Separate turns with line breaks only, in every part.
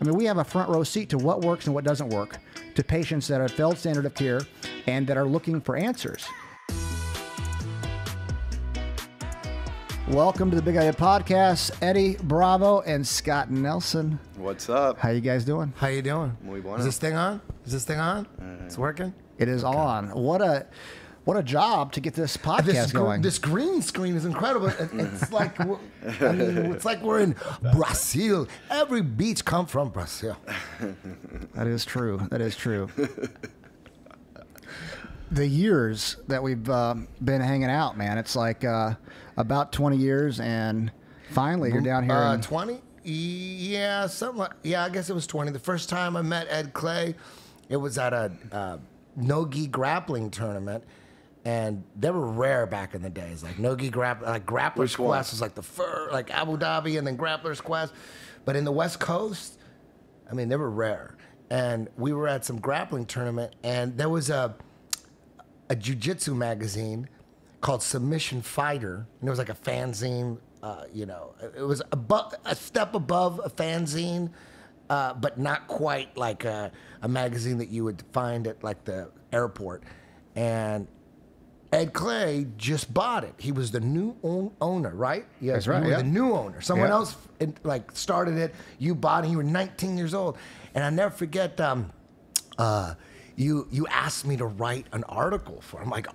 I mean, we have a front row seat to what works and what doesn't work, to patients that have failed standard of care and that are looking for answers. Welcome to the Big Idea Podcast. Eddie Bravo and Scott Nelson.
What's up?
How you guys doing?
How you doing?
Muy bueno.
Is this thing on? Is this thing on? It's working?
It is on. What a job to get this podcast going.
This green screen is incredible. It's like it's like we're in Brazil. Every beach come from Brazil.
That is true. That is true. The years that we've been hanging out, man, it's like about 20 years, and finally you're down here.
20? Yeah, something like, yeah, I guess it was 20. The first time I met Ed Clay, it was at a no-gi grappling tournament. And they were rare back in the days, like no-gi like Grappler's Quest was like like Abu Dhabi, and then Grappler's Quest. But in the West Coast, I mean, they were rare. And we were at some grappling tournament, and there was a jiu-jitsu magazine called Submission Fighter, and it was like a fanzine. It was a step above a fanzine, but not quite like a magazine that you would find at like the airport. And Ed Clay just bought it. He was the new owner, right? Yeah,
that's right.
You were the new owner. Someone else started it. You bought it. You were 19 years old, and I never forget. You asked me to write an article for him, like,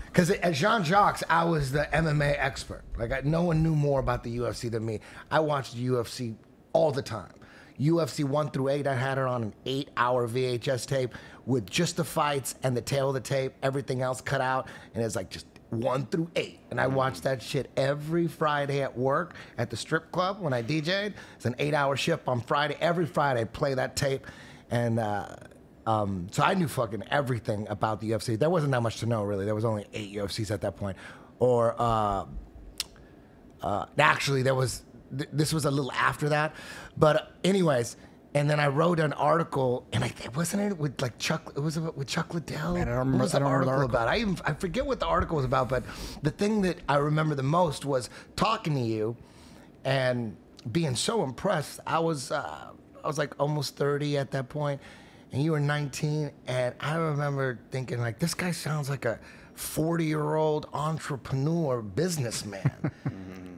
because at Jean-Jacques, I was the MMA expert. Like, no one knew more about the UFC than me. I watched the UFC all the time. UFC 1 through 8, I had it on an 8-hour VHS tape with just the fights and the tail of the tape, everything else cut out, and it's like just 1 through 8. And I watched that shit every Friday at work at the strip club when I DJ'd. It's an 8-hour shift on Friday. Every Friday, I'd play that tape. And so I knew fucking everything about the UFC. There wasn't that much to know, really. There was only 8 UFCs at that point. Or actually, there was... This was a little after that, but anyways, and then I wrote an article, and wasn't it with like Chuck? It was with Chuck Liddell.
Man, I don't remember.
What was the article about? I forget what the article was about, but the thing that I remember the most was talking to you, and being so impressed. I was like almost 30 at that point, and you were 19, and I remember thinking like, this guy sounds like a 40-year-old entrepreneur businessman.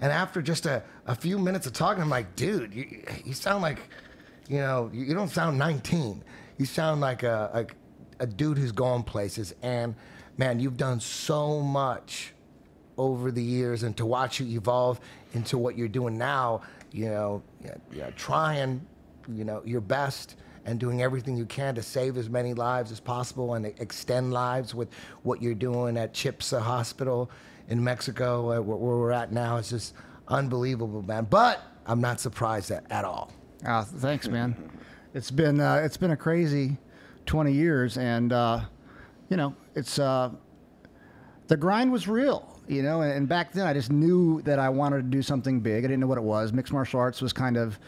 And after just a few minutes of talking, I'm like, dude, you sound like, you don't sound 19. You sound like a dude who's going places. And man, you've done so much over the years, and to watch you evolve into what you're doing now, trying, your best and doing everything you can to save as many lives as possible and extend lives with what you're doing at Chipsa Hospital in Mexico, where we're at now. It's just unbelievable, man. But I'm not surprised at all.
Thanks, man. It's been a crazy 20 years, and it's the grind was real, And back then, I just knew that I wanted to do something big. I didn't know what it was. Mixed martial arts was kind of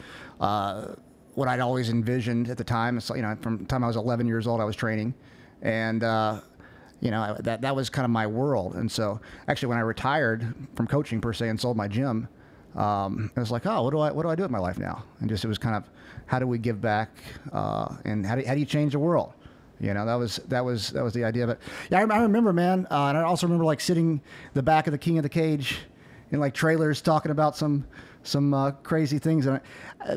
what I'd always envisioned at the time. So, from the time I was 11 years old, I was training, and that was kind of my world. And so actually when I retired from coaching per se and sold my gym, I was like, oh, what do I do with my life now? And it was kind of, how do we give back? And how do you change the world? That was the idea. But yeah, I remember, man. And I also remember like sitting the back of the King of the Cage in like trailers talking about some crazy things. And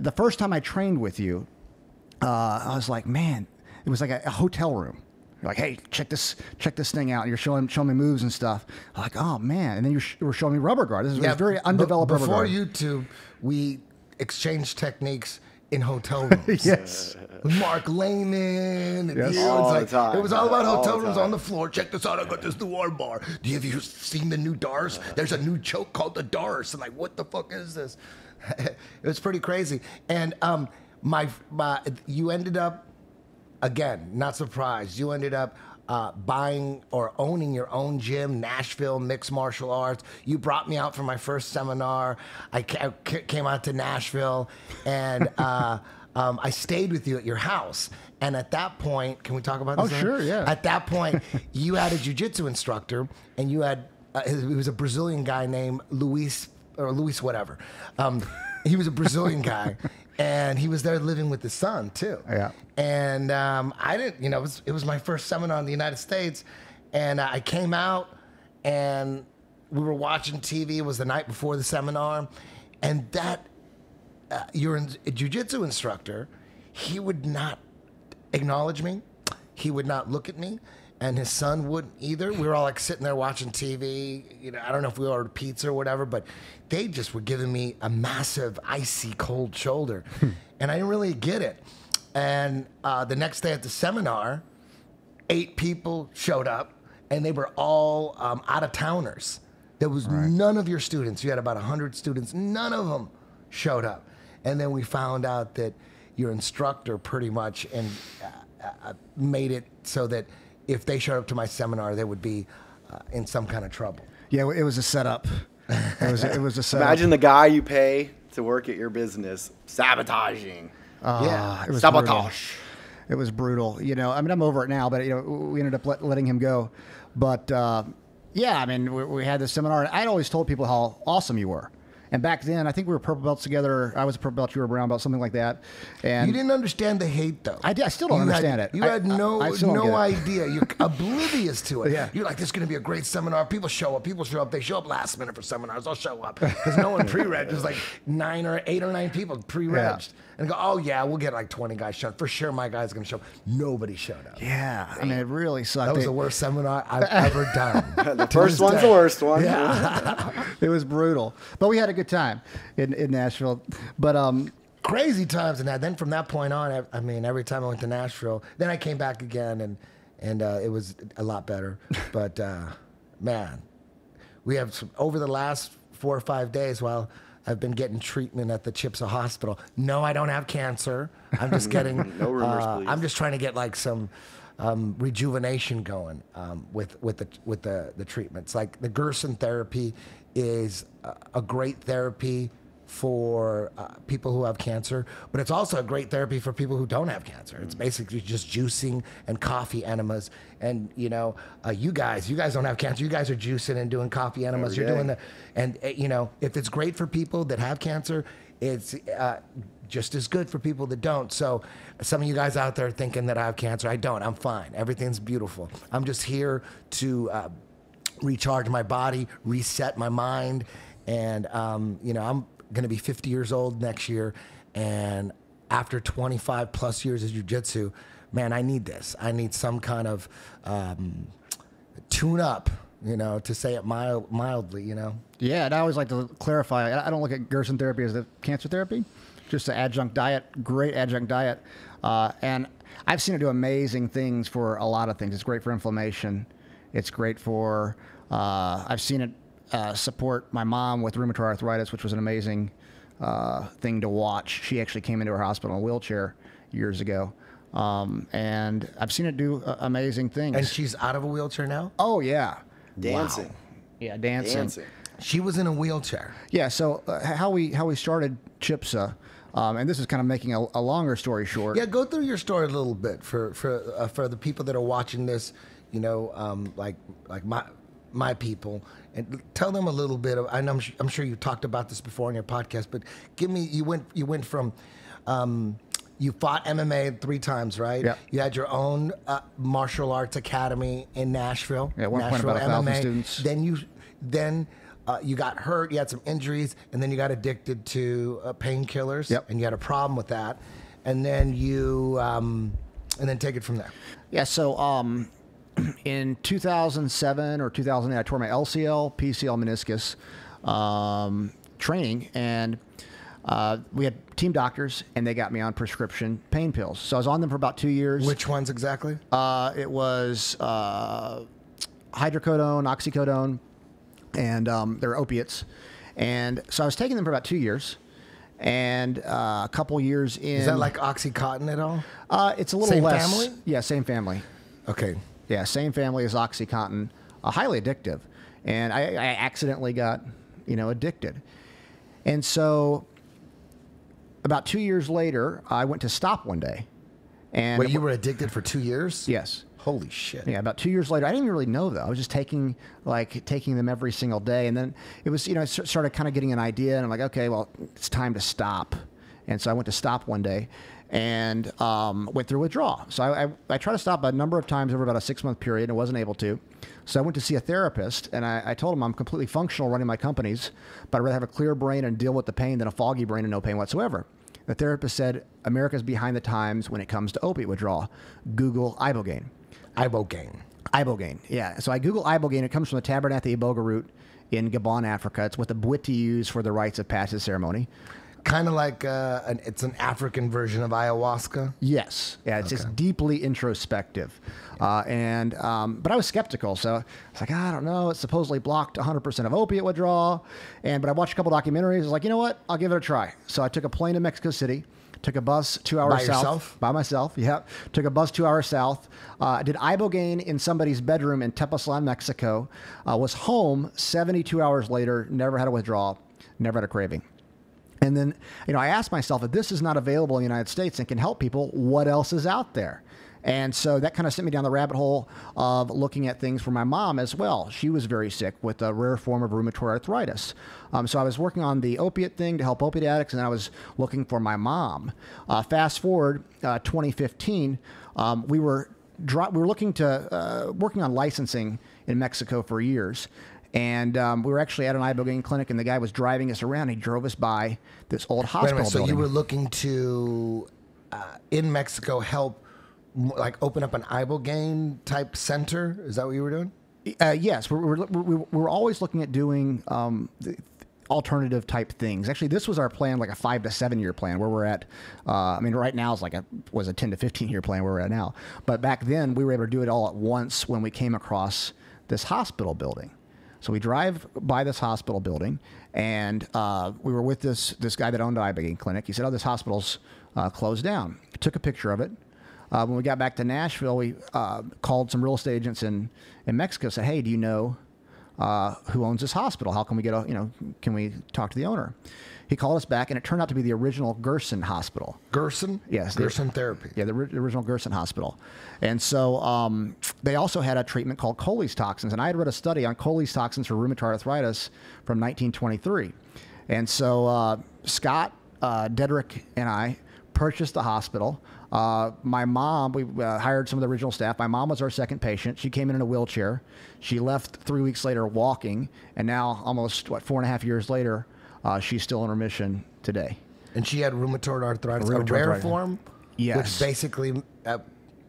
the first time I trained with you, I was like, man, it was like a hotel room. You're like, hey, check this thing out. And you're showing me moves and stuff. I'm like, oh man! And then you were showing me rubber guard. This was very undeveloped rubber guard.
Before YouTube, we exchanged techniques in hotel rooms.
Yes.
Mark Lehman. And
yes.
All the time.
It was all about hotel rooms on the floor. Check this out. I got this new arm bar. Have you seen the new Dars? There's a new choke called the Dars. I'm like, what the fuck is this? It was pretty crazy. And you ended up, again, not surprised. You ended up buying or owning your own gym, Nashville Mixed Martial Arts. You brought me out for my first seminar. I came out to Nashville, and I stayed with you at your house. And at that point, can we talk about this?
Oh, sure, yeah.
At that point, you had a jiu-jitsu instructor, and you had, he was a Brazilian guy named Luis whatever. He was a Brazilian guy. And he was there living with his son too.
Yeah.
And I didn't, you know, it was my first seminar in the United States, and I came out, and we were watching TV. It was the night before the seminar, and that your jiu-jitsu instructor, he would not acknowledge me. He would not look at me, and his son wouldn't either. We were all like sitting there watching TV. You know, I don't know if we ordered pizza or whatever, but they just were giving me a massive, icy, cold shoulder, and I didn't really get it. And the next day at the seminar, 8 people showed up, and they were all out-of-towners. There was none of your students. You had about 100 students. None of them showed up. And then we found out that your instructor pretty much made it so that if they showed up to my seminar, they would be in some kind of trouble.
Yeah, it was a setup. It was a setup.
Imagine the guy you pay to work at your business sabotaging.
Yeah, it was
sabotage.
brutal. It was brutal. You know, I mean, I'm over it now, but, you know, we ended up letting him go. But, yeah, I mean, we had this seminar, and I'd always told people how awesome you were. And back then, I think we were purple belts together. I was a purple belt, you were a brown belt, something like that. And
you didn't understand the hate, though.
I still don't understand it.
You had no idea. You're oblivious to it.
Yeah.
You're like, this is going to be a great seminar. People show up. They show up last minute for seminars. I'll show up. Because no one pre-regged. There's like 8 or 9 people pre-regged. Yeah. And go, oh, yeah, we'll get like 20 guys showing up. For sure, my guy's going to show up. Nobody showed up.
Yeah. I mean, it really sucked.
That was the worst seminar I've ever done.
The first one's the worst one.
Yeah. It was brutal. But we had a good time in Nashville. But
crazy times in that. Then from that point on, I mean, every time I went to Nashville, then I came back again, and it was a lot better. But man, we have over the last 4 or 5 days while I've been getting treatment at the Chipsa Hospital. No, I don't have cancer. I'm just getting.
No rumors, please.
I'm just trying to get like some rejuvenation going with the treatments. Like the Gerson therapy is a great therapy for people who have cancer, but it's also a great therapy for people who don't have cancer. It's basically just juicing and coffee enemas. And you know, you guys don't have cancer. You guys are juicing and doing coffee enemas. You're doing you know, if it's great for people that have cancer, it's just as good for people that don't. So some of you guys out there thinking that I have cancer, I don't. I'm fine. Everything's beautiful. I'm just here to recharge my body, reset my mind, and you know, I'm going to be 50 years old next year, and after 25 plus years of jiu-jitsu, man, I need this. I need some kind of tune up, you know, to say it mildly, you know.
yeah, and I always like to clarify, I don't look at Gerson therapy as the cancer therapy, just an adjunct diet, great adjunct diet. And I've seen it do amazing things for a lot of things. It's great for inflammation. It's great for, I've seen it support my mom with rheumatoid arthritis, which was an amazing thing to watch. She actually came into her hospital in a wheelchair years ago. And I've seen it do amazing things.
And she's out of a wheelchair now?
Oh, yeah.
Dancing.
Wow.
Yeah, dancing.
She was in a wheelchair.
Yeah, so how we started Chipsa, and this is kind of making a longer story short.
Yeah, go through your story a little bit for the people that are watching this, you know, like my people, and tell them a little bit of. I'm sure you talked about this before on your podcast, but give me. You went from. You fought MMA 3 times, right?
Yeah.
You had your own martial arts academy in Nashville.
Yeah, at one point
Nashville
about 1,000
MMA.
students.
Then you got hurt. You had some injuries, and then you got addicted to painkillers.
Yep.
And you had a problem with that, and then you and then take it from there.
Yeah, so in 2007 or 2008, I tore my LCL, PCL, meniscus training, and we had team doctors, and they got me on prescription pain pills. So I was on them for about 2 years.
Which ones exactly?
It was hydrocodone, oxycodone, and they're opiates. And so I was taking them for about 2 years. And a couple years in...
Is that like Oxycontin at all?
It's a little
Same
less...
family?
Yeah, same family.
Okay.
Yeah, same family as Oxycontin. Highly addictive. And I accidentally got, addicted. And so about 2 years later, I went to stop one day. And
Wait, you were addicted for 2 years?
Yes.
Holy shit.
Yeah, about 2 years later, I didn't even really know though. I was just taking them every single day, and then it was, I started kind of getting an idea, and I'm like, okay, well, it's time to stop. And so I went to stop one day and went through withdrawal. So I tried to stop a number of times over about a 6-month period and wasn't able to. So I went to see a therapist, and I told him I'm completely functional running my companies, but I'd rather have a clear brain and deal with the pain than a foggy brain and no pain whatsoever. The therapist said, America's behind the times when it comes to opiate withdrawal. Google ibogaine. Ibogaine, yeah. So I Google ibogaine. It comes from the Tabernacle Iboga root in Gabon, Africa. It's what the Bwiti use for the rites of passage ceremony.
Kind of like it's an African version of ayahuasca.
Yes, yeah, it's just deeply introspective, but I was skeptical, so I was like, I don't know. It's supposedly blocked 100% of opiate withdrawal, but I watched a couple documentaries. I was like, you know what? I'll give it a try. So I took a plane to Mexico City, took a bus 2 hours south.
Yourself?
By myself, yeah. Took a bus 2 hours south. Did ibogaine in somebody's bedroom in Tepoztlan, Mexico. Was home 72 hours later. Never had a withdrawal. Never had a craving. And then, I asked myself, if this is not available in the United States and can help people, what else is out there? And so that kind of sent me down the rabbit hole of looking at things for my mom as well. She was very sick with a rare form of rheumatoid arthritis. So I was working on the opiate thing to help opiate addicts, and I was looking for my mom. Fast forward 2015, we were looking to working on licensing in Mexico for years. And we were actually at an ibogaine clinic, and the guy was driving us around. He drove us by this old hospital
So
building.
you were looking to, in Mexico, help like open up an ibogaine type center? Is that what you were doing?
Yes, we were always looking at doing alternative type things. Actually, this was our plan, like a 5 to 7 year plan. Where we're at, right now is like was a 10 to 15 year plan where we're at now. But back then, we were able to do it all at once when we came across this hospital building. So we drive by this hospital building, and we were with this guy that owned the ibogaine clinic. He said, "Oh, this hospital's closed down." Took a picture of it. When we got back to Nashville, we called some real estate agents in Mexico. Said, "Hey, do you know who owns this hospital? How can we can we talk to the owner?" He called us back, and it turned out to be the original Gerson Hospital.
Gerson?
Yes.
Gerson Therapy.
Yeah, the original Gerson Hospital. And so they also had a treatment called Colles toxins. And I had read a study on Colles toxins for rheumatoid arthritis from 1923. And so Scott, Dedrick, and I purchased the hospital. My mom, we hired some of the original staff. My mom was our second patient. She came in a wheelchair. She left 3 weeks later walking. And now, almost, 4.5 years later, she's still in remission today.
And she had rheumatoid arthritis, a rare form?
Yes.
Which basically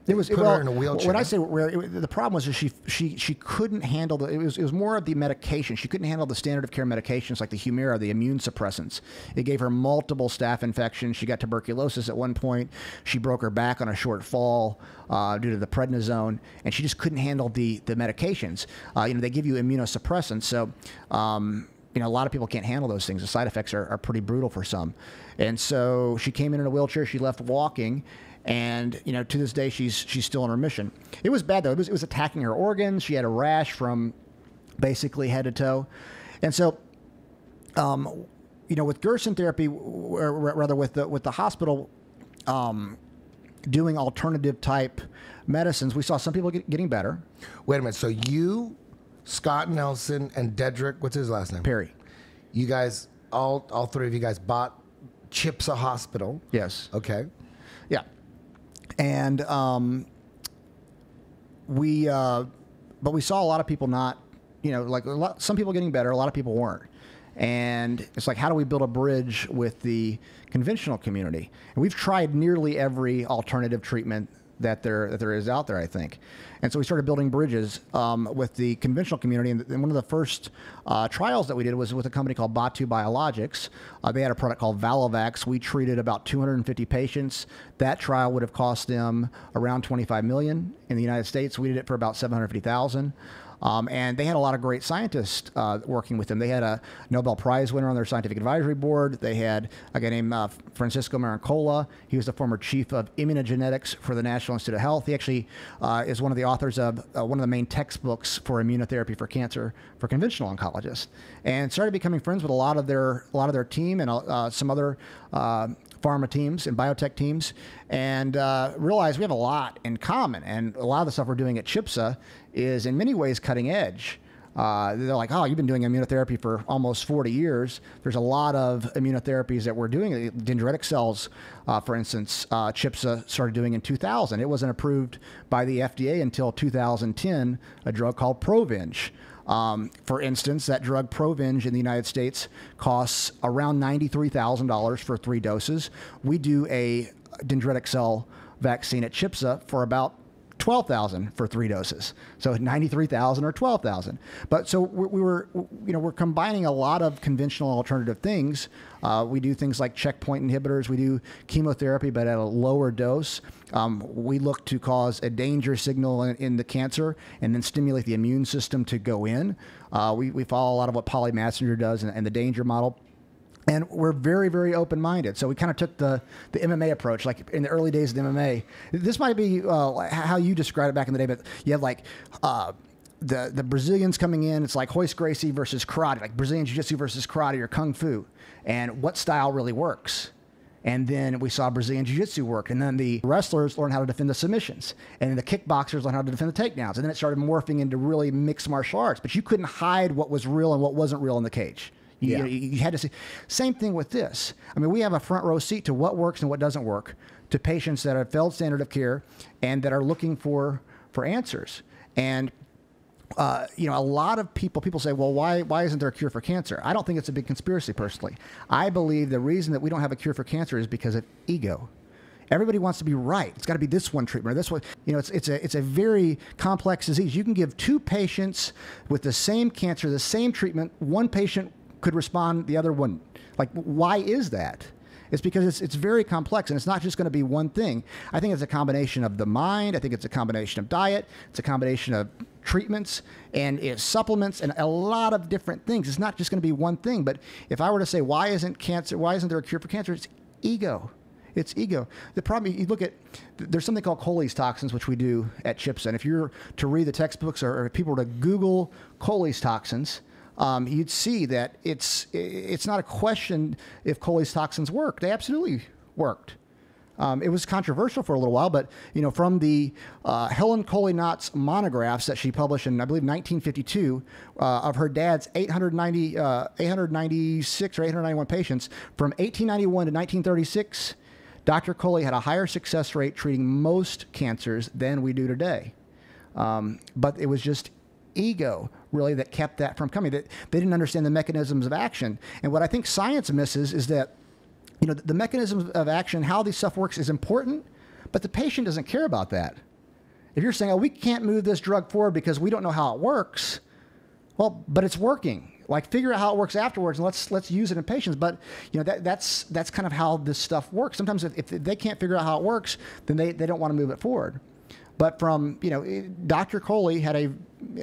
It was
put her in a wheelchair.
When I say rare, the problem was that she couldn't handle it was more of the medication. She couldn't handle the standard of care medications like the Humira, the immune suppressants. It gave her multiple staph infections. She got tuberculosis at one point. She broke her back on a short fall due to the prednisone, and she just couldn't handle the medications. They give you immunosuppressants, so. A lot of people can't handle those things. The side effects are pretty brutal for some. And so she came in a wheelchair. She left walking. And, to this day, she's still in remission. It was bad, though. It was attacking her organs. She had a rash from basically head to toe. And so, with Gerson therapy, or rather with the hospital doing alternative type medicines, we saw some people getting better.
Wait a minute. So you, Scott Nelson, and Dedrick, what's his last name?
Perry.
You guys, all three of you guys bought Chipsa Hospital.
Yes.
Okay.
Yeah. And we saw a lot of people not, some people getting better, a lot of people weren't. And it's like, how do we build a bridge with the conventional community? And we've tried nearly every alternative treatment that there is out there, I think. And so we started building bridges with the conventional community. And one of the first trials that we did was with a company called Batu Biologics. They had a product called Valovax. We treated about 250 patients. That trial would have cost them around $25 million in the United States. We did it for about $750,000. And they had a lot of great scientists working with them. They had a Nobel Prize winner on their scientific advisory board. They had a guy named Francisco Marancola. He was the former chief of immunogenetics for the National Institute of Health. He actually is one of the authors of one of the main textbooks for immunotherapy for cancer for conventional oncologists, and started becoming friends with a lot of their team and some other pharma teams and biotech teams, and realized we have a lot in common. And a lot of the stuff we're doing at Chipsa is in many ways cutting edge. They're like, oh, you've been doing immunotherapy for almost 40 years. There's a lot of immunotherapies that we're doing. Dendritic cells, for instance, CHIPSA started doing in 2000. It wasn't approved by the FDA until 2010, a drug called Provenge. For instance, that drug Provenge in the United States costs around $93,000 for 3 doses. We do a dendritic cell vaccine at CHIPSA for about $12,000 for 3 doses. So $93,000 or $12,000. But so we're combining a lot of conventional alternative things. We do things like checkpoint inhibitors. We do chemotherapy, but at a lower dose. We look to cause a danger signal in the cancer and then stimulate the immune system to go in. We follow a lot of what Polly Massenger does and the danger model. And we're very, very open-minded. So we kind of took the MMA approach, like in the early days of the MMA. This might be how you described it back in the day, but you have like the Brazilians coming in. It's like Royce Gracie versus karate, like Brazilian Jiu-Jitsu versus karate or Kung Fu, and what style really works. And then we saw Brazilian Jiu-Jitsu work. And then the wrestlers learned how to defend the submissions. And then the kickboxers learned how to defend the takedowns. And then it started morphing into really mixed martial arts. But you couldn't hide what was real and what wasn't real in the cage. You had to see. Same thing with this. I mean, we have a front row seat to what works and what doesn't work, to patients that have failed standard of care and that are looking for answers. And a lot of people say, well, why isn't there a cure for cancer? I don't think it's a big conspiracy, personally. I believe the reason that we don't have a cure for cancer is because of ego. Everybody wants to be right. It's got to be this one treatment or this one. It's a very complex disease. You can give 2 patients with the same cancer, the same treatment. One patient could respond, the other wouldn't. Like, why is that? It's because it's very complex, and it's not just going to be one thing. I think it's a combination of the mind. I think it's a combination of diet. It's a combination of treatments and supplements and a lot of different things. It's not just going to be one thing. But if I were to say, why isn't there a cure for cancer? It's ego. It's ego. The problem, you look at, there's something called Coley's toxins, which we do at CHIPSA. And if you're to read the textbooks or if people were to Google Coley's toxins, you'd see that it's not a question if Coley's toxins work. They absolutely worked. It was controversial for a little while, but from the Helen Coley Knott's monographs that she published in, I believe, 1952, of her dad's 896 or 891 patients from 1891 to 1936, Dr. Coley had a higher success rate treating most cancers than we do today. But it was just ego, really, that kept that from coming. That they didn't understand the mechanisms of action. And what I think science misses is that, the mechanisms of action, how this stuff works is important, but the patient doesn't care about that. If you're saying, oh, we can't move this drug forward because we don't know how it works, well, but it's working. Like, figure out how it works afterwards, and let's use it in patients. But that's kind of how this stuff works. Sometimes if they can't figure out how it works, then they don't want to move it forward. But Dr. Coley had a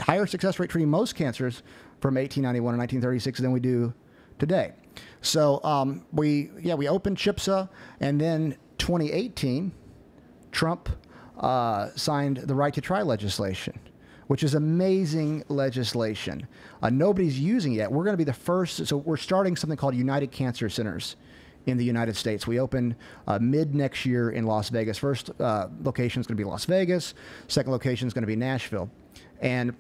higher success rate treating most cancers from 1891 to 1936 than we do today. So we opened CHIPSA, and then 2018, Trump signed the Right to Try legislation, which is amazing legislation. Nobody's using it yet. We're going to be the first. So we're starting something called United Cancer Centers in the United States. We open mid next year in Las Vegas. First location is going to be Las Vegas. Second location is going to be Nashville. And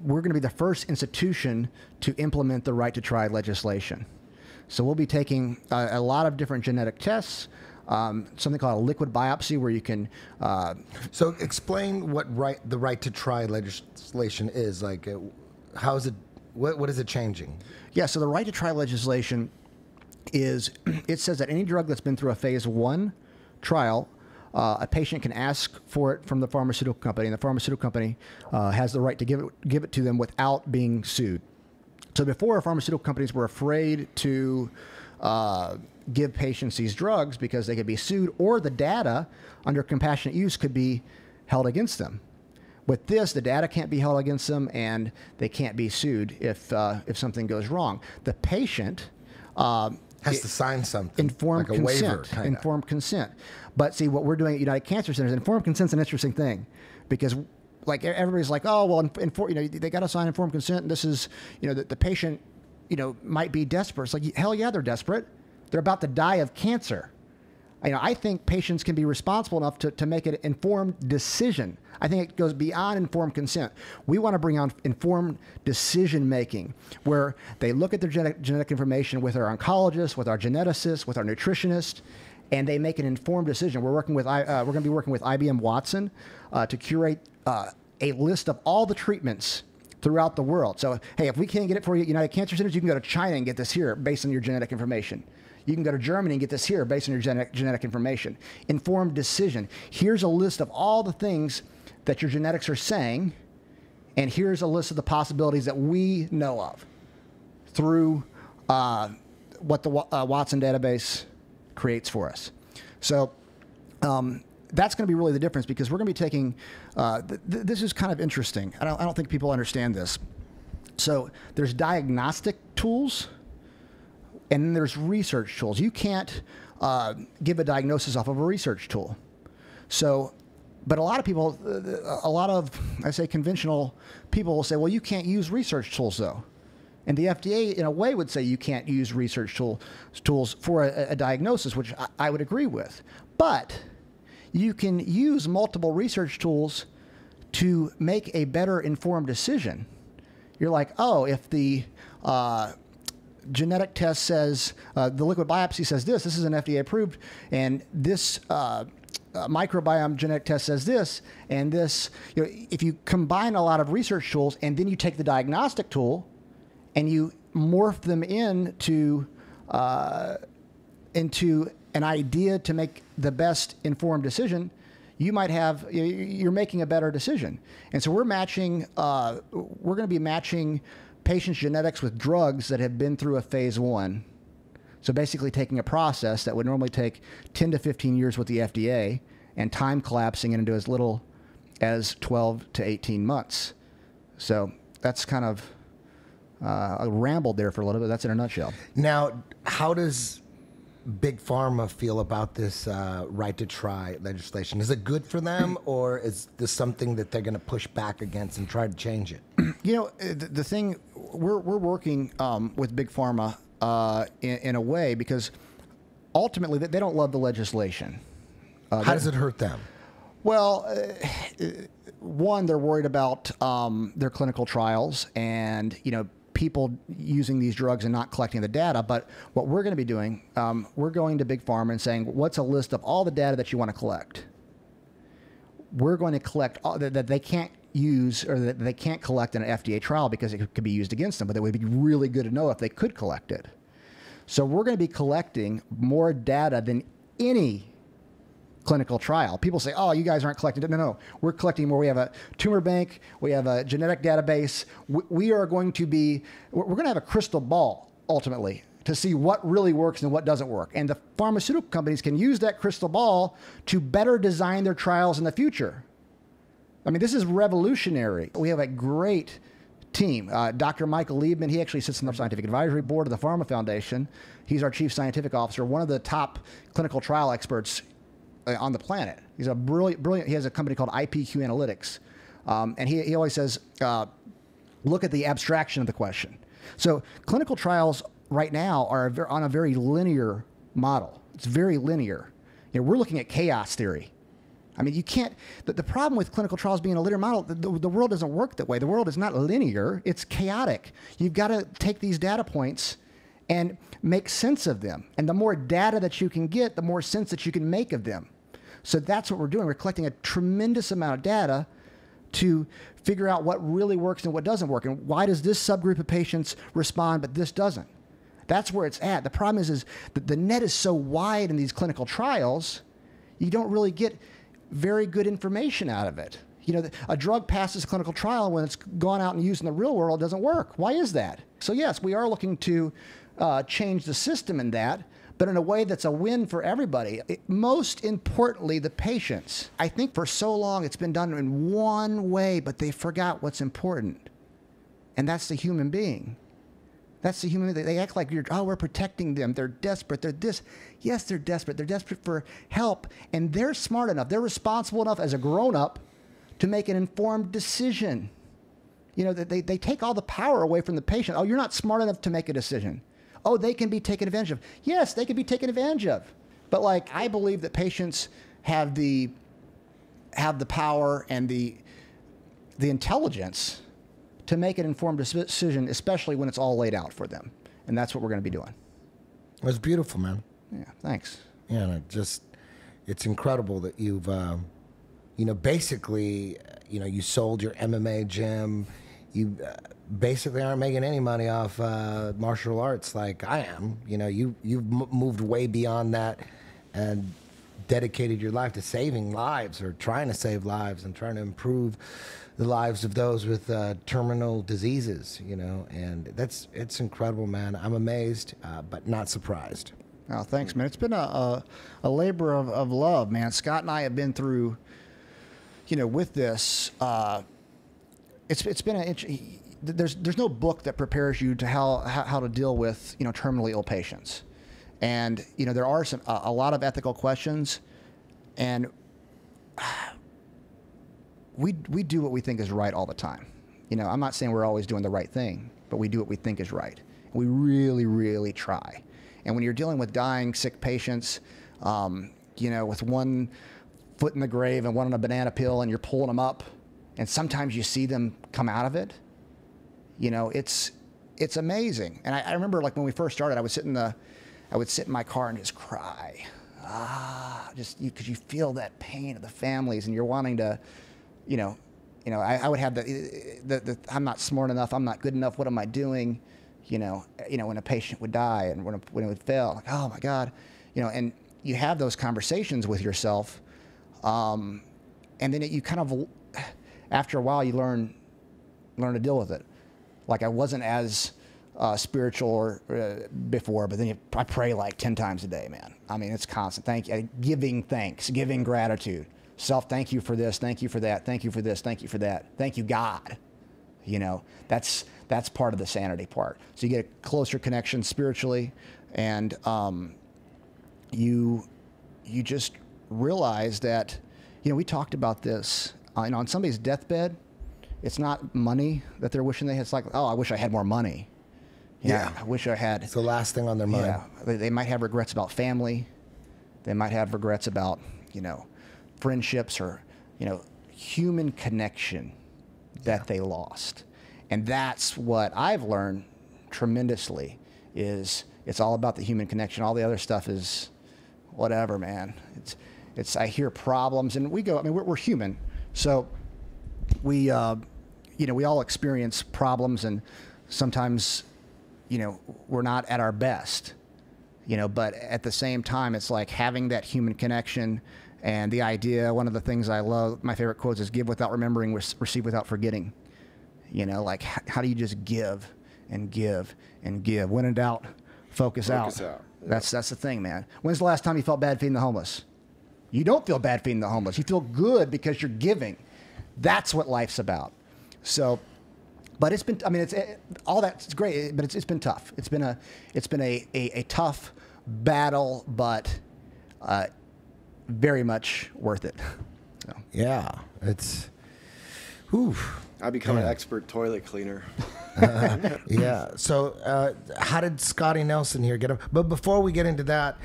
we're going to be the first institution to implement the Right to Try legislation. So we'll be taking a lot of different genetic tests, something called a liquid biopsy where you can...
So explain what the Right to Try legislation is. Like, how is it, what is it changing?
Yeah, so the Right to Try legislation is, it says that any drug that's been through a phase 1 trial, a patient can ask for it from the pharmaceutical company, and the pharmaceutical company has the right to give it to them without being sued. So before, pharmaceutical companies were afraid to give patients these drugs because they could be sued, or the data under compassionate use could be held against them. With this, the data can't be held against them, and they can't be sued if something goes wrong. The patient
has to sign something,
informed
like a
consent,
waiver,
informed consent. But see, what we're doing at United Cancer Centers, informed consent's an interesting thing, because like everybody's like, oh well, they got to sign informed consent. And this is, the patient, might be desperate. It's like, hell yeah, they're desperate. They're about to die of cancer. I think patients can be responsible enough to make an informed decision. I think it goes beyond informed consent. We want to bring on informed decision making, where they look at their genetic information with our oncologist, with our geneticist, with our nutritionist, and they make an informed decision. We're going to be working with IBM Watson to curate a list of all the treatments throughout the world. So, hey, if we can't get it for you at United Cancer Centers, you can go to China and get this here based on your genetic information. You can go to Germany and get this here based on your genetic information. Informed decision. Here's a list of all the things that your genetics are saying, and here's a list of the possibilities that we know of through what the Watson database creates for us. So that's going to be really the difference, because we're going to be taking, this is kind of interesting. I don't think people understand this. So there's diagnostic tools, and then there's research tools. You can't give a diagnosis off of a research tool. So, but a lot of people, I say conventional people will say, well, you can't use research tools though. And the FDA, in a way, would say you can't use research tools for a diagnosis, which I would agree with. But you can use multiple research tools to make a better informed decision. You're like, oh, if the genetic test says, the liquid biopsy says this is an FDA approved, and this microbiome genetic test says this, and this, if you combine a lot of research tools and then you take the diagnostic tool and you morph them into an idea to make the best informed decision, you're making a better decision. And so we're going to be matching patients' genetics with drugs that have been through a phase 1. So basically taking a process that would normally take 10 to 15 years with the FDA and time collapsing it into as little as 12 to 18 months. So that's kind of, I rambled there for a little bit. That's in a nutshell.
Now, how does Big Pharma feel about this right to try legislation? Is it good for them, or is this something that they're going to push back against and try to change it?
The thing, we're working with Big Pharma in a way, because ultimately they don't love the legislation.
How does it hurt them?
Well, one, they're worried about their clinical trials and, people using these drugs and not collecting the data. But what we're going to be doing, we're going to Big Pharma and saying, what's a list of all the data that you want to collect? We're going to collect all that they can't use, or that they can't collect in an FDA trial because it could be used against them, but it would be really good to know if they could collect it. So we're going to be collecting more data than any clinical trial. People say, oh, you guys aren't collecting it. No, we're collecting more. We have a tumor bank. We have a genetic database. We're going to have a crystal ball, ultimately, to see what really works and what doesn't work. And the pharmaceutical companies can use that crystal ball to better design their trials in the future. I mean, this is revolutionary. We have a great team. Dr. Michael Liebman, he actually sits on the scientific advisory board of the Pharma Foundation. He's our chief scientific officer, one of the top clinical trial experts on the planet. He's a brilliant. He has a company called IPQ Analytics, and he always says, look at the abstraction of the question. So clinical trials right now are on a very linear model. It's very linear. We're looking at chaos theory. I mean, you can't. The problem with clinical trials being a linear model, the world doesn't work that way. The world is not linear. It's chaotic. You've got to take these data points and make sense of them. And the more data that you can get, the more sense that you can make of them. So that's what we're doing. We're collecting a tremendous amount of data to figure out what really works and what doesn't work. And why does this subgroup of patients respond, but this doesn't? That's where it's at. The problem is that the net is so wide in these clinical trials, you don't really get very good information out of it. A drug passes clinical trial, when it's gone out and used in the real world, it doesn't work. Why is that? So yes, we are looking to change the system in that, but in a way that's a win for everybody. Most importantly, the patients. I think for so long it's been done in one way, but they forgot what's important. And that's the human being. That's the human being. They act like we're protecting them. They're desperate. They're this. Yes, they're desperate. They're desperate for help. And they're smart enough. They're responsible enough as a grown-up to make an informed decision. They take all the power away from the patient. Oh, you're not smart enough to make a decision. Oh, they can be taken advantage of. Yes, they can be taken advantage of. But like, I believe that patients have the power and the intelligence to make an informed decision, especially when it's all laid out for them. And that's what we're going to be doing.
It's beautiful, man.
Yeah, thanks.
Yeah, and it's incredible that you've, basically, you sold your MMA gym. You basically aren't making any money off martial arts like I am. You've moved way beyond that and dedicated your life to saving lives, or trying to save lives and trying to improve the lives of those with terminal diseases, and it's incredible, man. I'm amazed, but not surprised.
Oh, thanks, man. It's been a labor of love, man. Scott and I have been through, with this, it's been there's no book that prepares you to how to deal with, terminally ill patients. And, there are a lot of ethical questions, and we do what we think is right all the time. I'm not saying we're always doing the right thing, but we do what we think is right. We really, really try. And when you're dealing with dying, sick patients, with one foot in the grave and one on a banana peel, and you're pulling them up, and sometimes you see them come out of it, it's amazing. And I remember, like, when we first started, I would sit in my car and just cry. Just because you feel that pain of the families, and you're wanting to, I would have the I'm not smart enough, I'm not good enough, what am I doing? When a patient would die and when it would fail, like, oh my God, and you have those conversations with yourself, and then you kind of, after a while, you learn to deal with it. Like, I wasn't as spiritual or before, but then I pray like 10 times a day, man. I mean, it's constant. Giving thanks, giving gratitude. Thank you for this, thank you for that, thank you for this, thank you for that, thank you, God. That's part of the sanity part. So you get a closer connection spiritually, and you just realize that, we talked about this, on somebody's deathbed, it's not money that they're wishing they had. It's like, oh, I wish I had more money.
Yeah.
I wish I had.
It's the last thing on their mind.
Yeah. They might have regrets about family. They might have regrets about, friendships or, human connection that they lost. And that's what I've learned tremendously, is it's all about the human connection. All the other stuff is whatever, man. I hear problems, and we're human. So we all experience problems, and sometimes, we're not at our best, but at the same time, it's like having that human connection. And the idea, one of the things I love, my favorite quotes is, give without remembering, receive without forgetting. Like, how do you just give and give and give? When in doubt, focus out.
Yeah.
That's the thing, man. When's the last time you felt bad feeding the homeless? You don't feel bad feeding the homeless. You feel good because you're giving. That's what life's about. So, but it's been, all that's great, but it's been tough. It's been a tough battle, but very much worth it. So.
Yeah, it's. Whew.
I become an expert toilet cleaner.
Yeah. So, how did Scotty Nelson here get him? But before we get into that,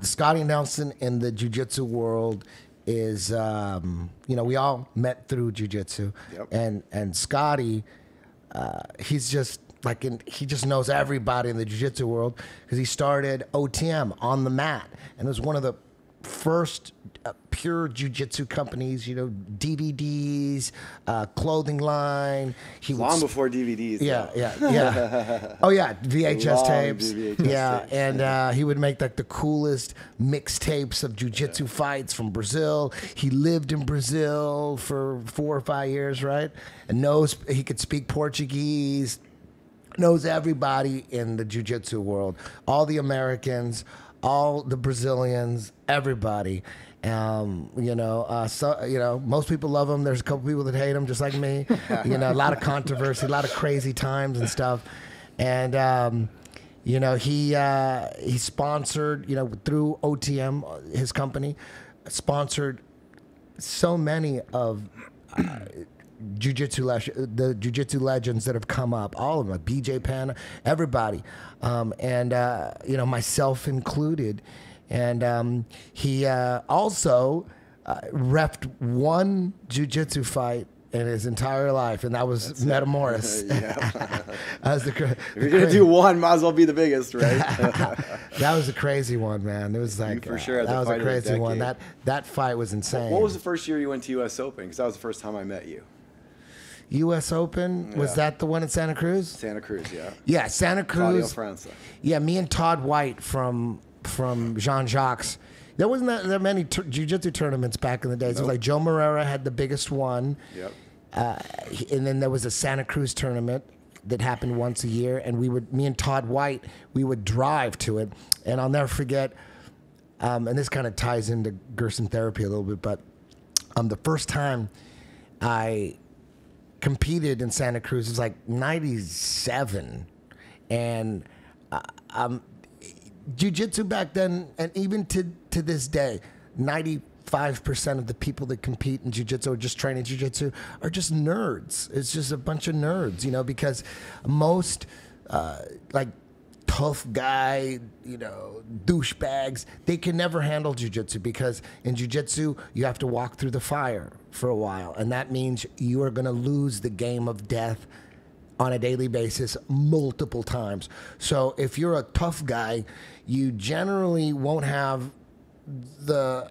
Scotty Nelson in the jiu-jitsu world is, we all met through jiu-jitsu.
Yep.
And Scotty, he's just he just knows everybody in the jiu-jitsu world, because he started OTM on the mat, and it was one of the first pure jiu-jitsu companies, DVDs, clothing line.
Long before DVDs.
Yeah. Oh yeah, VHS tapes.
VHS tapes.
And he would make the coolest mixtapes of jiu-jitsu fights from Brazil. He lived in Brazil for 4 or 5 years, right? And he could speak Portuguese. Knows everybody in the jiu-jitsu world, all the Americans, all the Brazilians, everybody. Most people love him. There's a couple people that hate him, just like me. A lot of controversy, a lot of crazy times and stuff. And he sponsored, through OTM, his company, sponsored so many of jiu-jitsu legends that have come up, all of them, BJ Penn, everybody, and myself included. And he also reffed one jiu-jitsu fight in his entire life, and that was Metamoris.
If you're gonna do one, might as well be the biggest, right?
That was a crazy one, man. It was like
for sure.
That was a crazy one. That fight was insane.
What was the first year you went to U.S. Open? Because that was the first time I met you.
U.S. Open, was that the one in Santa Cruz?
Santa Cruz, yeah.
Yeah, Santa Cruz.
France.
Yeah, me and Todd White from Jean-Jacques. There wasn't that many jiu-jitsu tournaments back in the days. Nope. It was like Joe Moreira had the biggest one.
Yep.
And then there was a Santa Cruz tournament that happened once a year, and me and Todd White, we would drive to it. And I'll never forget, and this kind of ties into Gerson therapy a little bit, but the first time I competed in Santa Cruz was like 97, and jiu-jitsu back then, and even to this day, 95% of the people that compete in jiu-jitsu or just training jiu-jitsu are just nerds. It's just a bunch of nerds, because most like tough guy, douchebags, they can never handle jiu-jitsu, because in jiu-jitsu you have to walk through the fire for a while, and that means you are going to lose the game of death on a daily basis multiple times. So if you're a tough guy, you generally won't have the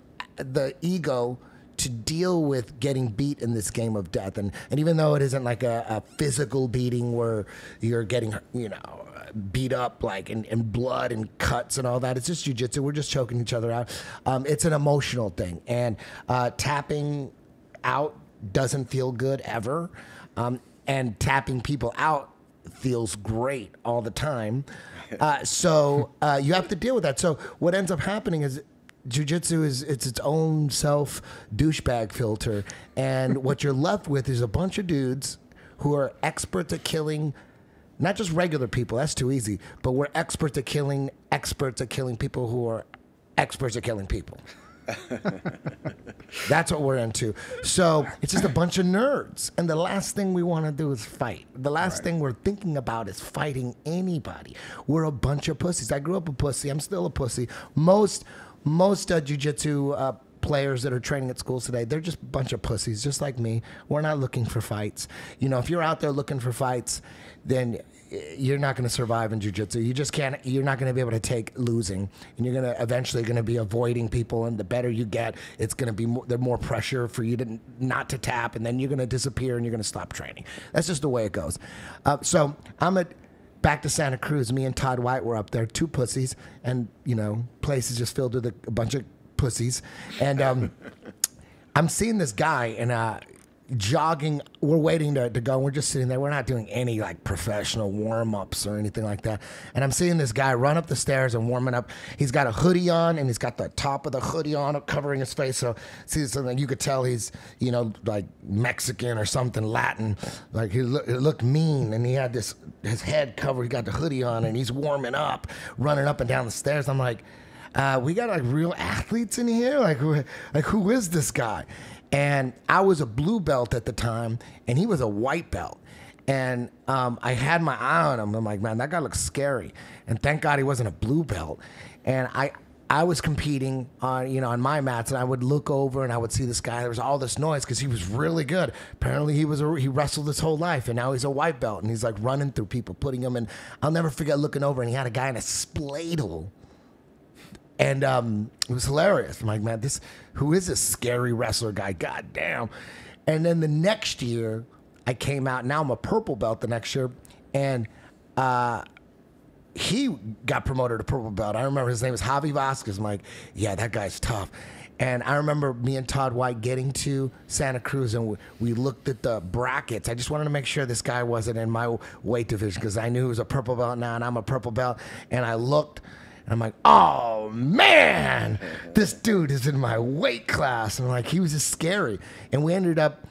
ego to deal with getting beat in this game of death. And even though it isn't like a physical beating where you're getting, beat up like and blood and cuts and all that, it's just jiu-jitsu. We're just choking each other out. It's an emotional thing. And tapping out doesn't feel good ever. And tapping people out feels great all the time. So you have to deal with that. So what ends up happening is jiu-jitsu is its own self douchebag filter. And what you're left with is a bunch of dudes who are experts at killing, not just regular people, that's too easy, but we're experts at killing people who are experts at killing people. That's what we're into. So it's just a bunch of nerds, and the last thing we want to do is fight. The last thing we're thinking about is fighting anybody. We're a bunch of pussies. I grew up a pussy. I'm still a pussy. Most jiu-jitsu players that are training at schools today, they're just a bunch of pussies, just like me. We're not looking for fights. If you're out there looking for fights, then you're not going to survive in jiu-jitsu. You just can't. You're not going to be able to take losing, and you're eventually going to be avoiding people. And the better you get, it's going to be more pressure for you to not to tap, and then you're going to disappear and you're going to stop training. That's just the way it goes. So back to Santa Cruz. Me and Todd White were up there, two pussies, and place is just filled with a bunch of pussies. And I'm seeing this guy and jogging. We're waiting to go. We're just sitting there. We're not doing any like professional warm-ups or anything like that. And I'm seeing this guy run up the stairs and warming up. He's got a hoodie on, and he's got the top of the hoodie on covering his face. So see something, you could tell he's like Mexican or something, Latin. Like he looked mean, and he had his head covered. He got the hoodie on, and he's warming up, running up and down the stairs. I'm like, we got like real athletes in here. Like who is this guy? And I was a blue belt at the time, and he was a white belt. And I had my eye on him. I'm like, man, that guy looks scary. And thank God he wasn't a blue belt. And I was competing on my mats, and I would look over and I would see this guy. There was all this noise because he was really good. Apparently he wrestled his whole life, and now he's a white belt, and he's like running through people, putting them in. I'll never forget looking over, and he had a guy in a spladle. And it was hilarious. I'm like, man, who is this scary wrestler guy? God damn. And then the next year, I came out. Now I'm a purple belt the next year. And he got promoted to purple belt. I remember his name was Javi Vasquez. I'm like, yeah, that guy's tough. And I remember me and Todd White getting to Santa Cruz, and we looked at the brackets. I just wanted to make sure this guy wasn't in my weight division, because I knew he was a purple belt now, and I'm a purple belt. And I looked, and I'm like, oh, man, this dude is in my weight class. And like, he was just scary. And we ended up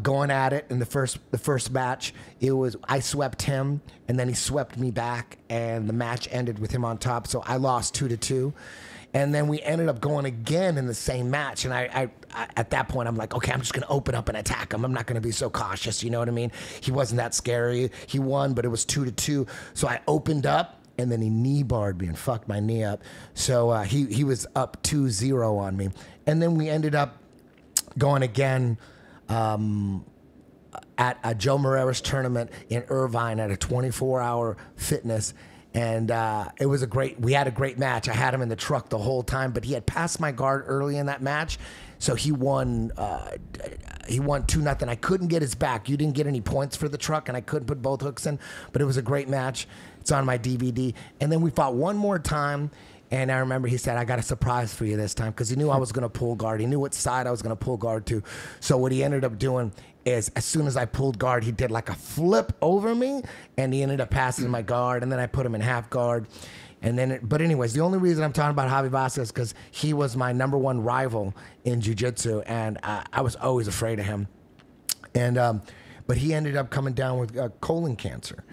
going at it in the first match. I swept him, and then he swept me back, and the match ended with him on top. So I lost 2-2. And then we ended up going again in the same match. And I at that point, I'm like, okay, I'm just going to open up and attack him. I'm not going to be so cautious. You know what I mean? He wasn't that scary. He won, but it was 2-2. So I opened up, and then he knee barred me and fucked my knee up. So he was up 2-0 on me. And then we ended up going again at a Joe Moreira's tournament in Irvine at a 24-hour fitness. And it was we had a great match. I had him in the truck the whole time, but he had passed my guard early in that match. So he won 2-0. I couldn't get his back. You didn't get any points for the truck, and I couldn't put both hooks in, but it was a great match. It's on my DVD. And then we fought one more time, and I remember he said, I got a surprise for you this time, because he knew I was going to pull guard. He knew what side I was going to pull guard to. So what he ended up doing is, as soon as I pulled guard, he did like a flip over me, and he ended up passing my guard, and then I put him in half guard. And then, but anyways, the only reason I'm talking about Javi Vasquez is because he was my #1 rival in jiu-jitsu, and I was always afraid of him. And but he ended up coming down with colon cancer,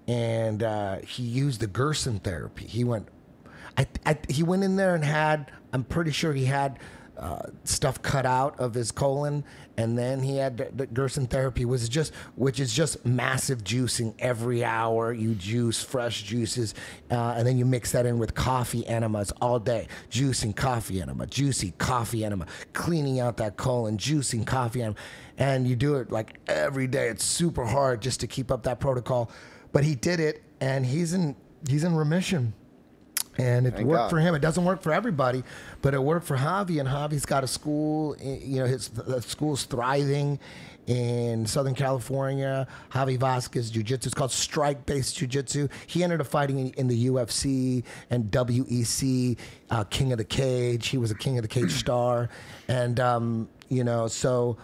and he used the Gerson therapy. He went in there and had, I'm pretty sure he had stuff cut out of his colon, and then he had the Gerson therapy, which is just massive juicing every hour. You juice fresh juices, and then you mix that in with coffee enemas all day. Juicing, coffee enema, juicy, coffee enema, cleaning out that colon, juicing, coffee enema, and you do it like every day. It's super hard just to keep up that protocol, but he did it, and he's in remission. And it worked for him. It doesn't work for everybody, but it worked for Javi. And Javi's got a school. You know, the school's thriving in Southern California. Javi Vasquez Jiu-Jitsu. It's called strike-based jiu-jitsu. He ended up fighting in the UFC and WEC, King of the Cage. He was a King of the Cage star. And, you know, so,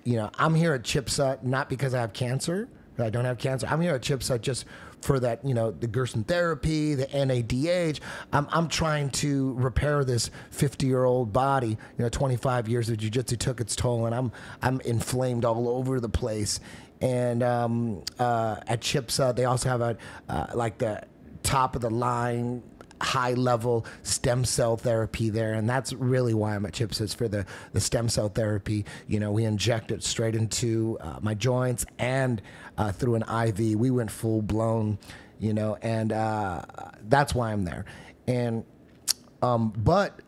you know, I'm here at Chipsa not because I have cancer. I don't have cancer. I'm here at Chipsa just for that, you know, the Gerson therapy, the NADH. I'm trying to repair this 50-year-old body. You know, 25 years of jiu-jitsu took its toll, and I'm inflamed all over the place. And at Chipsa, they also have like the top of the line, high level stem cell therapy there, and that's really why I'm at Chips, is for the stem cell therapy. You know, we inject it straight into my joints and through an IV. We went full blown, you know, and that's why I'm there. And but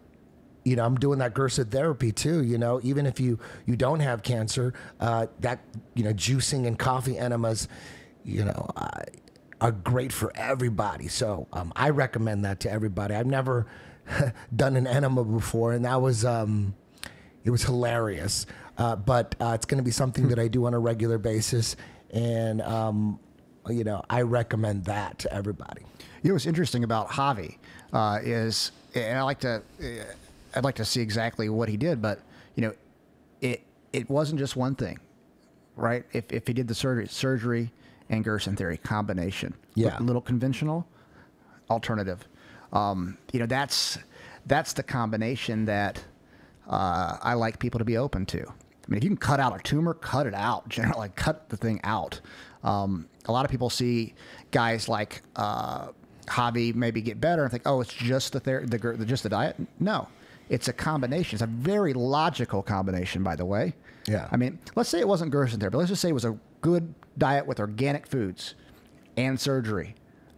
you know, I'm doing that Gerson therapy too. You know, even if you don't have cancer, that, you know, juicing and coffee enemas, you know, are great for everybody. So I recommend that to everybody. I've never done an enema before, and that was it was hilarious. But it's going to be something that I do on a regular basis, and you know, I recommend that to everybody.
You know what's interesting about Javi is, and I'd like to see exactly what he did, but you know, it wasn't just one thing, right? If he did the surgery and Gerson theory combination,
yeah,
little conventional, alternative, you know, that's the combination that I like people to be open to. I mean, if you can cut out a tumor, cut it out. Generally, like, cut the thing out. A lot of people see guys like Javi maybe get better and think, oh, it's just just the diet. No, it's a combination. It's a very logical combination, by the way.
Yeah.
I mean, let's say it wasn't Gerson therapy, but let's just say it was a good diet with organic foods and surgery.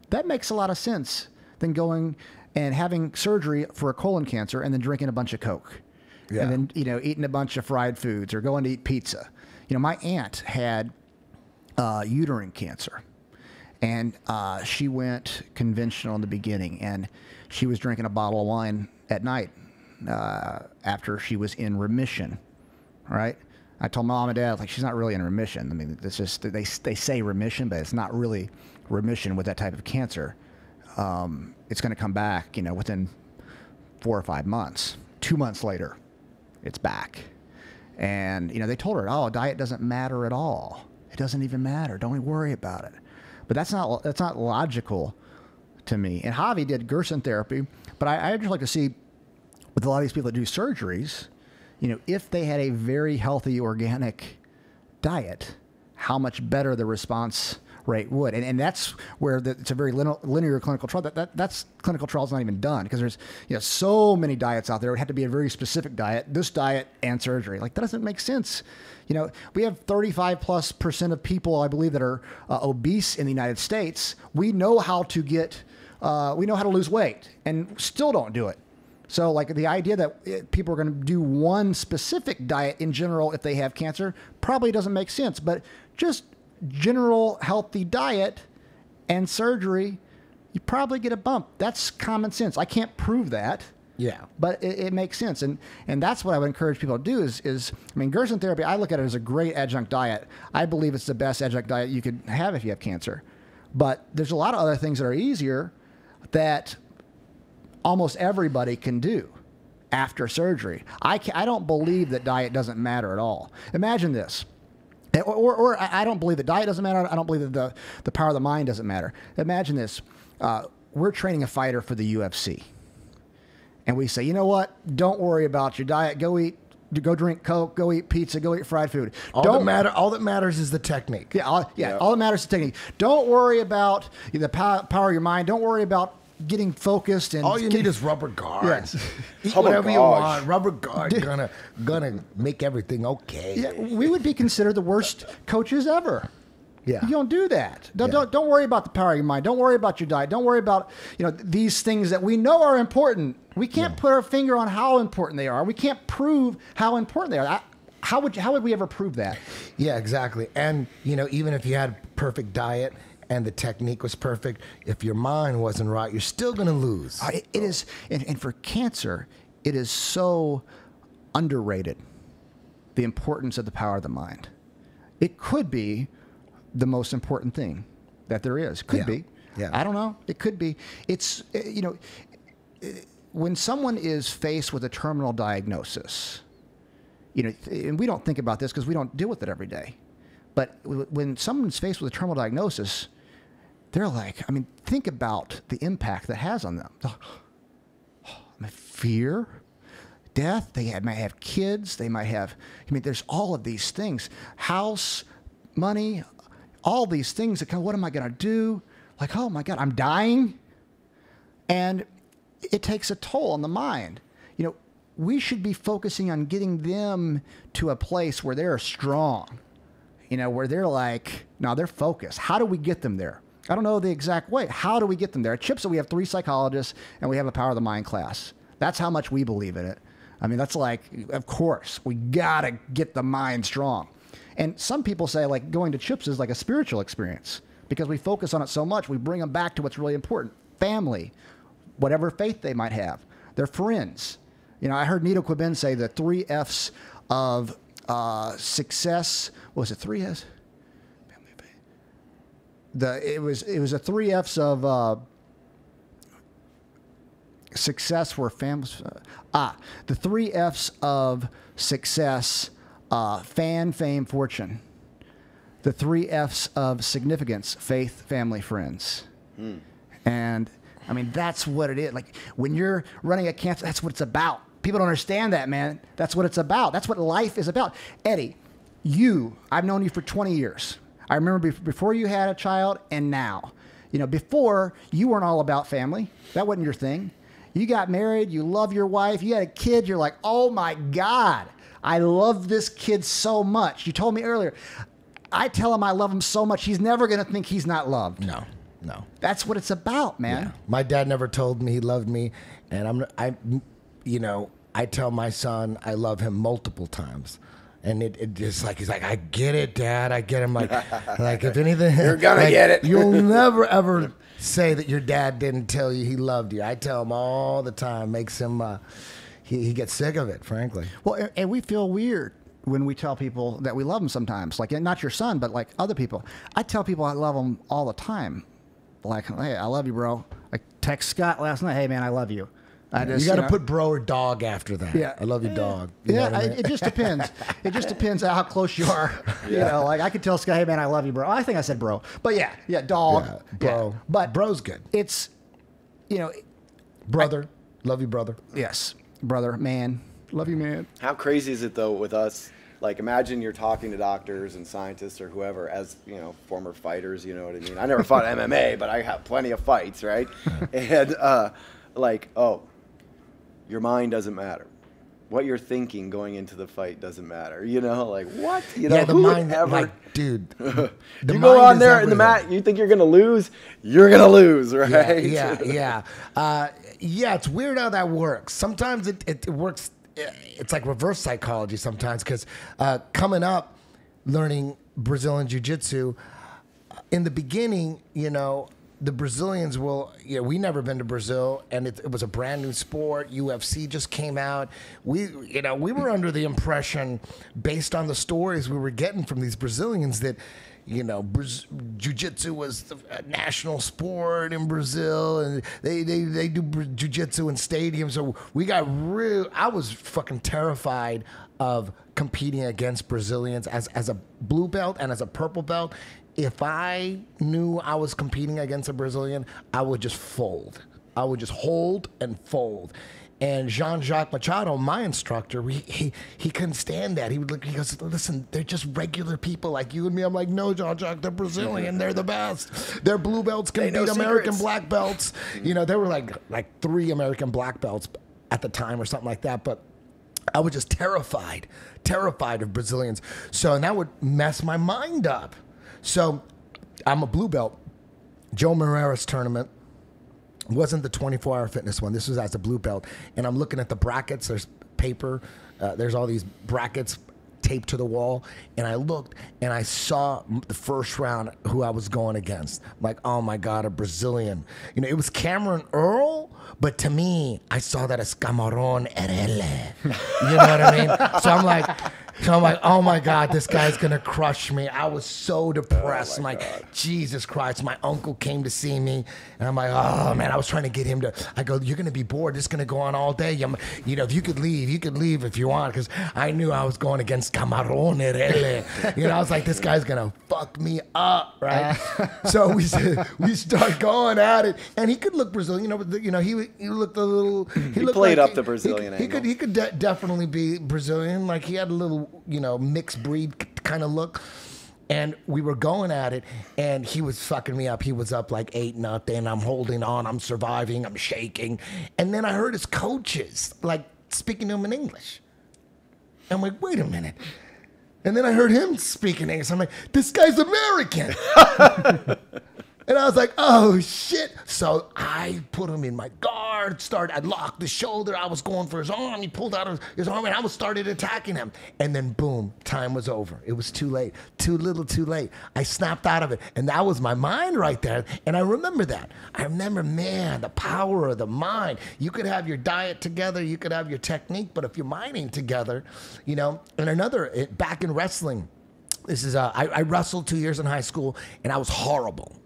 That makes a lot of sense than going and having surgery for a colon cancer and then drinking a bunch of Coke. Yeah. And then, you know, eating a bunch of fried foods or going to eat pizza. You know, my aunt had uterine cancer, and she went conventional in the beginning, and she was drinking a bottle of wine at night after she was in remission, right? I told Mom and Dad, like, she's not really in remission. I mean, it's just, they say remission, but it's not really remission with that type of cancer. It's going to come back, you know, within 4 or 5 months. 2 months later, it's back. And, you know, they told her, oh, diet doesn't matter at all. It doesn't even matter. Don't even worry about it. But that's not logical to me. And Javi did Gerson therapy, but I'd just like to see, with a lot of these people that do surgeries, you know, if they had a very healthy organic diet, how much better the response rate would. And that's where it's a very linear clinical trial. That's clinical trial's not even done because there's so many diets out there. It would have to be a very specific diet, this diet and surgery. Like that doesn't make sense. We have 35+% of people, I believe, that are obese in the United States. We know how to lose weight and still don't do it. So like the idea that people are going to do one specific diet in general if they have cancer probably doesn't make sense. But just general healthy diet and surgery, you probably get a bump. That's common sense. I can't prove that.
Yeah.
But it makes sense. And that's what I would encourage people to do is Gerson therapy, I look at it as a great adjunct diet. I believe it's the best adjunct diet you could have if you have cancer. But there's a lot of other things that are easier that almost everybody can do after surgery. I don't believe that diet doesn't matter at all. Imagine this. Or I don't believe that diet doesn't matter. I don't believe that the power of the mind doesn't matter. Imagine this. We're training a fighter for the UFC. And we say, you know what? Don't worry about your diet. Go drink Coke, go eat pizza, go eat fried food.
All that matters is the technique.
All that matters is the technique. Don't worry about the power of your mind. Don't worry about getting focused and
all you need is rubber guards.
Yes.
Eat whatever you want. Rubber guard gonna make everything okay.
Yeah, we would be considered the worst coaches ever.
Yeah.
You don't do that. Don't worry about the power of your mind. Don't worry about your diet. Don't worry about these things that we know are important. We can't put our finger on how important they are. We can't prove how important they are. How would we ever prove that?
Yeah, exactly. And even if you had perfect diet and the technique was perfect, if your mind wasn't right, you're still going to lose.
It is, and for cancer, it is so underrated, the importance of the power of the mind. It could be the most important thing that there is. Could be.
Yeah.
I don't know. It could be. It's, when someone is faced with a terminal diagnosis, and we don't think about this because we don't deal with it every day. But when someone's faced with a terminal diagnosis, they're like, think about the impact that has on them. Fear, death, they might have kids, they might have, there's all of these things. House, money, all these things that what am I going to do? Like, oh my God, I'm dying. And it takes a toll on the mind. We should be focusing on getting them to a place where they're strong. Where they're like, no, they're focused. How do we get them there? I don't know the exact way. How do we get them there? At CHIPSA, we have 3 psychologists, and we have a Power of the Mind class. That's how much we believe in it. That's like, of course, we got to get the mind strong. And some people say, like, going to CHIPSA is like a spiritual experience because we focus on it so much. We bring them back to what's really important. Family, whatever faith they might have, their friends. I heard Nito Quibin say the 3 F's of success. What was it? 3 F's? It was a 3 F's of success were families. The 3 F's of success: fame, fortune. The 3 F's of significance: faith, family, friends. And that's what it is. Like when you're running a cancer, that's what it's about. People don't understand that, man. That's what it's about. That's what life is about. Eddie, I've known you for 20 years. I remember before you had a child and now. Before, you weren't all about family. That wasn't your thing. You got married. You love your wife. You had a kid. You're like, oh, my God, I love this kid so much. You told me earlier, I tell him I love him so much, he's never going to think he's not loved.
No.
That's what it's about, man.
Yeah. My dad never told me he loved me, and I tell my son I love him multiple times. And it just like, he's like, I get it, Dad. I get him. Like if anything,
you're gonna get it.
You'll never ever say that your dad didn't tell you he loved you. I tell him all the time. Makes him he gets sick of it, frankly.
Well, and we feel weird when we tell people that we love them sometimes. Like not your son, but like other people. I tell people I love them all the time. Like, hey, I love you, bro. I text Scott last night. Hey, man, I love you.
You got to put bro or dog after that.
Yeah.
I love you, dog.
It just depends. It just depends how close you are. Like I could tell Scott, hey man, I love you, bro. I think I said bro, but dog,
bro.
Yeah. But
bro's good.
It's,
brother, love you, brother.
Yes, brother, man, love you, man.
How crazy is it though with us? like, imagine you're talking to doctors and scientists or whoever as, former fighters, you know what I mean? I never fought MMA, but I have plenty of fights, right? And, your mind doesn't matter. What you're thinking going into the fight doesn't matter. Like, what?
The mind, like, dude.
You go on there in the mat, you think you're going to lose, you're going to lose, right?
Yeah. It's weird how that works. Sometimes it works. It's like reverse psychology sometimes, because coming up, learning Brazilian Jiu-Jitsu, in the beginning, the Brazilians we never been to Brazil, and it was a brand new sport. UFC just came out. We were under the impression, based on the stories we were getting from these Brazilians, that, Jiu-Jitsu was a national sport in Brazil, and they do Jiu-Jitsu in stadiums. So we got I was fucking terrified of competing against Brazilians as a blue belt and as a purple belt. If I knew I was competing against a Brazilian, I would just fold. I would just hold and fold. And Jean-Jacques Machado, my instructor, he couldn't stand that. He goes, listen, they're just regular people like you and me. I'm like, no, Jean-Jacques, they're Brazilian. They're the best. Their blue belts can beat American black belts. There were like 3 American black belts at the time or something like that. But I was just terrified of Brazilians. So, and that would mess my mind up. So I'm a blue belt. Joe Moreira's tournament wasn't the 24-hour fitness one. This was as a blue belt. And I'm looking at the brackets. There's paper. There's all these brackets taped to the wall. And I looked, and I saw the first round who I was going against. I'm like, oh, my God, a Brazilian. It was Cameron Earl, but to me, I saw that as Camarón Erele. You know what I mean? So I'm like, oh my God, this guy's gonna crush me. I was so depressed. I'm like, God. Jesus Christ. My uncle came to see me, and I'm like, oh man, I was trying to get him to. I go, you're gonna be bored. This is gonna go on all day. If you could leave if you want, because I knew I was going against Camarón Erele. I was like, this guy's gonna fuck me up, right? So we start going at it, and he could look Brazilian. He looked a little. He looked
played
like
up the Brazilian angle.
He could definitely be Brazilian. Like he had a little, mixed breed kind of look. And we were going at it, and he was fucking me up. He was up like 8-0. I'm holding on. I'm surviving. I'm shaking. And then I heard his coaches like speaking to him in English. I'm like, wait a minute. And then I heard him speaking English. I'm like, this guy's American. And I was like, oh, shit. So I put him in my guard, I locked the shoulder. I was going for his arm. He pulled out his arm, and I started attacking him. And then, boom, time was over. It was too late. Too little, too late. I snapped out of it. And that was my mind right there. And I remember that. I remember, man, the power of the mind. You could have your diet together. You could have your technique. But if your mind ain't together, and back in wrestling, this is, I wrestled 2 years in high school, and I was horrible.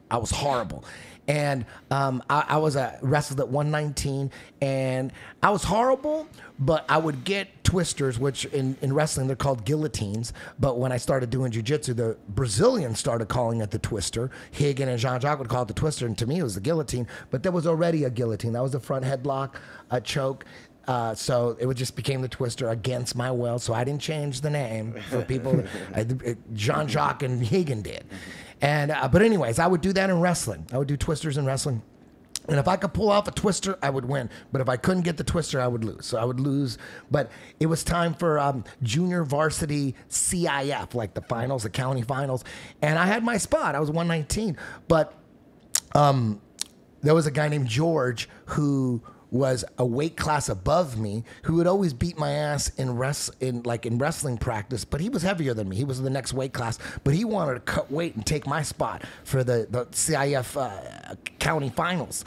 And I was wrestled at 119, and I was horrible, but I would get twisters, which in wrestling they're called guillotines. But when I started doing jiu-jitsu, the Brazilians started calling it the twister. Higgin and Jean-Jacques would call it the twister, and to me it was the guillotine. But there was already a guillotine. That was the front headlock, a choke. So it just became the twister against my will. So I didn't change the name for people. Jean-Jacques and Higgin did. And but anyways, I would do that in wrestling. I would do twisters in wrestling. And if I could pull off a twister, I would win. But if I couldn't get the twister, I would lose. So I would lose. But it was time for junior varsity CIF, like the finals, the county finals. And I had my spot. I was 119. But there was a guy named George who was a weight class above me, who would always beat my ass in wrestling practice, but he was heavier than me. He was in the next weight class, but he wanted to cut weight and take my spot for the CIF county finals.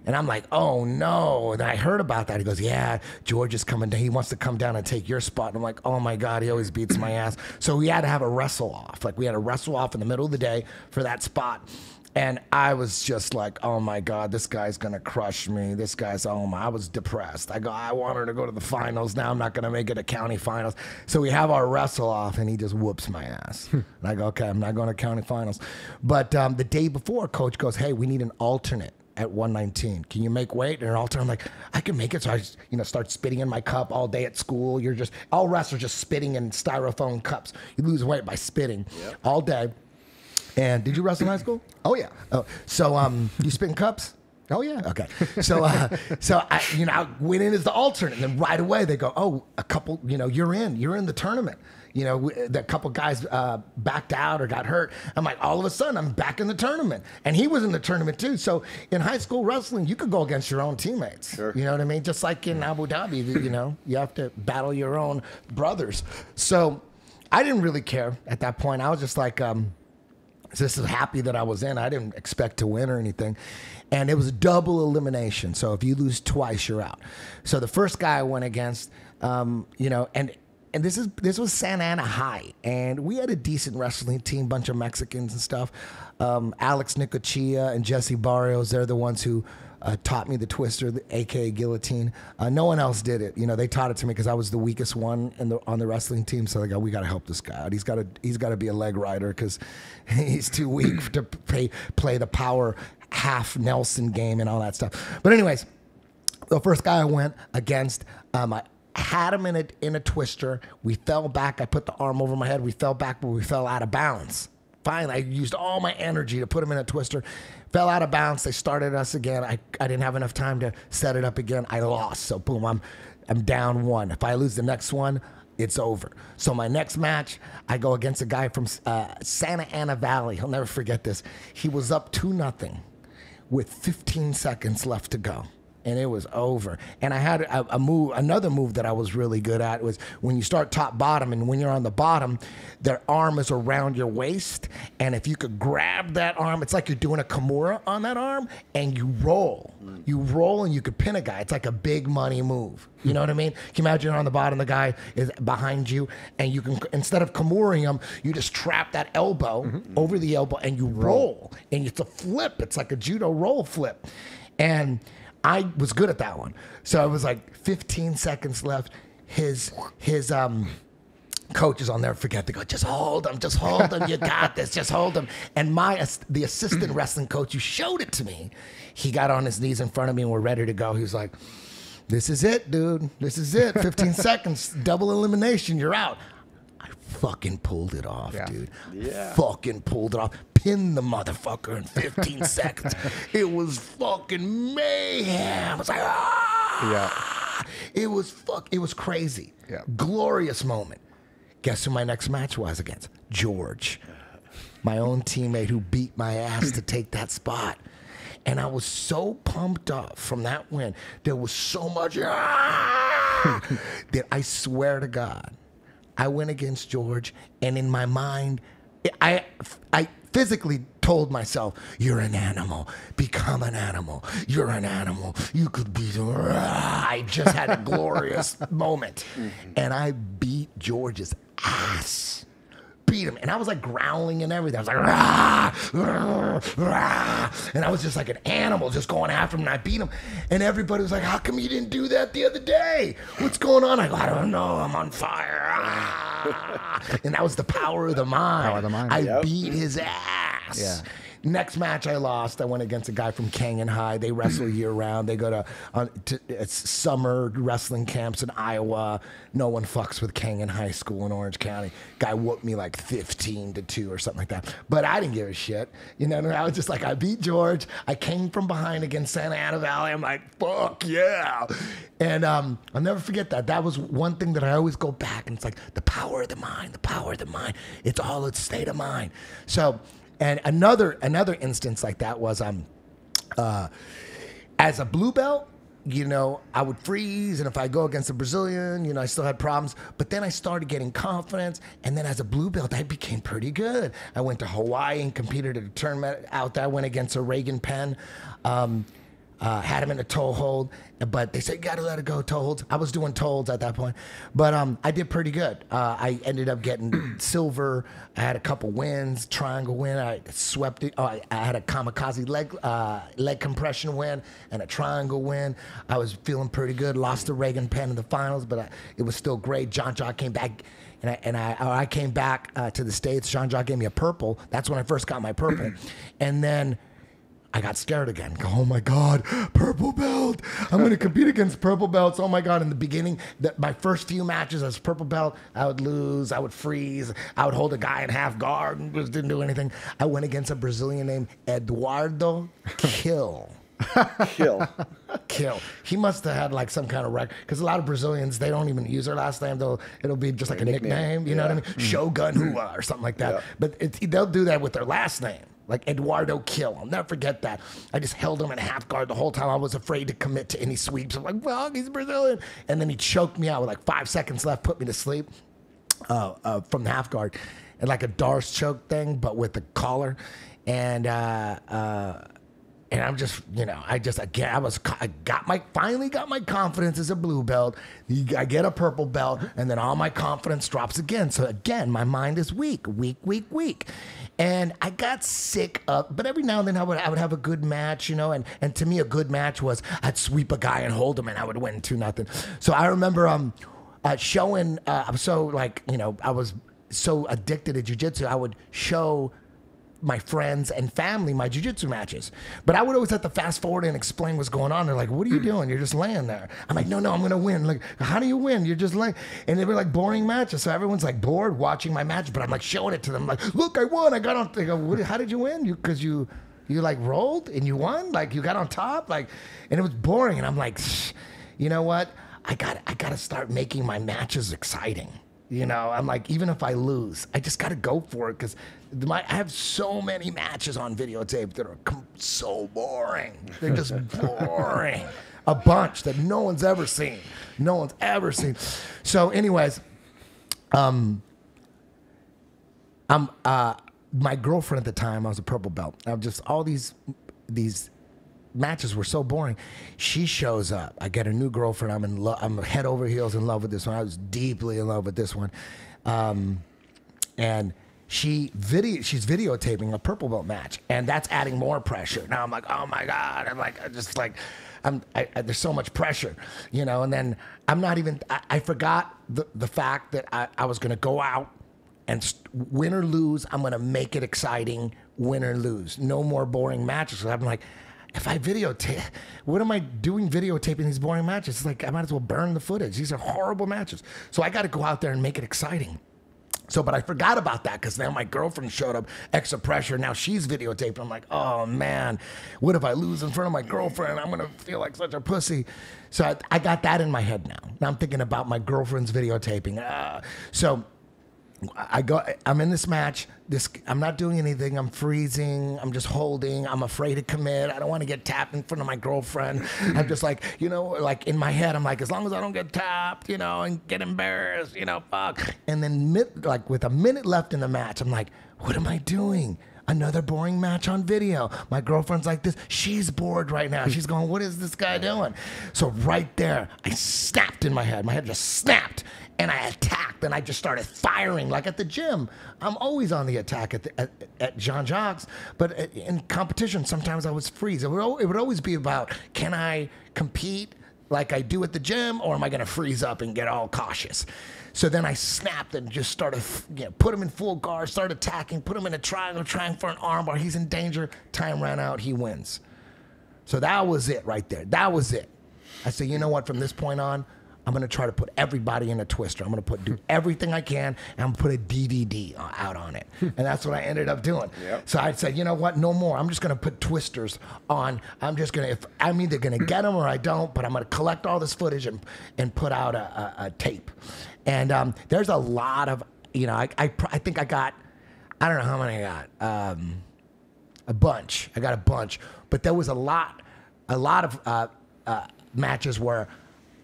And I'm like, oh no. And I heard about that. He goes, yeah, George is coming down. He wants to come down and take your spot. And I'm like, oh my God, he always beats my ass. So we had to have a wrestle off. Like we had to wrestle off in the middle of the day for that spot. And I was just like, oh my God, this guy's gonna crush me. I was depressed. I want her to go to the finals. Now I'm not gonna make it to county finals. So we have our wrestle off, and he just whoops my ass. And I go, okay, I'm not going to county finals. But the day before, coach goes, hey, we need an alternate. at 119. Can you make weight? And all the time I'm like, I can make it. So I just, start spitting in my cup all day at school. All wrestlers just spitting in styrofoam cups. You lose weight by spitting all day. And did you wrestle in high school?
Oh yeah.
Oh, so you spit in cups?
Oh yeah.
Okay. So I went in as the alternate, and then right away they go, oh, a couple, you're in the tournament. The couple guys backed out or got hurt. I'm like, all of a sudden, I'm back in the tournament. And he was in the tournament too. So in high school wrestling, you could go against your own teammates. Sure. You know what I mean? Just like in Abu Dhabi, you have to battle your own brothers. So I didn't really care at that point. I was just like, just happy that I was in. I didn't expect to win or anything. And it was double elimination. So if you lose twice, you're out. So the first guy I went against, and this was Santa Ana High, and we had a decent wrestling team, bunch of Mexicans and stuff. Alex Nicochea and Jesse Barrios, they're the ones who taught me the twister, aka guillotine. No one else did it. They taught it to me because I was the weakest one on the wrestling team. So they go, we got to help this guy out. He's got to be a leg rider because he's too weak to play the power half Nelson game and all that stuff. But anyways, the first guy I went against, I had him in a twister. We fell back. I put the arm over my head. We fell back, but we fell out of bounds. Finally, I used all my energy to put him in a twister. Fell out of bounds. They started us again. I didn't have enough time to set it up again. I lost. So boom, I'm down one. If I lose the next one, it's over. So my next match, I go against a guy from Santa Ana Valley. I'll never forget this. He was up 2-0 with 15 seconds left to go. And it was over. And I had another move that I was really good at was when you start top bottom, and when you're on the bottom, their arm is around your waist. And if you could grab that arm, it's like you're doing a Kimura on that arm, and you roll. You roll and you could pin a guy. It's like a big money move. You know what I mean? Can you imagine on the bottom, the guy is behind you, and you can, instead of Kimuring him, you just trap that elbow over the elbow, and you roll. And it's a flip. It's like a judo roll flip. And I was good at that one. So it was like 15 seconds left. His coaches, I'll never forget, they go, just hold him, you got this, just hold him. And the assistant wrestling coach who showed it to me, he got on his knees in front of me and we're ready to go. He was like, this is it, dude. This is it. 15 seconds, double elimination, you're out. I fucking pulled it off, dude. Yeah. Fucking pulled it off. Pinned the motherfucker in 15 seconds. It was fucking mayhem. I was like, ah! Yeah. It was crazy. Yeah. Glorious moment. Guess who my next match was against? George. My own teammate who beat my ass to take that spot. And I was so pumped up from that win. There was so much that I swear to God, I went against George, and in my mind, I physically told myself, you're an animal. Become an animal. You're an animal. You could be. I just had a glorious moment. And I beat George's ass. Beat him. And I was like growling and everything. I was like, rah, rah, rah. And I was just like an animal just going after him, and I beat him. And everybody was like, how come you didn't do that the other day? What's going on? I go, I don't know. I'm on fire. And that was the power of the mind. Power of the mind. I beat his ass. Yeah. Next match I lost. I went against a guy from Canyon High. They wrestle year round. They go to summer wrestling camps in Iowa. No one fucks with Canyon High School in Orange County. Guy whooped me like 15-2 or something like that. But I didn't give a shit. I was just like, I beat George. I came from behind against Santa Ana Valley. I'm like, fuck yeah. And I'll never forget that. That was one thing that I always go back, and it's like the power of the mind, the power of the mind. It's all a state of mind. So. And another instance like that was as a blue belt, I would freeze, and if I go against a Brazilian, I still had problems. But then I started getting confidence, and then as a blue belt, I became pretty good. I went to Hawaii and competed at a tournament out there. I went against a Reagan Penn. Had him in a toe hold, but they said, you gotta let it go, toe holds. I was doing toe holds at that point, but I did pretty good. I ended up getting silver. I had a couple wins, triangle win. I swept it. I had a kamikaze leg compression win and a triangle win. I was feeling pretty good. Lost to Reagan Penn in the finals, but it was still great. John Jock came back. And I came back to the States. John Jock gave me a purple. That's when I first got my purple. And then I got scared again. Oh my God, purple belt. I'm going to compete against purple belts. Oh my God. In the beginning, my first few matches as purple belt, I would lose. I would freeze. I would hold a guy in half guard and just didn't do anything. I went against a Brazilian named Eduardo Kill. Kill. He must have had like some kind of record, because a lot of Brazilians, they don't even use their last name. It'll be just like a nickname. You know what I mean? Shogun Hua or something like that.
Yep.
But they'll do that with their last name. Like Eduardo Kill. I'll never forget that. I just held him in half guard the whole time. I was afraid to commit to any sweeps. I'm like, well, he's Brazilian. And then he choked me out with like 5 seconds left, put me to sleep from the half guard. And like a Darce choke thing, but with the collar. And I'm just, finally got my confidence as a blue belt. I get a purple belt, and then all my confidence drops again. So again, my mind is weak. And I got sick of, but every now and then I would have a good match, and to me a good match was I'd sweep a guy and hold him and I would win 2-0. So I remember showing, I was so addicted to jiu-jitsu, I would show my friends and family my jiu-jitsu matches. But I would always have to fast forward and explain what's going on. They're like, what are you doing? You're just laying there. I'm like, no, I'm going to win. Like, how do you win? You're just laying. And they were like boring matches. So everyone's like bored watching my match, but I'm like showing it to them. Like, look, I won. I got on. They go, how did you win? Because you like rolled and you won? Like you got on top? Like, and it was boring. And I'm like, you know what? I got to start making my matches exciting. I'm like, even if I lose, I just got to go for it, because I have so many matches on videotape that are so boring. They're just boring. A bunch that no one's ever seen. So anyways, my girlfriend at the time, I was a purple belt. I'm just, all these matches were so boring. She shows up. I get a new girlfriend. I'm in love. I'm head over heels in love with this one. I was deeply in love with this one. And she's videotaping a purple belt match, and that's adding more pressure. Now I'm like, oh my God. I'm like, there's so much pressure, and then I'm not even, I forgot the fact that I was going to go out and win or lose. I'm going to make it exciting, win or lose. No more boring matches. So I'm like, if I videotape, what am I doing videotaping these boring matches? It's like, I might as well burn the footage. These are horrible matches. So I got to go out there and make it exciting. So, but I forgot about that, because now my girlfriend showed up, extra pressure. Now she's videotaping. I'm like, oh man, what if I lose in front of my girlfriend? I'm going to feel like such a pussy. So I got that in my head now. Now I'm thinking about my girlfriend's videotaping. So I'm in this match. I'm not doing anything. I'm freezing. I'm just holding. I'm afraid to commit. I don't want to get tapped in front of my girlfriend. I'm just like, like in my head, I'm like, as long as I don't get tapped, and get embarrassed, fuck. And then with a minute left in the match, I'm like, what am I doing? Another boring match on video. My girlfriend's like this. She's bored right now. She's going, what is this guy doing? So right there, I snapped in my head. My head just snapped. And I attacked, and I just started firing like at the gym. I'm always on the attack at Jean-Jacques, but in competition, sometimes I was freeze. It would always be about, can I compete like I do at the gym, or am I going to freeze up and get all cautious? So then I snapped and just started, put him in full guard, started attacking, put him in a triangle, trying for an arm bar. He's in danger. Time ran out. He wins. So that was it right there. That was it. I said, you know what? From this point on, I'm going to try to put everybody in a twister. I'm going to do everything I can, and I'm going to put a DVD out on it. And that's what I ended up doing. Yep. So I said, you know what? No more. I'm just going to put twisters on. I'm either going to get them or I don't, but I'm going to collect all this footage and put out a tape. And there's a lot of, I think I got, I don't know how many I got. A bunch. I got a bunch. But there was a lot of matches where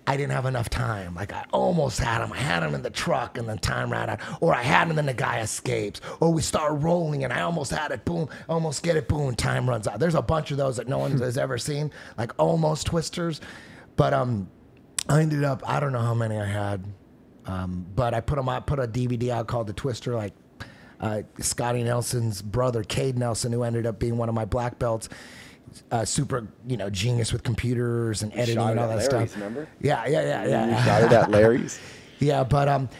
I didn't have enough time. Like I almost had him. I had him in the truck and then time ran out. Or I had him and the guy escapes. Or we start rolling and I almost had it, boom, almost get it, boom, time runs out. There's a bunch of those that no one has ever seen, like almost twisters. But I ended up, I don't know how many I had. But I put a DVD out called The Twister, like Scotty Nelson's brother, Cade Nelson, who ended up being one of my black belts. Super, genius with computers and editing and all that stuff. Remember? Yeah.
You shot it at Larry's.
Yeah, but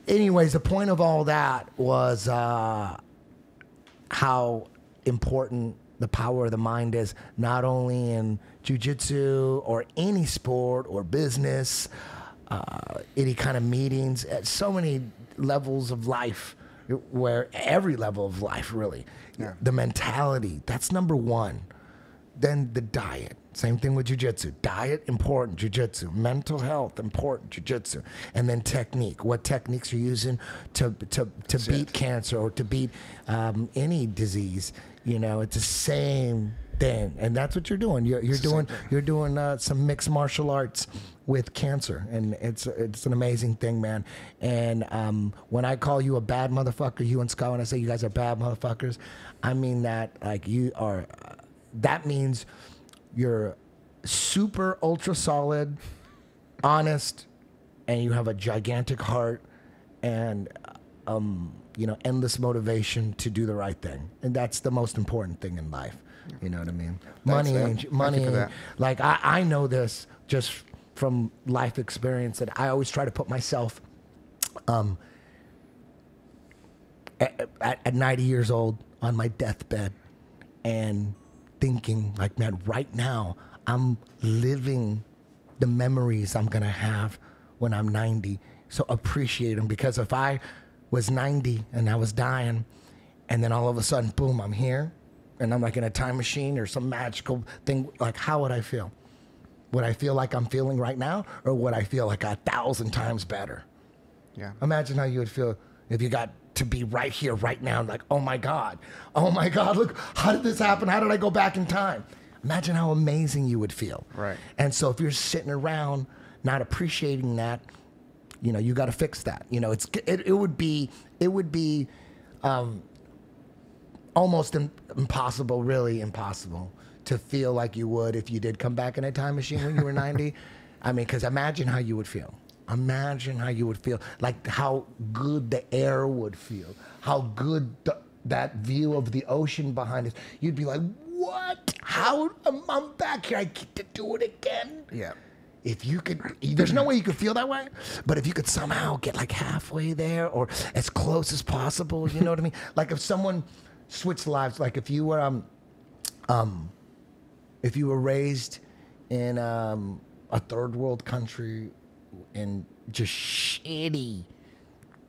anyways, the point of all that was how important the power of the mind is, not only in jiu-jitsu or any sport or business, any kind of meetings, at so many levels of life, where every level of life, really.
Yeah.
The mentality, that's number one. Then the diet. Same thing with jiu-jitsu. Diet, important, jiu-jitsu. Mental health, important, jiu-jitsu. And then technique. What techniques you're using to beat cancer or to beat any disease. You know, it's the same thing. And that's what you're doing. You're doing some mixed martial arts with cancer, and it's an amazing thing, man. And when I call you a bad motherfucker, you and Scott, when I say you guys are bad motherfuckers, I mean that like you are. That means you're super ultra solid, honest, and you have a gigantic heart, and you know, endless motivation to do the right thing, and that's the most important thing in life. You know what I mean?
Thanks,
Money
for
ain't,
that.
like I know this just from life experience, that I always try to put myself at 90 years old on my deathbed and thinking like, man, right now I'm living the memories I'm gonna have when I'm 90. So appreciate them, because if I was 90 and I was dying, and then all of a sudden, boom, I'm here, and I'm like in a time machine or some magical thing, like how would I feel? Would I feel like I'm feeling right now, or would I feel like 1,000 times better?
Yeah.
Imagine how you would feel if you got to be right here, right now, like, oh my God, look, how did this happen? How did I go back in time? Imagine how amazing you would feel.
Right.
And so if you're sitting around not appreciating that, you know, you got to fix that. You know, it would be almost impossible, really impossible, to feel like you would if you did come back in a time machine when you were 90. I mean, because imagine how you would feel. Imagine how you would feel, like how good the air would feel, how good that view of the ocean behind us. You'd be like, what? How? I'm back here. I get to do it again?
Yeah.
If you could, there's no way you could feel that way, but if you could somehow get like halfway there or as close as possible, you know what I mean? Like if someone switched lives, like if you were raised in a third world country in just shitty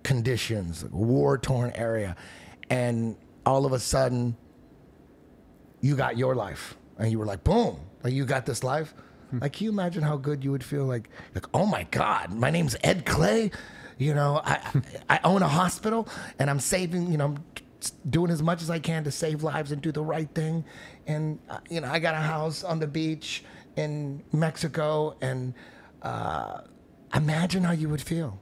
conditions, like war-torn area, and all of a sudden you got your life, and you were like, boom, like you got this life. Like, can you imagine how good you would feel? Like, oh my God, my name's Ed Clay. You know, I own a hospital, and I'm saving, you know, I'm doing as much as I can to save lives and do the right thing. And, you know, I got a house on the beach in Mexico, and imagine how you would feel.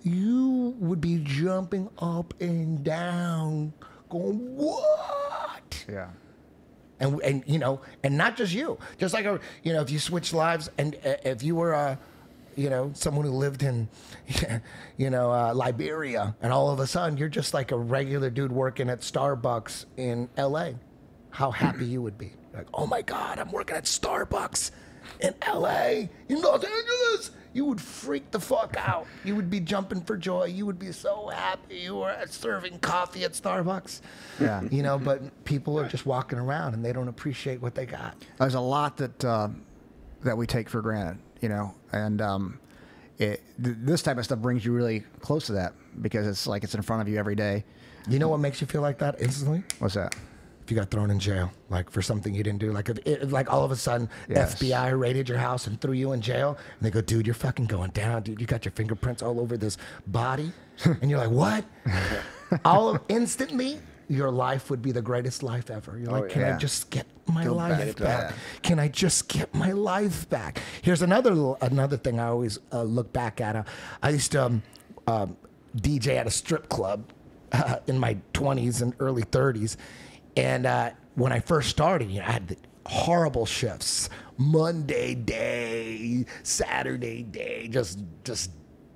You would be jumping up and down, going, what?
Yeah.
And you know, and not just you, just like you know, if you switch lives, and if you were you know, someone who lived in you know, Liberia, and all of a sudden you're just like a regular dude working at Starbucks in LA, how happy you would be. Like, oh my God, I'm working at Starbucks in LA, in Los Angeles. You would freak the fuck out. You would be jumping for joy. You would be so happy you were serving coffee at Starbucks.
Yeah.
You know, but people are just walking around and they don't appreciate what they got.
There's a lot that we take for granted, you know, and this type of stuff brings you really close to that, because it's like it's in front of you every day.
You know what makes you feel like that instantly?
What's that?
If you got thrown in jail, like for something you didn't do, like if like all of a sudden
Yes.
FBI raided your house and threw you in jail, and they go, dude, you're fucking going down, dude. You got your fingerprints all over this body, and you're like, what? Instantly, your life would be the greatest life ever. You're like, can I just get my life back? Can I just get my life back? Here's another thing I always look back at. I used to DJ at a strip club in my 20s and early 30s. And when I first started, you know, I had the horrible shifts, Monday day, Saturday day, just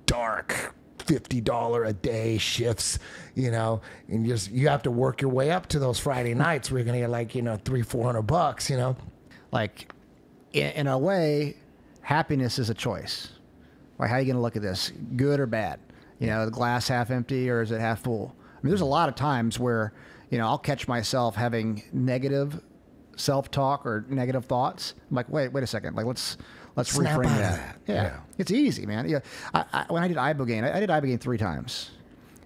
dark, $50 a day shifts, you know, and you have to work your way up to those Friday nights where you're gonna get like, you know, $300-400, you know.
Like, in a way, happiness is a choice. Like, how are you going to look at this? Good or bad? You know, the glass half empty or is it half full? I mean, there's a lot of times where, you know, I'll catch myself having negative self-talk or negative thoughts. I'm like, wait a second. Like, let's
Snap
reframe
out of
that.
that. Yeah.
It's easy, man. Yeah, when I did ibogaine, I did ibogaine 3 times,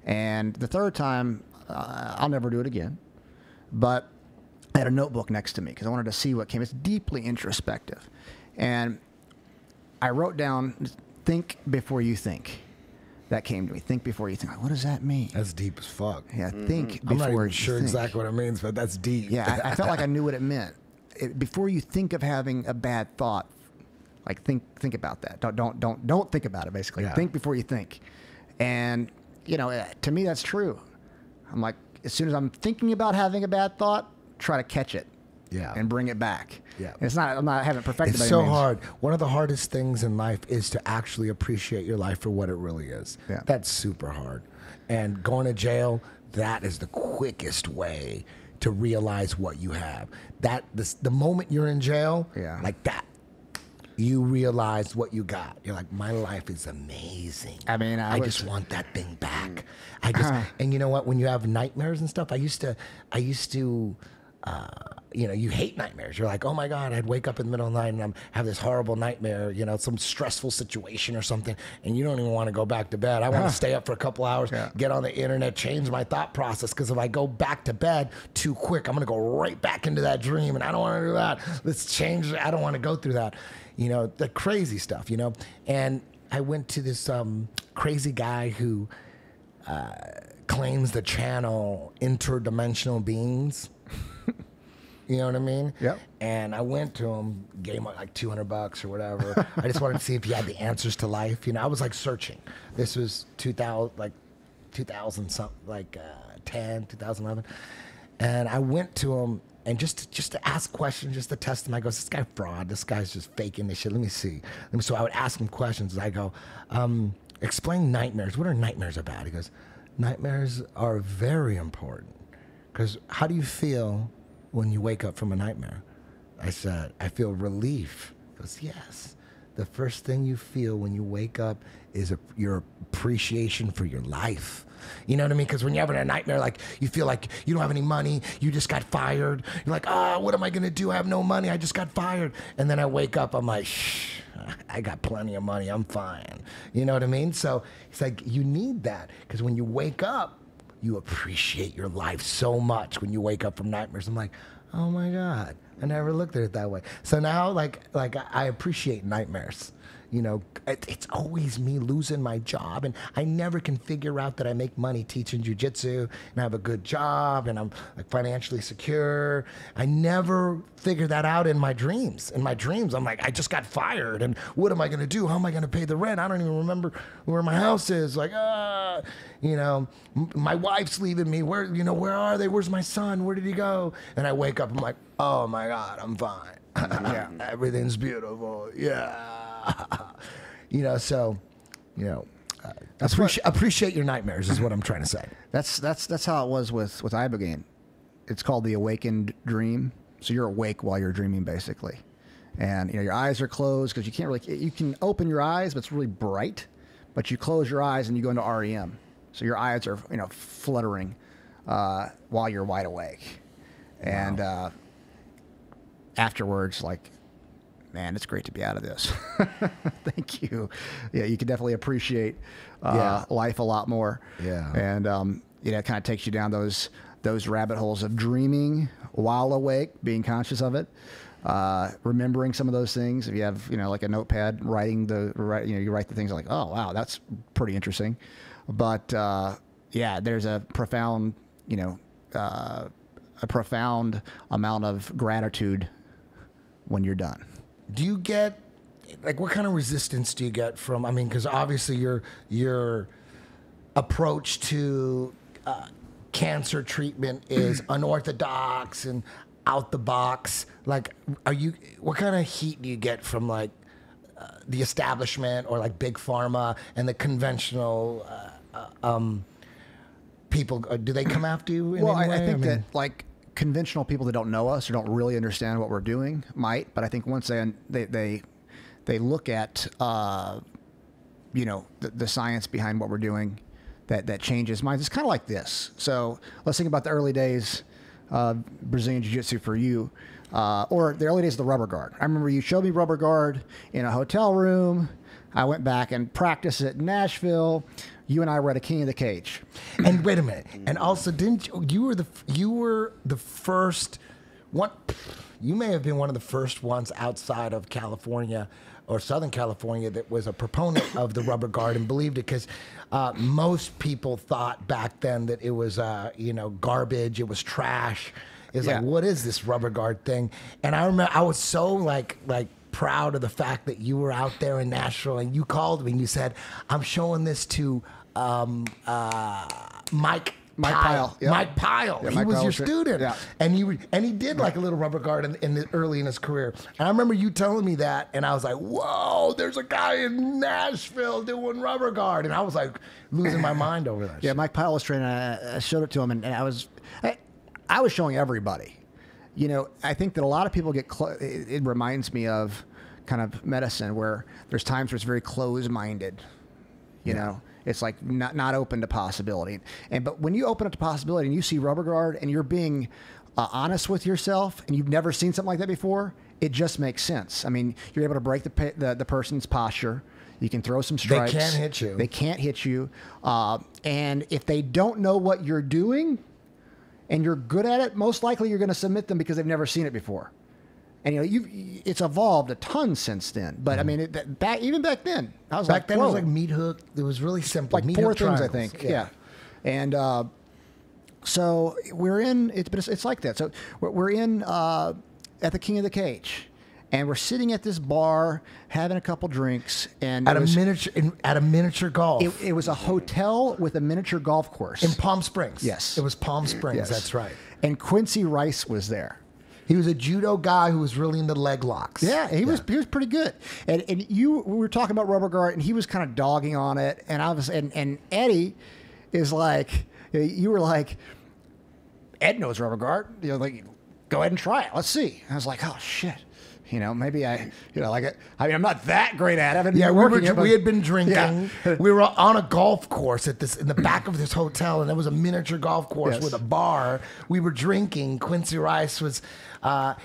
and the third time, I'll never do it again. But I had a notebook next to me because I wanted to see what came. It's deeply introspective, and I wrote down, "Think before you think." That came to me. Think before you think. Like, what does that mean?
That's deep as fuck.
Yeah, think before
I'm not even
you
sure
think.
exactly what it means, but that's deep.
Yeah, I felt like I knew what it meant. Before you think of having a bad thought, like think about that. Don't think about it. Basically,
Yeah.
think before you think. And to me, that's true. I'm like, as soon as I'm thinking about having a bad thought, try to catch it.
Yeah.
And bring it back.
Yeah.
And I haven't perfected
It's
by
so
any means.
hard. One of the hardest things in life is to actually appreciate your life for what it really is.
Yeah.
That's super hard. And going to jail, that is the quickest way to realize what you have. The moment you're in jail,
Yeah.
like that, you realize what you got. You're like, my life is amazing.
I mean,
I just want that thing back. And you know what? When you have nightmares and stuff, I used to you hate nightmares. You're like, oh my God, I'd wake up in the middle of the night and have this horrible nightmare, some stressful situation or something, and you don't even want to go back to bed. I want to stay up for a couple hours, get on the internet, change my thought process, because if I go back to bed too quick, I'm going to go right back into that dream, and I don't want to do that. Let's change. I don't want to go through that. The crazy stuff, And I went to this crazy guy who claims the channel interdimensional beings. You know what I mean?
Yep.
And I went to him, gave him like $200 or whatever. I just wanted to see if he had the answers to life. I was like searching. This was 2000 something, 10, 2011. And I went to him and just to ask questions, just to test him. I go, this guy fraud. This guy's just faking this shit. Let me see. So I would ask him questions. I go, explain nightmares. What are nightmares about? He goes, nightmares are very important. Because how do you feel when you wake up from a nightmare? I said, I feel relief. He goes, yes. The first thing you feel when you wake up is your appreciation for your life. You know what I mean? Because when you're having a nightmare, like you feel like you don't have any money, you just got fired. You're like, what am I going to do? I have no money. I just got fired. And then I wake up, I'm like, shh, I got plenty of money. I'm fine. You know what I mean? So it's like, you need that. Because when you wake up, you appreciate your life so much when you wake up from nightmares. I'm like, oh my God, I never looked at it that way. So now, like I appreciate nightmares. It's always me losing my job, and I never can figure out that I make money teaching jiu-jitsu and I have a good job and I'm like financially secure. I never figure that out in my dreams. In my dreams, I'm like, I just got fired, and what am I going to do? How am I going to pay the rent? I don't even remember where my house is. Like, my wife's leaving me. Where are they? Where's my son? Where did he go? And I wake up, I'm like, oh my God, I'm fine. Yeah, everything's beautiful. Yeah. Appreciate your nightmares is what I'm trying to say.
That's how it was with ibogaine. It's called the awakened dream. So you're awake while you're dreaming, basically, and your eyes are closed because you can't really. You can open your eyes, but it's really bright. But you close your eyes and you go into REM. So your eyes are fluttering while you're wide awake, and afterwards, like, man, it's great to be out of this. Thank you. Yeah, you can definitely appreciate life a lot more.
Yeah.
And it kind of takes you down those rabbit holes of dreaming while awake, being conscious of it, remembering some of those things. If you have like a notepad, you write the things like, oh wow, that's pretty interesting. But there's a profound amount of gratitude when you're done.
Do you get, what kind of resistance do you get from, because obviously your approach to cancer treatment is unorthodox and out the box. Like, what kind of heat do you get from the establishment or big pharma and the conventional people? Do they come after you in any way?
I think that conventional people that don't know us or don't really understand what we're doing might, but I think once they look at the science behind what we're doing, that changes minds. It's kind of like this. So let's think about the early days of Brazilian Jiu-Jitsu for you. or the early days of the rubber guard. I remember you showed me rubber guard in a hotel room. I went back and practiced it in Nashville. You and I were at a King of the Cage.
And wait a minute. And also, didn't you were the first one? You may have been one of the first ones outside of California or Southern California that was a proponent of the rubber guard and believed it, because most people thought back then that it was garbage, it was trash. It's like, what is this rubber guard thing? And I remember I was so like proud of the fact that you were out there in Nashville, and you called me and you said, I'm showing this to Mike Pyle.
Yep.
Mike Pyle.
Yeah,
he
Mike
was
Pyle
your
was
student.
yeah.
And he did like a little rubber guard early in his career. And I remember you telling me that, and I was like, whoa, there's a guy in Nashville doing rubber guard. And I was like losing my mind over that.
Yeah,
shit.
Mike Pyle was training. I showed it to him, and I was showing everybody. You know, I think that a lot of people get. It reminds me of kind of medicine where there's times where it's very closed-minded. You know, it's like not open to possibility. But when you open up to possibility and you see rubber guard and you're being honest with yourself and you've never seen something like that before, it just makes sense. I mean, you're able to break the person's posture. You can throw some strikes.
They can't hit you.
They can't hit you. And if they don't know what you're doing and you're good at it, most likely you're going to submit them because they've never seen it before. And it's evolved a ton since then. But I mean, even back then, I was
Back
like,
then
whoa.
it was like meat hook. It was really simple.
Like
meat
4
hook
things, I
triangles.
think. Yeah. And so we're in. It's like that. So we're in at the King of the Cage, and we're sitting at this bar having a couple drinks, and
At a miniature golf
it was a hotel with a miniature golf course
in Palm Springs.
Yes.
It was Palm Springs.
Yes.
That's right.
And Quincy Rice was there.
He was a judo guy who was really into leg locks.
Yeah, he was pretty good. And we were talking about rubber guard, and he was kind of dogging on it. And and Eddie is like, you were like, Ed knows rubber guard. You know, like, go ahead and try it. Let's see. And I was like, oh shit. You know, maybe I'm not that great at it.
Yeah, we had been drinking.
Yeah.
We were on a golf course in the back of this hotel, and there was a miniature golf course
Yes.
with a bar. We were drinking. Quincy Rice was,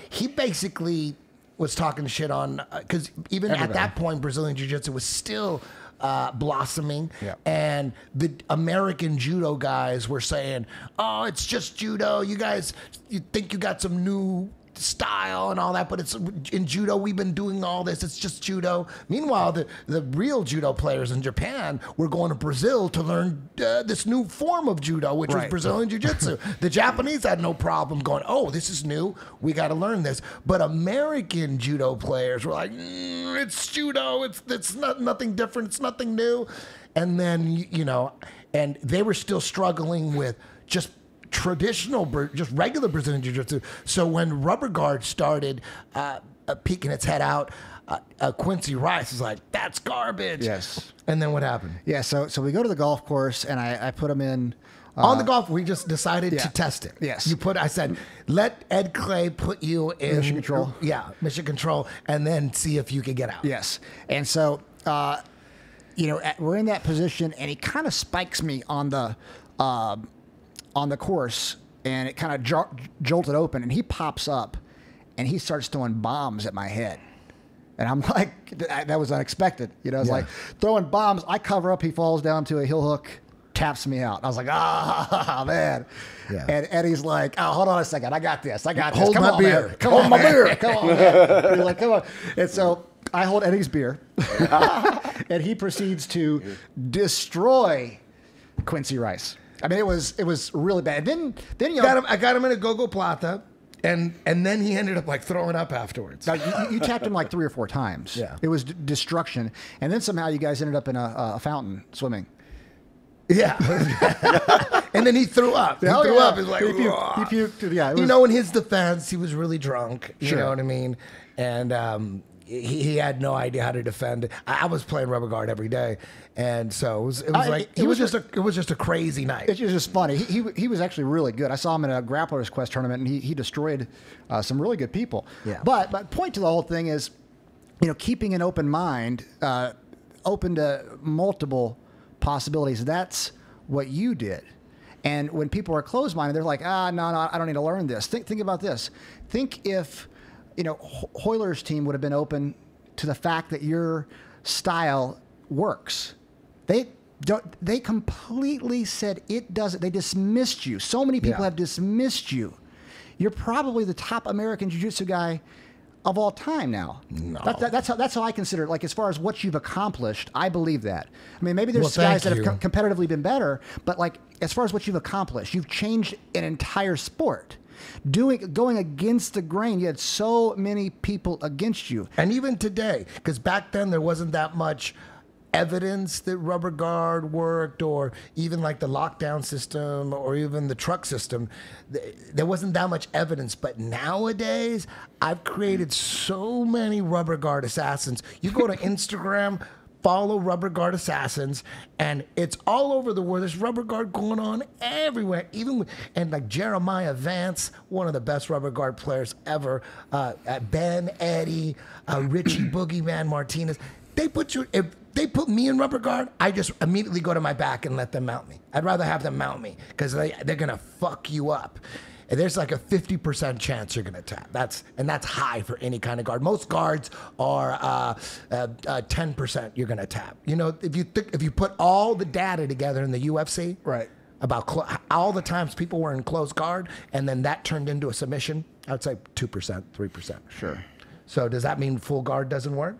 he basically was talking shit on, because even
Everybody.
at that point, Brazilian Jiu-Jitsu was still blossoming.
Yeah.
And the American judo guys were saying, oh, it's just judo. You guys, you think you got some new style and all that, but it's in judo we've been doing all this, it's just judo. Meanwhile, the real judo players in Japan were going to Brazil to learn this new form of judo, which was
Right.
Brazilian Jiu-Jitsu. The Japanese had no problem going, oh, this is new, we got to learn this. But American judo players were like, it's judo, it's nothing different, it's nothing new. And then, and they were still struggling with just traditional, just regular Brazilian Jiu-Jitsu. So when rubber guard started peeking its head out, Quincy Rice was like, that's garbage.
Yes.
And then what happened?
Yeah, so we go to the golf course, and I put him in.
On the golf, we just decided
yeah.
to test it.
Yes.
I said, let Ed Clay put you in
Mission control.
Yeah, mission control, and then see if you could get out.
Yes. And so, we're in that position, and he kind of spikes me on the course, and it kind of jolted open, and he pops up, and he starts throwing bombs at my head. And I'm like, that was unexpected. It's like throwing bombs. I cover up, he falls down to a heel hook, taps me out. I was like, man.
Yeah.
And Eddie's like, oh, hold on a second. I got this.
Hold
Come
my
on,
beer.
man. Come on, my beer. Come on, man. He's like, come on. And so I hold Eddie's beer, and he proceeds to destroy Quincy Rice. I mean, it was really bad. Then
I got him in a go-go plata, and then he ended up like throwing up afterwards.
Now, you tapped him like 3 or 4 times.
Yeah.
It was destruction. And then somehow you guys ended up in a fountain swimming.
Yeah. And then he threw up. He threw up. He's like,
he puked. Yeah. It was,
in his defense, he was really drunk. You
Sure.
know what I mean? And he had no idea how to defend. I was playing rubber guard every day, and so it was just a crazy night.
It's just funny. He was actually really good. I saw him in a Grappler's Quest tournament, and he destroyed some really good people.
Yeah.
But point to the whole thing is, keeping an open mind, open to multiple possibilities. That's what you did. And when people are closed-minded, they're like, no, I don't need to learn this. Think about this. Think if Hoyler's team would have been open to the fact that your style works. They completely said it doesn't. They dismissed you. So many people have dismissed you. You're probably the top American jiu-jitsu guy of all time now.
No.
That's how I consider it. Like, as far as what you've accomplished, I believe that. I mean, maybe there's guys that have competitively been better, but like, as far as what you've accomplished, you've changed an entire sport. Going against the grain, you had so many people against you.
And even today, because back then there wasn't that much evidence that rubber guard worked, or even like the lockdown system, or even the truck system. There wasn't that much evidence. But nowadays, I've created so many rubber guard assassins. You go to Instagram, follow rubber guard assassins, and it's all over the world. There's rubber guard going on everywhere. And like Jeremiah Vance, one of the best rubber guard players ever, Ben, Eddie, Richie Boogeyman Martinez. If they put me in rubber guard, I just immediately go to my back and let them mount me. I'd rather have them mount me, because they're gonna fuck you up. And there's like a 50% chance you're gonna tap. That's high for any kind of guard. Most guards are 10% you're gonna tap. If you put all the data together in the UFC,
right,
about all the times people were in close guard, and then that turned into a submission, I'd say 2%, 3%.
Sure.
So does that mean full guard doesn't work?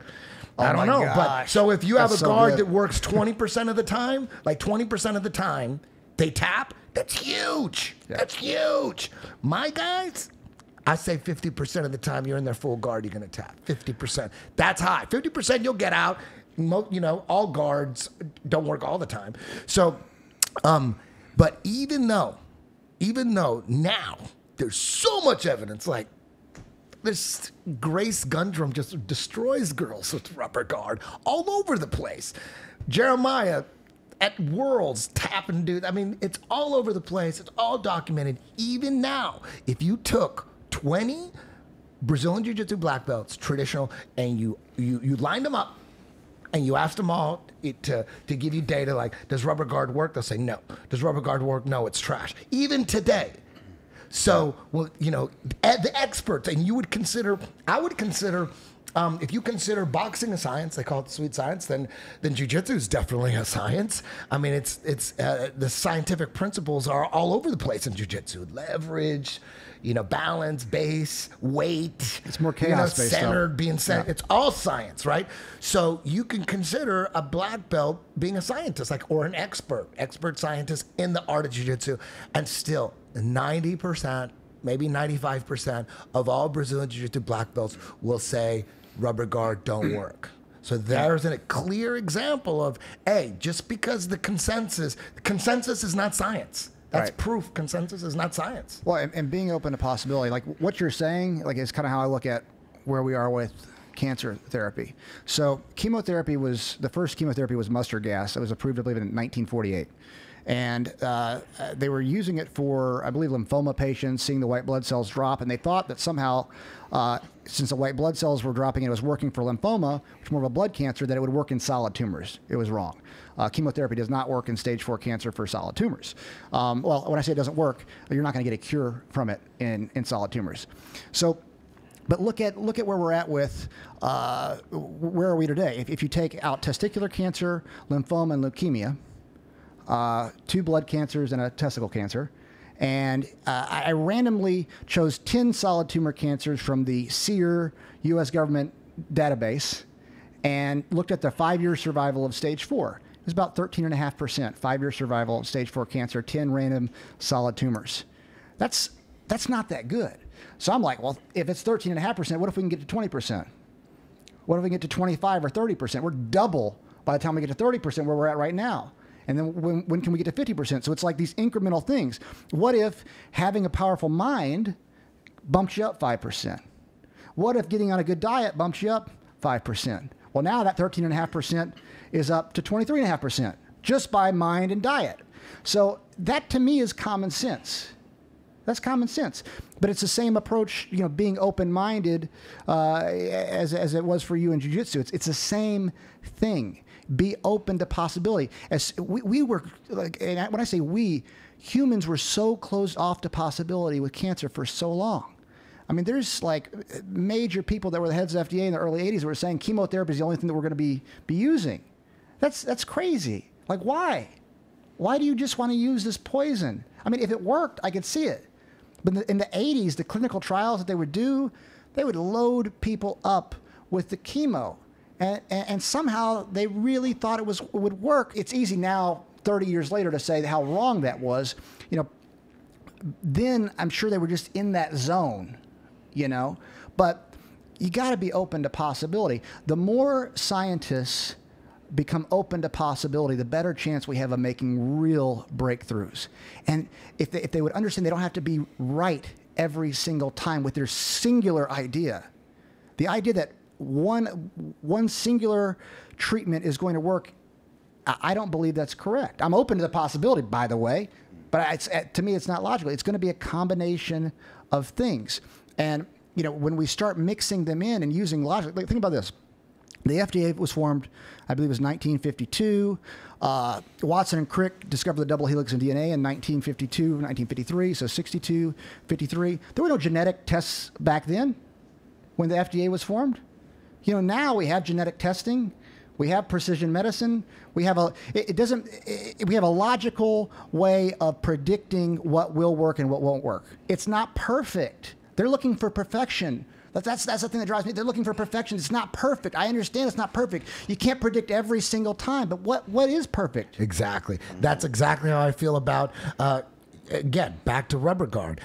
Oh,
I don't know.
gosh.
But so if you have
That's
a
so
guard
good.
that works 20% of the time, like 20% of the time they tap, that's huge.
Yeah.
That's huge. My guys, I say 50% of the time you're in their full guard, you're going to tap. 50%. That's high. 50% you'll get out. All guards don't work all the time. So, but even though now there's so much evidence, like, this Grace Gundrum just destroys girls with rubber guard all over the place. Jeremiah at Worlds tapping dude. I mean, it's all over the place. It's all documented. Even now, if you took 20 Brazilian Jiu-Jitsu black belts, traditional, and you lined them up, and you asked them all to give you data like, does rubber guard work? They'll say no. Does rubber guard work? No, it's trash. Even today. So, the experts, and I would consider, if you consider boxing a science, they call it sweet science, then jiu-jitsu is definitely a science. I mean, it's the scientific principles are all over the place in jiu-jitsu. Leverage, balance, base, weight.
It's more chaos-based,
centered, being centered. Yeah. It's all science, right? So you can consider a black belt being a scientist, or an expert scientist in the art of jiu-jitsu, and still 90%, maybe 95% of all Brazilian Jiu-Jitsu black belts will say rubber guard don't work. So there's a clear example of, just because the consensus is not science. That's
right.
Proof consensus is not science.
Well, and being open to possibility, like what you're saying, like, is kind of how I look at where we are with cancer therapy. So the first chemotherapy was mustard gas. It was approved, I believe, in 1948. And they were using it for, I believe, lymphoma patients, seeing the white blood cells drop. And they thought that somehow, since the white blood cells were dropping, it was working for lymphoma, which is more of a blood cancer, that it would work in solid tumors. It was wrong. Chemotherapy does not work in stage 4 cancer for solid tumors. Well, when I say it doesn't work, you're not going to get a cure from it in solid tumors. So, but look at where we're at with where are we today? If you take out testicular cancer, lymphoma, and leukemia, 2 blood cancers and a testicle cancer. And I randomly chose 10 solid tumor cancers from the SEER U.S. government database and looked at the 5-year survival of stage 4. It was about 13.5% 5-year survival of stage 4 cancer, 10 random solid tumors. That's not that good. So I'm like, well, if it's 13.5%, what if we can get to 20%? What if we can get to 25 or 30%? We're double by the time we get to 30% where we're at right now. And then when can we get to 50%? So it's like these incremental things. What if having a powerful mind bumps you up 5%? What if getting on a good diet bumps you up 5%? Well, now that 13.5% is up to 23.5% just by mind and diet. So that to me is common sense. That's common sense. But it's the same approach, being open-minded as it was for you in jiu-jitsu. It's the same thing. Be open to possibility. As we were, like, and when I say we, humans were so closed off to possibility with cancer for so long. I mean, there's like major people that were the heads of FDA in the early 80s that were saying chemotherapy is the only thing that we're going to be using. That's crazy. Like, why? Why do you just want to use this poison? I mean, if it worked, I could see it. But in the 80s, the clinical trials that they would do, they would load people up with the chemo. And somehow they really thought it would work. It's easy now, 30 years later, to say how wrong that was. You know, then I'm sure they were just in that zone, you know. But you got to be open to possibility. The more scientists become open to possibility, the better chance we have of making real breakthroughs. And if they would understand they don't have to be right every single time with their singular idea, the idea that one singular treatment is going to work, I don't believe that's correct. I'm open to the possibility, by the way, but to me, it's not logical. It's going to be a combination of things. And, you know, when we start mixing them in and using logic, like, think about this. The FDA was formed, I believe it was 1952. Watson and Crick discovered the double helix in DNA in 1952, 1953, so 62, 53. There were no genetic tests back then when the FDA was formed. You know, now we have genetic testing, we have precision medicine, we have we have a logical way of predicting what will work and what won't work. It's not perfect. They're looking for perfection. That's the thing that drives me. They're looking for perfection. It's not perfect. I understand it's not perfect. You can't predict every single time, but what is perfect?
Exactly. That's exactly how I feel about again, back to rubber guard.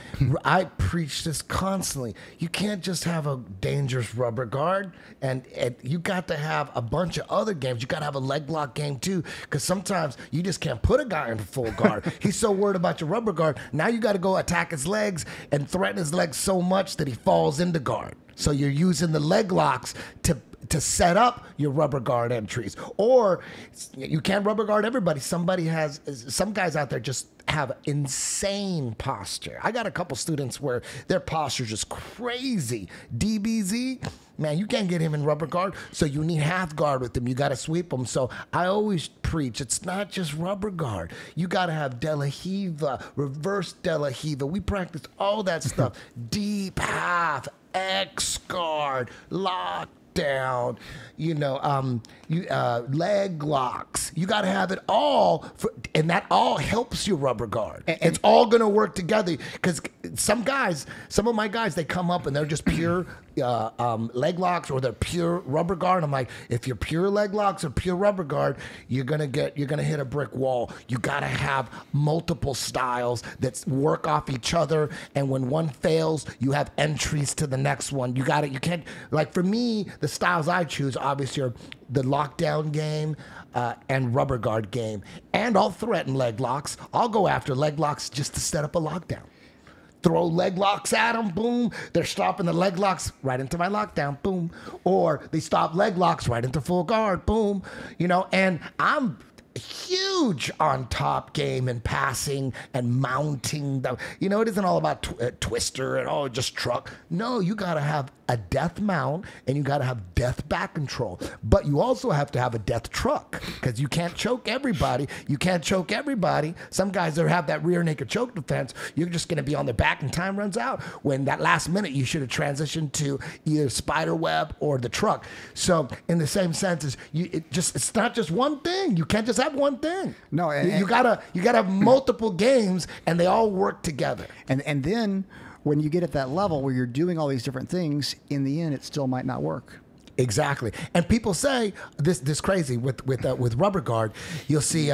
I preach this constantly. You can't just have a dangerous rubber guard, and you got to have a bunch of other games. You got to have a leg lock game too, because sometimes you just can't put a guy in full guard. He's so worried about your rubber guard. Now you got to go attack his legs and threaten his legs so much that he falls into guard. So you're using the leg locks to set up your rubber guard entries. Or you can't rubber guard everybody. Some guys out there just have insane posture. I got a couple students where their posture is just crazy. DBZ, man, you can't get him in rubber guard, so you need half guard with him. You got to sweep him. So I always preach, it's not just rubber guard. You got to have De La Hiva, reverse De La Hiva. We practice all that stuff. Deep half, X guard, lock down, leg locks. You got to have it all, and that all helps your rubber guard. And it's all going to work together, because some of my guys, they come up and they're just pure leg locks, or they're pure rubber guard. I'm like, if you're pure leg locks or pure rubber guard, you're gonna hit a brick wall. You got to have multiple styles that work off each other, and when one fails, you have entries to the next one. You can't, like, for me, the styles I choose obviously are the lockdown game and rubber guard game. And I'll threaten leg locks. I'll go after leg locks just to set up a lockdown. Throw leg locks at them, boom. They're stopping the leg locks right into my lockdown, boom. Or they stop leg locks right into full guard, boom. And I'm huge on top game and passing and mounting. It isn't all about twister and just truck. No, you got to have a death mount, and you got to have death back control. But you also have to have a death truck, because you can't choke everybody. Some guys that have that rear naked choke defense, you're just going to be on their back and time runs out, when that last minute you should have transitioned to either spider web or the truck. So in the same sense, it's not just one thing. You can't just have one thing.
No,
you gotta have multiple games, and they all work together.
And then when you get at that level where you're doing all these different things, in the end, it still might not work.
Exactly. And people say this crazy with rubber guard. You'll see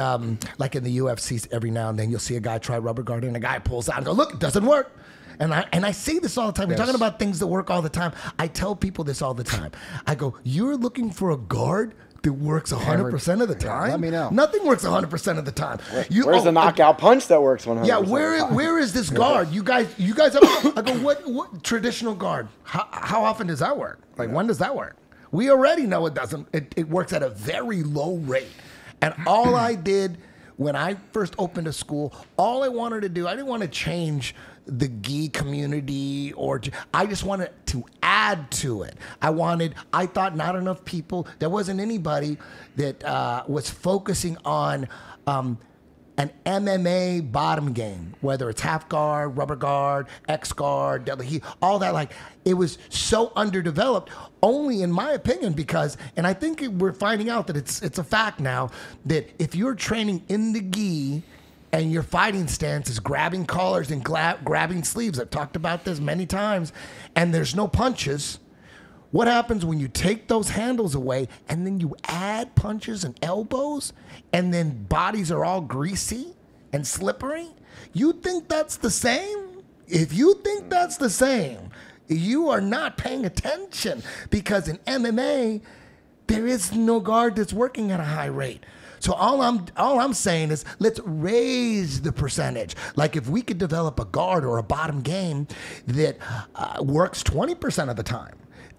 like in the UFC every now and then, you'll see a guy try rubber guard, and a guy pulls out and go, look, it doesn't work. And I say this all the time. We're talking about things that work all the time. I tell people this all the time. I go, you're looking for a guard that works 100% of the time?
Let me know.
Nothing works 100% of the time.
Where's the knockout punch that works 100%?
Yeah, where is this guard? You guys have, I go, what traditional guard? How often does that work? Like, when does that work? We already know it doesn't. It works at a very low rate. And all I did when I first opened a school, all I wanted to do, I didn't want to change the gi community, I just wanted to add to it. I thought not enough people, there wasn't anybody that was focusing on an MMA bottom game, whether it's half guard, rubber guard, X guard, deadlift heat, all that, like, it was so underdeveloped, only in my opinion, because, and I think we're finding out that it's a fact now, that if you're training in the gi and your fighting stance is grabbing collars and grabbing sleeves, I've talked about this many times, and there's no punches, what happens when you take those handles away and then you add punches and elbows and then bodies are all greasy and slippery? You think that's the same? If you think that's the same, you are not paying attention, because in MMA, there is no guard that's working at a high rate. So all I'm saying is, let's raise the percentage. Like, if we could develop a guard or a bottom game that works 20% of the time,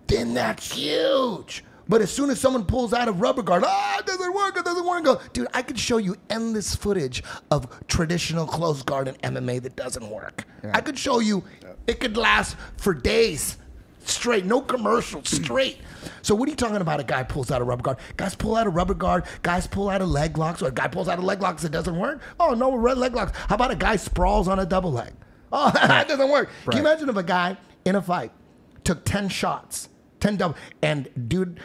then that's huge. But as soon as someone pulls out a rubber guard, it doesn't work, go, dude, I could show you endless footage of traditional closed guard in MMA that doesn't work. Yeah. I could show you, it could last for days straight, no commercial, straight. So what are you talking about? A guy pulls out a rubber guard. Guys pull out a rubber guard. Guys pull out a leg locks. Or a guy pulls out a leg locks that doesn't work. Oh, no, red leg locks. How about a guy sprawls on a double leg? Oh, that doesn't work. Right. Can you imagine if a guy in a fight took 10 shots, 10 double, and dude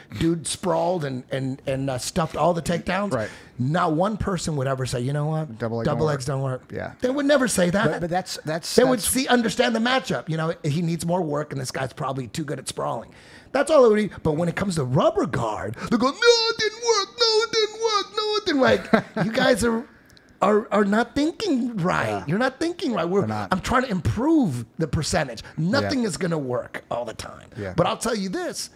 sprawled and stuffed all the takedowns? Right. Not one person would ever say, you know what, double legs don't work. Yeah, they would never say that.
But that's
they would understand the matchup. You know, he needs more work, and this guy's probably too good at sprawling. That's all it would be. But when it comes to rubber guard, they go, no, it didn't work. No, it didn't work. No, it didn't work. Like, you guys are not thinking right. Yeah. You're not thinking right. I'm trying to improve the percentage. Nothing is going to work all the time. Yeah. But I'll tell you this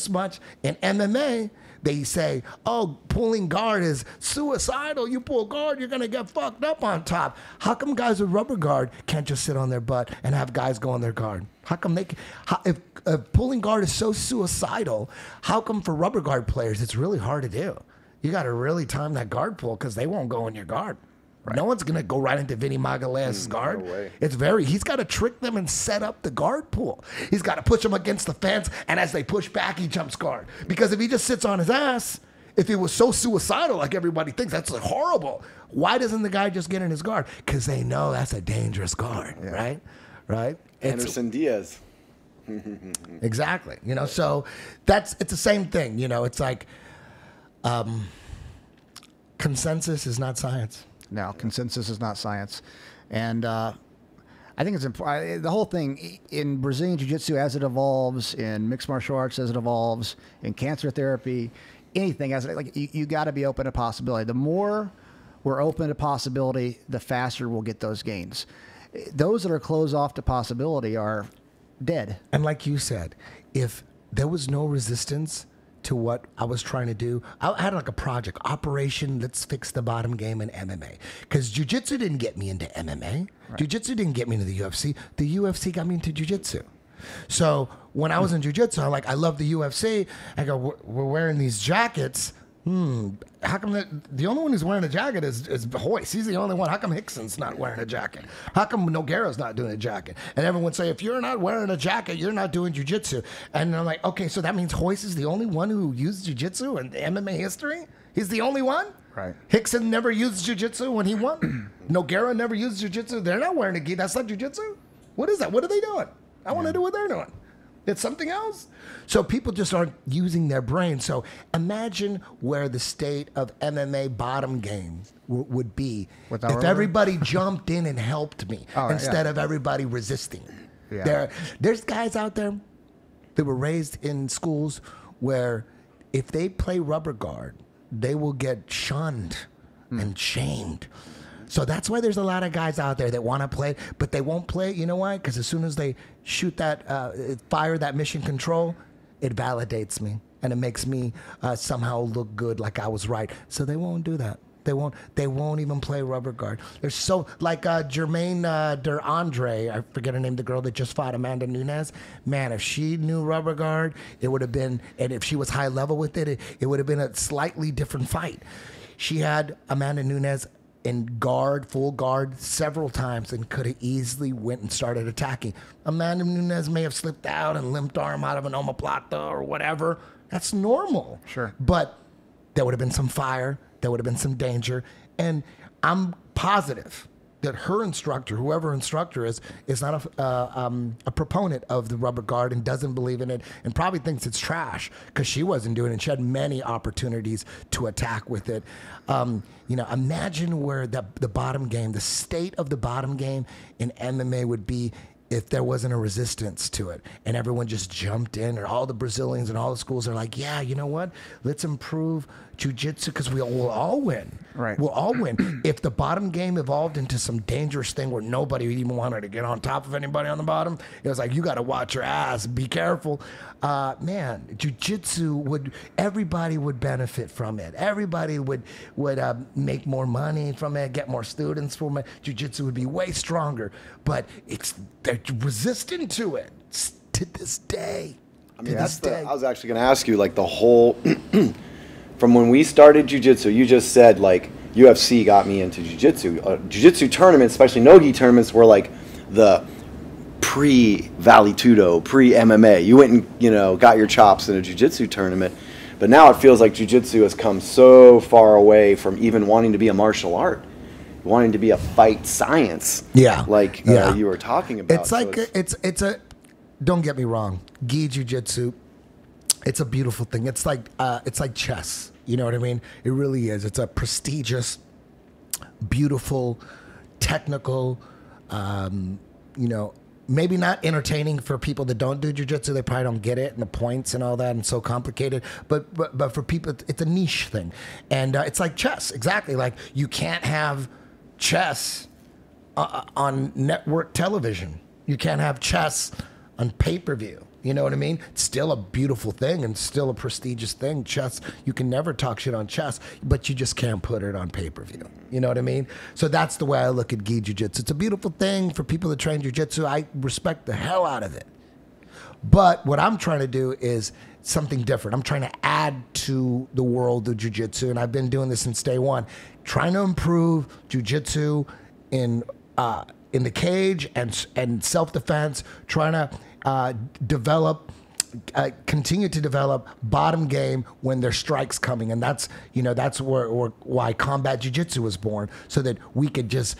much. In MMA, they say, oh, pulling guard is suicidal. You pull guard, you're going to get fucked up on top. How come guys with rubber guard can't just sit on their butt and have guys go on their guard? How come if pulling guard is so suicidal, how come for rubber guard players it's really hard to do? You got to really time that guard pull, because they won't go in your guard. Right. No one's going to go right into Vinny Magalhaes' guard. No way. He's got to trick them and set up the guard pull. He's got to push them against the fence, and as they push back, he jumps guard. Because if he just sits on his ass, if it was so suicidal like everybody thinks, that's horrible. Why doesn't the guy just get in his guard? Because they know that's a dangerous guard, right? Right?
Anderson Diaz.
Exactly. You know, so it's the same thing. You know, it's like consensus is not science.
No, consensus is not science. And I think it's important. The whole thing in Brazilian Jiu-Jitsu as it evolves, in mixed martial arts as it evolves, in cancer therapy, anything as it, like, you got to be open to possibility. The more we're open to possibility, the faster we'll get those gains. Those that are closed off to possibility are dead.
And like you said, if there was no resistance to what I was trying to do, I had like a project, Operation Let's Fix the Bottom Game in MMA. Because Jiu-Jitsu didn't get me into MMA. Right. Jiu-Jitsu didn't get me into the UFC. The UFC got me into Jiu-Jitsu. So when I was in Jiu-Jitsu, I love the UFC. I go, we're wearing these jackets. How come the only one who's wearing a jacket is Hoist? He's the only one. How come Hickson's not wearing a jacket? How come Nogueira's not doing a jacket? And everyone would say, if you're not wearing a jacket, you're not doing jiu-jitsu. And I'm like, okay, so that means Hoist is the only one who used jiu-jitsu in MMA history? He's the only one?
Right.
Hickson never used jiu-jitsu when he won. Nogueira never used jiu-jitsu. They're not wearing a gi. That's not jiu-jitsu? What is that? What are they doing? I want to do what they're doing. It's something else. So people just aren't using their brain. So imagine where the state of MMA bottom game would be if everybody jumped in and helped me instead of everybody resisting. Yeah. There's guys out there that were raised in schools where if they play rubber guard, they will get shunned and shamed. So that's why there's a lot of guys out there that want to play, but they won't play. You know why? Because as soon as they shoot fire that mission control, it validates me and it makes me somehow look good, like I was right. So they won't do that. They won't even play rubber guard. They're so like Jermaine Der Andre. I forget her name. The girl that just fought Amanda Nunes. Man, if she knew rubber guard, it would have been. And if she was high level with it, it would have been a slightly different fight. She had Amanda Nunes in guard, full guard, several times, and could have easily went and started attacking. Amanda Nunes may have slipped out and limped arm out of an omoplata or whatever. That's normal.
Sure.
But there would have been some fire. There would have been some danger. And I'm positive that her instructor, whoever instructor is not a proponent of the rubber guard and doesn't believe in it and probably thinks it's trash because she wasn't doing it. She had many opportunities to attack with it. Imagine where the bottom game, the state of the bottom game in MMA would be if there wasn't a resistance to it and everyone just jumped in, or all the Brazilians and all the schools are like, yeah, you know what? Let's improve jiu-jitsu because we'll all win.
Right.
We'll all win. If the bottom game evolved into some dangerous thing where nobody even wanted to get on top of anybody on the bottom, it was like, you got to watch your ass, be careful. Man, jiu-jitsu everybody would benefit from it. Everybody would make more money from it, get more students from it. Jiu-jitsu would be way stronger, but they're resistant to it to this day.
I mean, I was actually going to ask you, like, the whole, from when we started jiu-jitsu, you just said, like, UFC got me into jiu-jitsu. Jiu-jitsu tournaments, especially no-gi tournaments, were like the pre-Vale Tudo, pre-MMA. You went and, got your chops in a jiu-jitsu tournament. But now it feels like jiu-jitsu has come so far away from even wanting to be a martial art, wanting to be a fight science.
Yeah.
Like you were talking about.
It's like, it's a, don't get me wrong, gi jiu-jitsu, it's a beautiful thing. It's like chess. You know what I mean? It really is. It's a prestigious, beautiful, technical, maybe not entertaining for people that don't do jiu-jitsu. They probably don't get it and the points and all that and so complicated. But for people, it's a niche thing. And it's like chess, exactly. Like you can't have chess on network television. You can't have chess on pay-per-view. You know what I mean? It's still a beautiful thing and still a prestigious thing. Chess, you can never talk shit on chess, but you just can't put it on pay-per-view. You know what I mean? So that's the way I look at gi jiu-jitsu. It's a beautiful thing for people that train jiu-jitsu. I respect the hell out of it. But what I'm trying to do is something different. I'm trying to add to the world of jiu-jitsu, and I've been doing this since day one, trying to improve jiu-jitsu in the cage and self-defense, trying to continue to develop bottom game when there's strikes coming, and that's why combat jiu-jitsu was born, so that we could just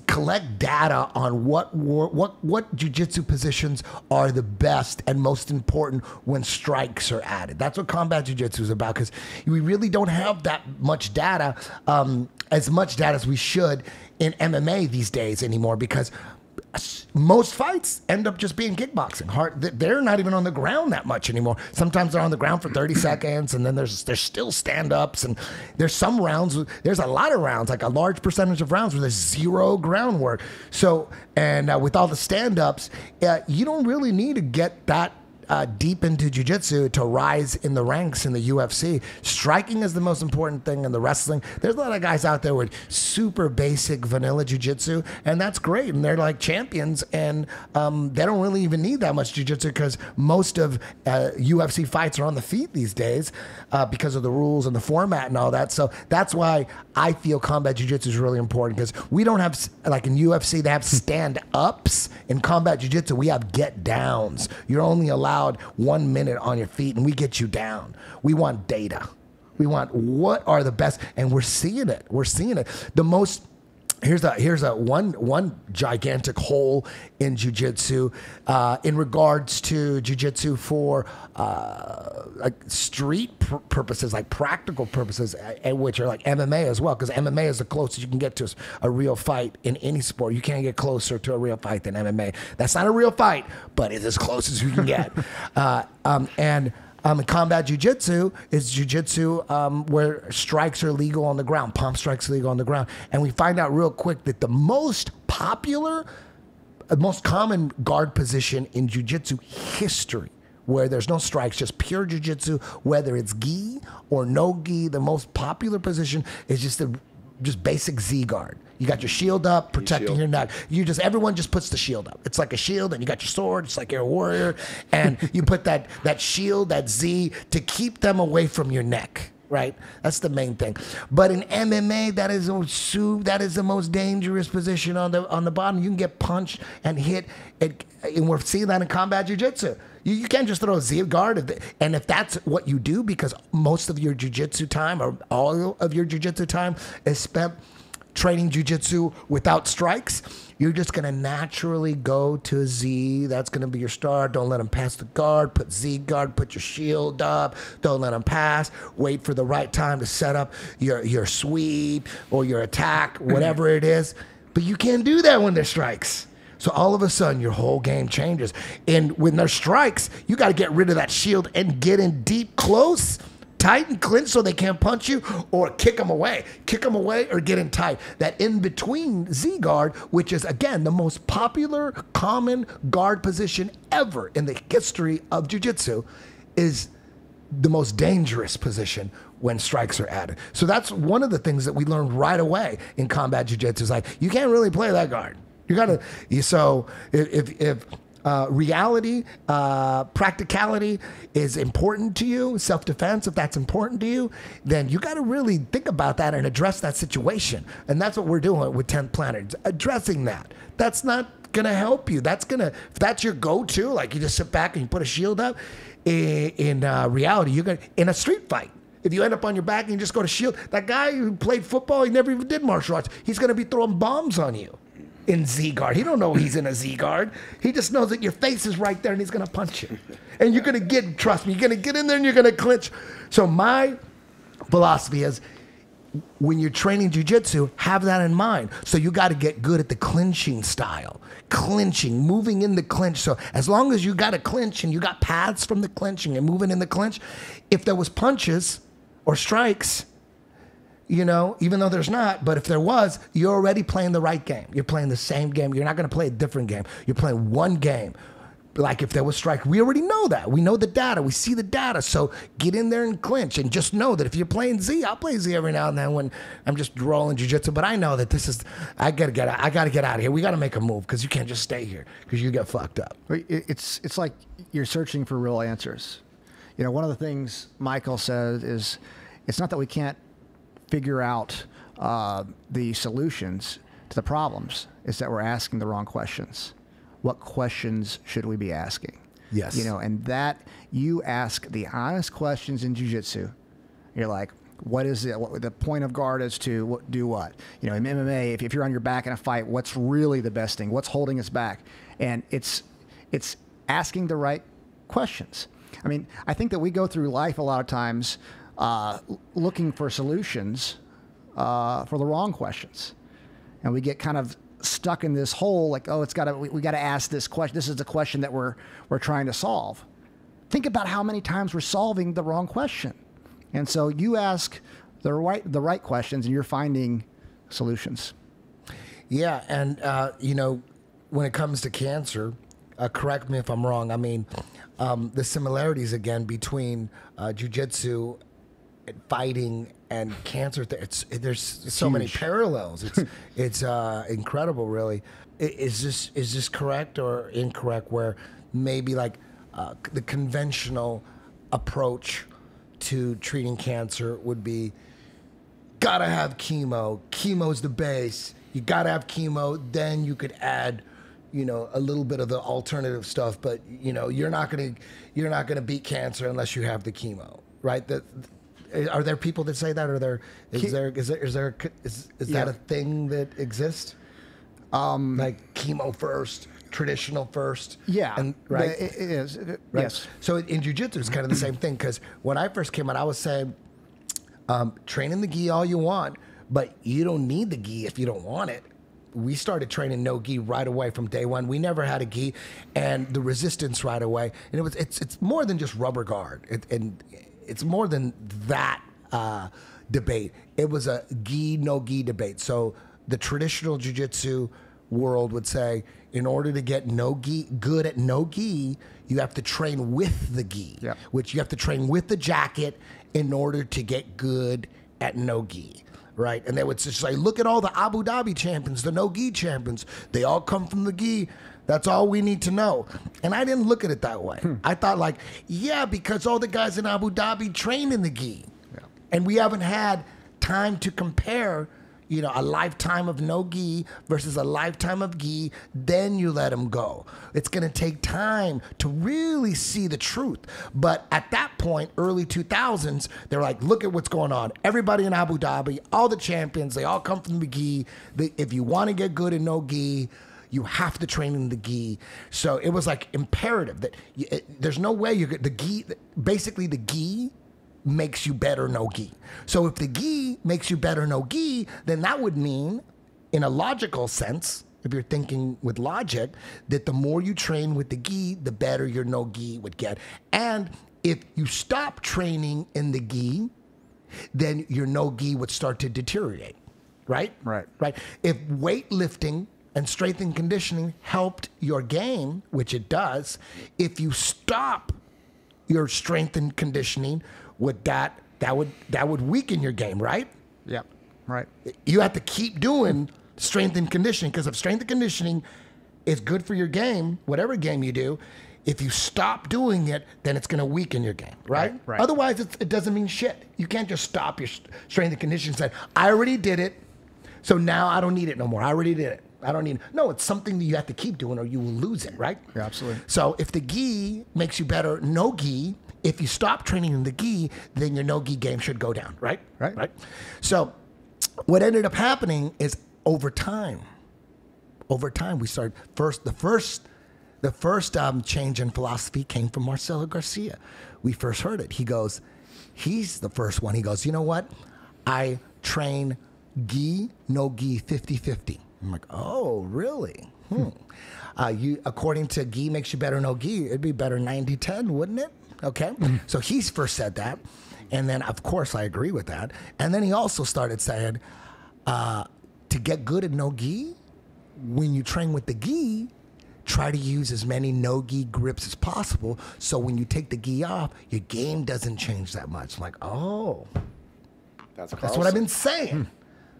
collect data on what jiu-jitsu positions are the best and most important when strikes are added. That's what combat jiu-jitsu is about, because we really don't have that much data, as much data as we should in MMA these days anymore, because most fights end up just being kickboxing. They're not even on the ground that much anymore. Sometimes they're on the ground for 30 seconds, and then there's still stand-ups, and there's some rounds. There's a lot of rounds, like a large percentage of rounds where there's zero groundwork. So, and with all the stand-ups, you don't really need to get that deep into jiu-jitsu to rise in the ranks in the UFC. Striking is the most important thing in the wrestling. There's a lot of guys out there with super basic vanilla jiu-jitsu, and that's great, and they're like champions, and they don't really even need that much jiu-jitsu, because most of UFC fights are on the feet these days because of the rules and the format and all that. So that's why I feel combat jiu-jitsu is really important, because we don't have, like in UFC, they have stand-ups. In combat jiu-jitsu, we have get-downs. You're only allowed 1 minute on your feet, and we get you down. We want data. We want what are the best, and we're seeing it. We're seeing it. The most. Here's a one gigantic hole in jiu-jitsu in regards to jiu-jitsu for like street purposes, like practical purposes, which are like MMA as well, because MMA is the closest you can get to a real fight in any sport. You can't get closer to a real fight than MMA. That's not a real fight, but it's as close as you can get. Combat jiu-jitsu is jiu-jitsu where strikes are legal on the ground, pump strikes are legal on the ground. And we find out real quick that the most popular, most common guard position in jiu-jitsu history, where there's no strikes, just pure jiu-jitsu, whether it's gi or no gi, the most popular position is just basic Z guard. You got your shield up, protecting your neck. Everyone just puts the shield up. It's like a shield, and you got your sword. It's like you're a warrior, and you put that shield, that Z, to keep them away from your neck. Right, that's the main thing. But in MMA, that is the most dangerous position on the bottom. You can get punched and hit, and we're seeing that in combat jiu-jitsu. You can't just throw a Z guard, and if that's what you do, because most of your jiu-jitsu time, or all of your jiu-jitsu time, is spent training jiu-jitsu without strikes, you're just going to naturally go to Z. That's going to be your start. Don't let him pass the guard. Put Z guard. Put your shield up. Don't let him pass. Wait for the right time to set up your sweep or your attack, whatever it is. But you can't do that when there's strikes. So all of a sudden, your whole game changes. And when there's strikes, you got to get rid of that shield and get in deep close, tight and clinch so they can't punch you, or kick them away. Kick them away or get in tight. That in-between Z guard, which is, again, the most popular, common guard position ever in the history of jiu-jitsu, is the most dangerous position when strikes are added. So that's one of the things that we learned right away in combat jiu-jitsu. Is like, you can't really play that guard. You gotta, so if reality, practicality is important to you, self-defense, if that's important to you, then you gotta really think about that and address that situation. And that's what we're doing with 10th Planet, addressing that. That's not gonna help you. That's gonna, if that's your go-to, like you just sit back and you put a shield up, in reality, you're gonna, in a street fight, if you end up on your back and you just go to shield, that guy who played football, he never even did martial arts, he's gonna be throwing bombs on you. In Z guard. He don't know he's in a Z guard. He just knows that your face is right there and he's gonna punch you. And you're gonna get, trust me, you're gonna get in there and you're gonna clinch. So my philosophy is, when you're training jiu-jitsu, have that in mind. So you gotta get good at the clinching style. Clinching, moving in the clinch. So as long as you got a clinch and you got paths from the clinching and moving in the clinch, if there was punches or strikes, you know, even though there's not, but if there was, you're already playing the right game. You're playing the same game. You're not going to play a different game. You're playing one game. Like if there was strike, we already know that. We know the data. We see the data. So get in there and clinch, and just know that if you're playing Z, I'll play Z every now and then when I'm just rolling jiu-jitsu. But I know that this is, I got to get out of here. We got to make a move, because you can't just stay here, because you get fucked up.
It's like you're searching for real answers. You know, one of the things Michael said is, it's not that we can't figure out the solutions to the problems, is that we're asking the wrong questions. What questions should we be asking?
Yes.
You know, and that you ask the honest questions in jiu-jitsu. You're like, what is it? What the point of guard is to do what? You know, in MMA, if you're on your back in a fight, what's really the best thing? What's holding us back? And it's asking the right questions. I mean, I think that we go through life a lot of times looking for solutions for the wrong questions, and we get kind of stuck in this hole. Like, oh, we got to ask this question. This is the question that we're trying to solve. Think about how many times we're solving the wrong question, and so you ask the right questions, and you're finding solutions.
Yeah, and you know, when it comes to cancer, correct me if I'm wrong. I mean, the similarities again between jiu-jitsu, fighting, and cancer, there's so many parallels. It's incredible, really. Is this correct or incorrect? Where maybe like the conventional approach to treating cancer would be, gotta have chemo. Chemo's the base. You gotta have chemo. Then you could add, you know, a little bit of the alternative stuff. But you know, you're not gonna beat cancer unless you have the chemo, right? Are there people that say that? Or is that a thing that exists? Like chemo first, traditional first.
Yeah,
and right,
it is.
Right?
Yes.
So in jiu-jitsu, it's kind of the same thing. Because when I first came out, I was saying, train in the gi all you want, but you don't need the gi if you don't want it. We started training no gi right away from day one. We never had a gi, and the resistance right away. And it's more than just rubber guard. And it's more than that debate. It was a gi, no gi debate. So the traditional jiu-jitsu world would say, in order to get no gi, good at no gi, you have to train with the gi,
Yep.
which you have to train with the jacket in order to get good at no gi. Right? And they would just say, look at all the Abu Dhabi champions, the no gi champions. They all come from the gi. That's all we need to know. And I didn't look at it that way. I thought like, yeah, because all the guys in Abu Dhabi train in the gi. Yeah. And we haven't had time to compare you know, a lifetime of no gi versus a lifetime of gi, then you let them go. It's going to take time to really see the truth. But at that point, early 2000s, they're like, look at what's going on. Everybody in Abu Dhabi, all the champions, they all come from the gi. If you want to get good in no gi, you have to train in the gi. So it was like imperative that there's no way you get the gi. Basically, the gi makes you better no gi. So if the gi makes you better no gi, then that would mean, in a logical sense, if you're thinking with logic, that the more you train with the gi, the better your no gi would get. And if you stop training in the gi, then your no gi would start to deteriorate, right?
Right.
Right. If weightlifting and strength and conditioning helped your game, which it does, if you stop your strength and conditioning, that would weaken your game, right?
Yep. Right.
You have to keep doing strength and conditioning, because if strength and conditioning is good for your game, whatever game you do, if you stop doing it, then it's going to weaken your game, right?
Right.
Otherwise, it doesn't mean shit. You can't just stop your strength and conditioning and say, I already did it, so now I don't need it no more. I already did it. I don't need it. No, it's something that you have to keep doing or you will lose it, right?
Yeah, absolutely.
So if the gi makes you better, no gi, if you stop training in the gi, then your no gi game should go down, right?
Right.
So what ended up happening is over time, we started the first change in philosophy came from Marcelo Garcia. We first heard it. He's the first one. He goes, you know what? I train gi, no gi, 50-50. I'm like, oh, really? According to gi makes you better, no gi, it'd be better 90-10, wouldn't it? Okay. So he's first said that. And then, of course, I agree with that. And then he also started saying, to get good at no gi, when you train with the gi, try to use as many no gi grips as possible. So when you take the gi off, your game doesn't change that much. I'm like, oh, that's what I've been saying.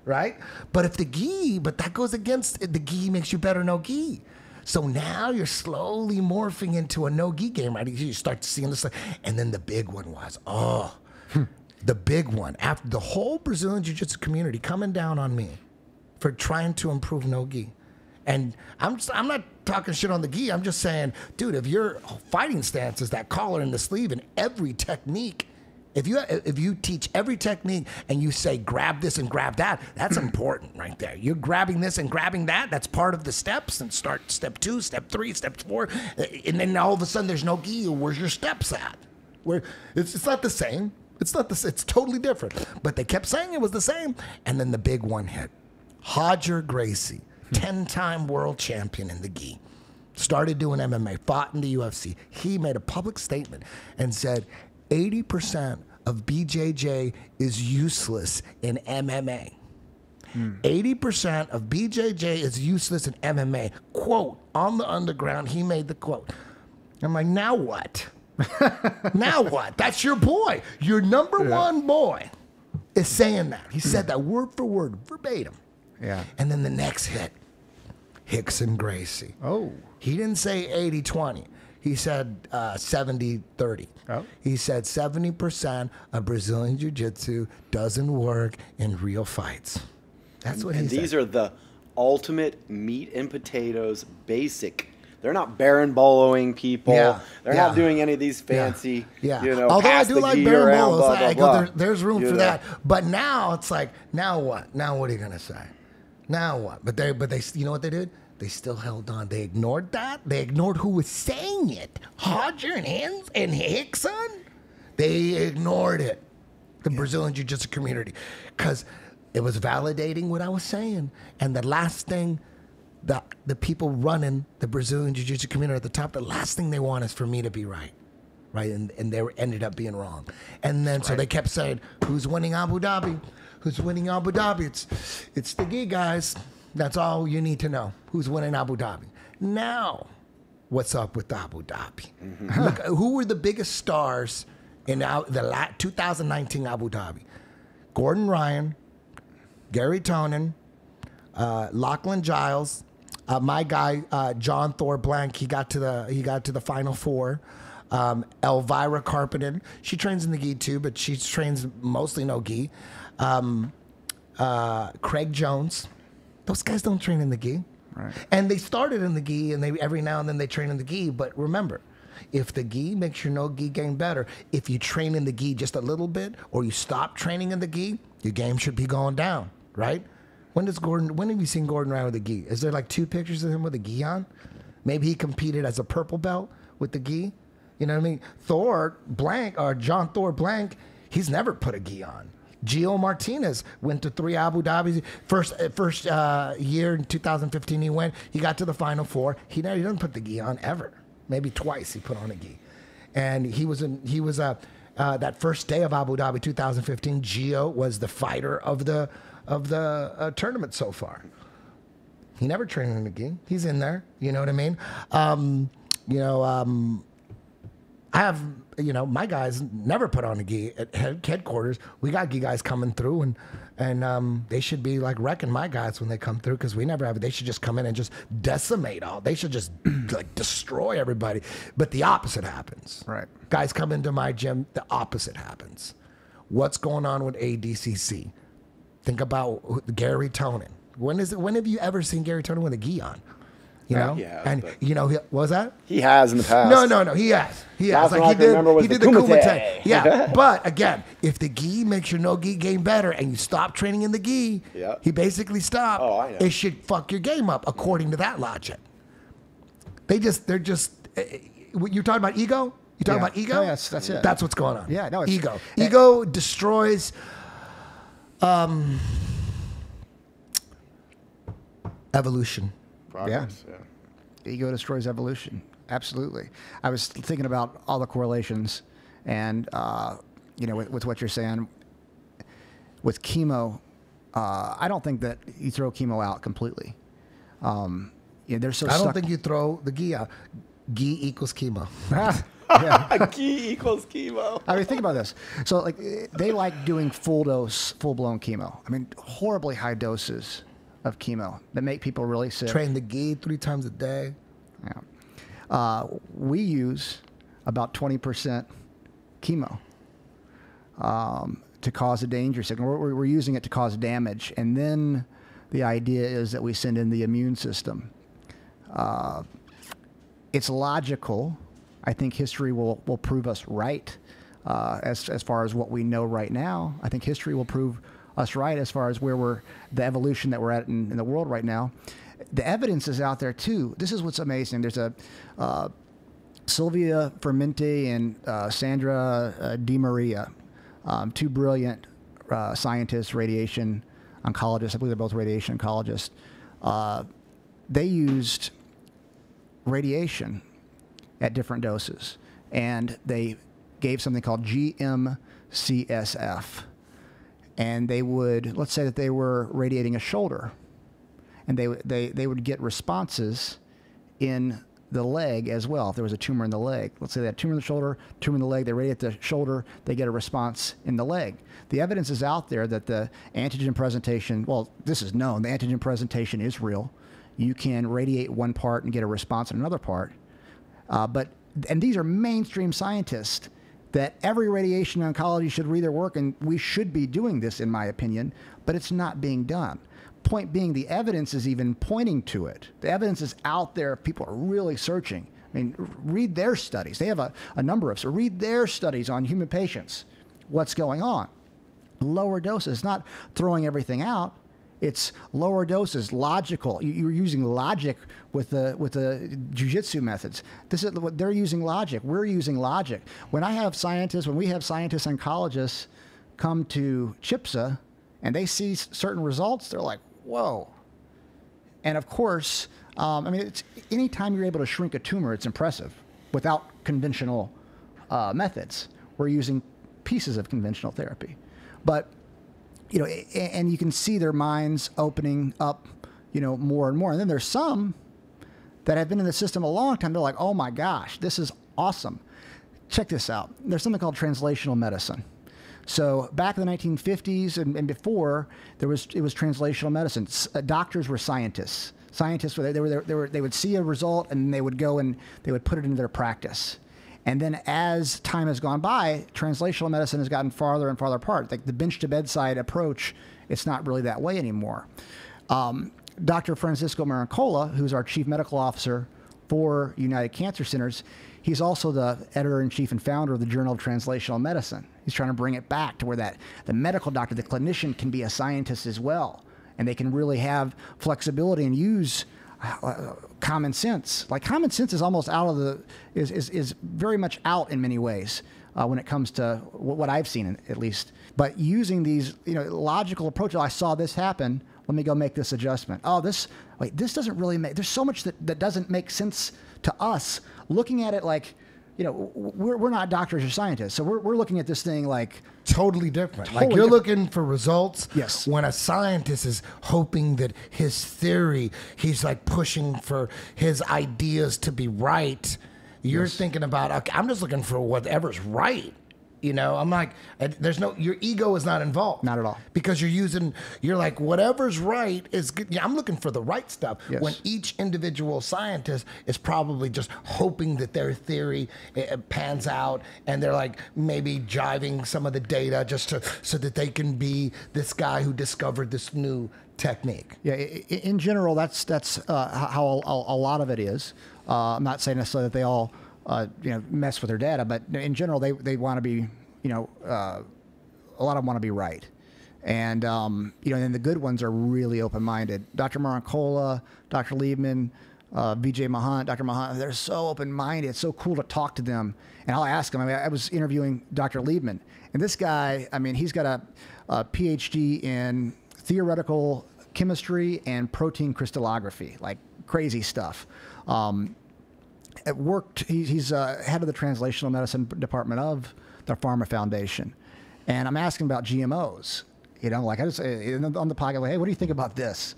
Right? But if but that goes against the gi makes you better no gi. So now you're slowly morphing into a no gi game, right? You start to see this, and then the big one was, the big one, after the whole Brazilian Jiu-Jitsu community coming down on me for trying to improve no gi. And I'm not talking shit on the gi. I'm just saying, dude, if your fighting stance is that collar in the sleeve and every technique, if you teach every technique and you say grab this and grab that, that's important right there. You're grabbing this and grabbing that. That's part of the steps. And start step 2, step 3, step 4, and then all of a sudden there's no gi. Where's your steps at? Where it's not the same. It's totally different. But they kept saying it was the same. And then the big one hit. Roger Gracie, 10-time world champion in the gi, started doing MMA, fought in the UFC. He made a public statement and said 80% of BJJ is useless in MMA. 80% of BJJ is useless in MMA. Quote, on the underground, he made the quote. I'm like, now what? Now what? That's your boy. Your number one boy is saying that. He said that word for word, verbatim.
Yeah.
And then the next hit, Rickson Gracie.
Oh.
He didn't say 80-20. He said 70-30.
Oh.
He said 70% of Brazilian Jiu-Jitsu doesn't work in real fights. That's what he said.
And these are the ultimate meat and potatoes, basic. They're not berimboloing people.
Yeah.
They're not doing any of these fancy,
Although I do like berimbolos, there's room for that. But now it's like, now what? Now what are you gonna say? Now what? But they, you know what they did? They still held on. They ignored that. They ignored who was saying it. Roger and Rickson. They ignored it. The Brazilian Jiu-Jitsu community, because it was validating what I was saying. And the last thing, the people running the Brazilian Jiu-Jitsu community at the top, the last thing they want is for me to be right. And they ended up being wrong. And then so they kept saying, who's winning Abu Dhabi? Who's winning Abu Dhabi? It's the gi guys. That's all you need to know. Who's winning Abu Dhabi? Now, what's up with Abu Dhabi? Look, who were the biggest stars in the 2019 Abu Dhabi? Gordon Ryan, Gary Tonin, Lachlan Giles, my guy John Thor Blank. He got to the Final Four. Elvira Carpenter. She trains in the gi too, but she trains mostly no gi. Craig Jones. Those guys don't train in the gi.
Right.
And they started in the gi, and they every now and then they train in the gi. But remember, if the gi makes your no-gi game better, if you train in the gi just a little bit, or you stop training in the gi, your game should be going down, right? When have you seen Gordon ride with a gi? Is there like 2 pictures of him with a gi on? Maybe he competed as a purple belt with the gi. You know what I mean? John Thor Blank, he's never put a gi on. Gio Martinez went to 3 Abu Dhabis. First year in 2015 he got to the Final 4. He doesn't put the gi on ever. Maybe twice he put on a gi. And he was that first day of Abu Dhabi 2015, Gio was the fighter of the tournament so far. He never trained in a gi. He's in there. You know what I mean? I have, my guys never put on a gi at headquarters. We got gi guys coming through, and they should be like wrecking my guys when they come through, because we never have it. They should just come in and just decimate all. They should just like destroy everybody. But the opposite happens.
Right.
Guys come into my gym, the opposite happens. What's going on with ADCC? Think about Gary Tonin. When have you ever seen Gary Tonin with a gi on? You know, what was that?
He has in the past.
No, he has.
Last
Like
one I can remember was the Kumite.
Yeah, but again, if the gi makes your no-gi game better and you stop training in the gi, he basically stopped.
Oh, I know.
It should fuck your game up according to that logic. They're just. You're talking about ego? You talking about ego?
Oh, yes, that's it.
That's what's going on.
Yeah, no, it's
ego. Ego destroys. Evolution.
Progress, yeah.
Ego destroys evolution. Absolutely. I was thinking about all the correlations, and with what you're saying with chemo. I don't think that you throw chemo out completely. They're so.
I don't think you throw the gi out. Gi equals chemo.
Gi equals chemo.
I mean, think about this. So, like, they like doing full blown chemo. I mean, horribly high doses of chemo that make people really sick.
Train the gi 3 times a day.
Yeah. We use about 20% chemo to cause a danger signal. We're using it to cause damage. And then the idea is that we send in the immune system. It's logical. I think history will prove us right as far as what we know right now. I think history will prove us right as far as the evolution that we're at in the world right now. The evidence is out there too. This is what's amazing. There's a Sylvia Fermente and Sandra Di Maria, 2 brilliant scientists, radiation oncologists. I believe they're both radiation oncologists. They used radiation at different doses, and they gave something called GM-CSF. And they would, let's say that they were radiating a shoulder, and they would get responses in the leg as well. If there was a tumor in the leg, let's say they had a tumor in the shoulder, tumor in the leg, they radiate the shoulder, they get a response in the leg. The evidence is out there that the antigen presentation, well, this is known, the antigen presentation is real. You can radiate one part and get a response in another part. And these are mainstream scientists that every radiation oncology should read their work, and we should be doing this, in my opinion, but it's not being done. Point being, the evidence is even pointing to it. The evidence is out there. People are really searching. I mean, read their studies. They have a number of, so read their studies on human patients. What's going on? Lower doses, not throwing everything out. It's lower doses, logical. You're using logic with the jiu-jitsu methods. This is what they're using, logic. We're using logic. When we have scientists oncologists come to CHIPSA and they see certain results, they're like, whoa. And of course, it's anytime you're able to shrink a tumor, it's impressive without conventional methods. We're using pieces of conventional therapy, but and you can see their minds opening up, more and more. And then there's some that have been in the system a long time. They're like, oh my gosh, this is awesome. Check this out. There's something called translational medicine. So back in the 1950s and before, it was translational medicine. Doctors were scientists. Scientists, they would see a result and they would go and they would put it into their practice. And then as time has gone by, translational medicine has gotten farther and farther apart. Like the bench to bedside approach it's not really that way anymore. Dr. Francisco Marancola, who's our chief medical officer for United Cancer Centers, he's also the editor-in-chief and founder of the Journal of Translational Medicine. He's trying to bring it back to where the medical doctor, the clinician, can be a scientist as well, and they can really have flexibility and use common sense. Like, common sense is almost out of the is very much out in many ways when it comes to what I've seen, at least. But using these logical approaches, I saw this happen. Let me go make this adjustment. Oh, this doesn't really make. There's so much that doesn't make sense to us. Looking at it like, we're not doctors or scientists, so we're looking at this thing like
totally different.
Totally
like you're
different.
looking for results.
Yes.
When a scientist is hoping that his theory, he's like pushing for his ideas to be right. You're thinking about, okay, I'm just looking for whatever's right. I'm like, your ego is not involved.
Not at all.
Because you're like, whatever's right is good. Yeah, I'm looking for the right stuff.
Yes.
When each individual scientist is probably just hoping that their theory pans out, and they're like maybe jiving some of the data just so that they can be this guy who discovered this new technique.
Yeah, in general, that's how a lot of it is. I'm not saying necessarily that they all mess with their data, but in general, they want to be, a lot of them want to be right. And, and the good ones are really open-minded. Dr. Marancola, Dr. Liebman, Vijay Mahant, Dr. Mahant, they're so open-minded. It's so cool to talk to them. And I'll ask them. I was interviewing Dr. Liebman, and this guy, he's got a PhD in theoretical chemistry and protein crystallography, like crazy stuff. He's head of the translational medicine department of the Pharma Foundation. And I'm asking about GMOs. Like I just on the podcast, like, hey, what do you think about this?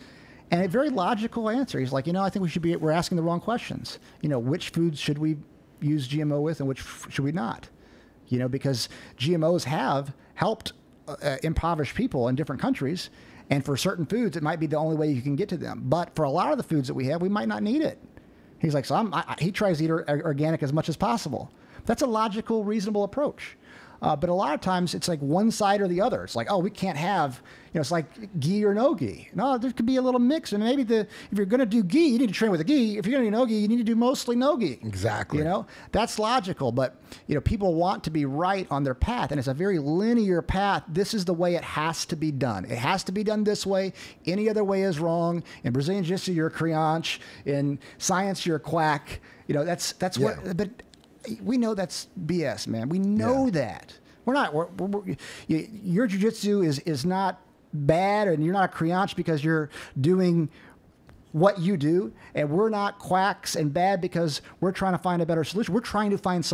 And a very logical answer. He's like, I think we're asking the wrong questions. Which foods should we use GMO with and which should we not? Because GMOs have helped impoverished people in different countries. And for certain foods, it might be the only way you can get to them. But for a lot of the foods that we have, we might not need it. He's like, he tries to eat organic as much as possible. That's a logical, reasonable approach. But a lot of times it's like one side or the other. It's like, oh, we can't have, it's like ghee or no ghee. No, there could be a little mix. And maybe if you're going to do ghee, you need to train with the ghee. If you're going to do no ghee, you need to do mostly no ghee.
Exactly.
That's logical. But, people want to be right on their path. And it's a very linear path. This is the way it has to be done. It has to be done this way. Any other way is wrong. In Brazilian Jiu-Jitsu, you're a creanche. In science, you're a quack. That's what, but we know that's BS, man. We know that. Your jiu-jitsu is not bad, and you're not a creanche because you're doing what you do, and we're not quacks and bad because we're trying to find a better solution. We're trying to find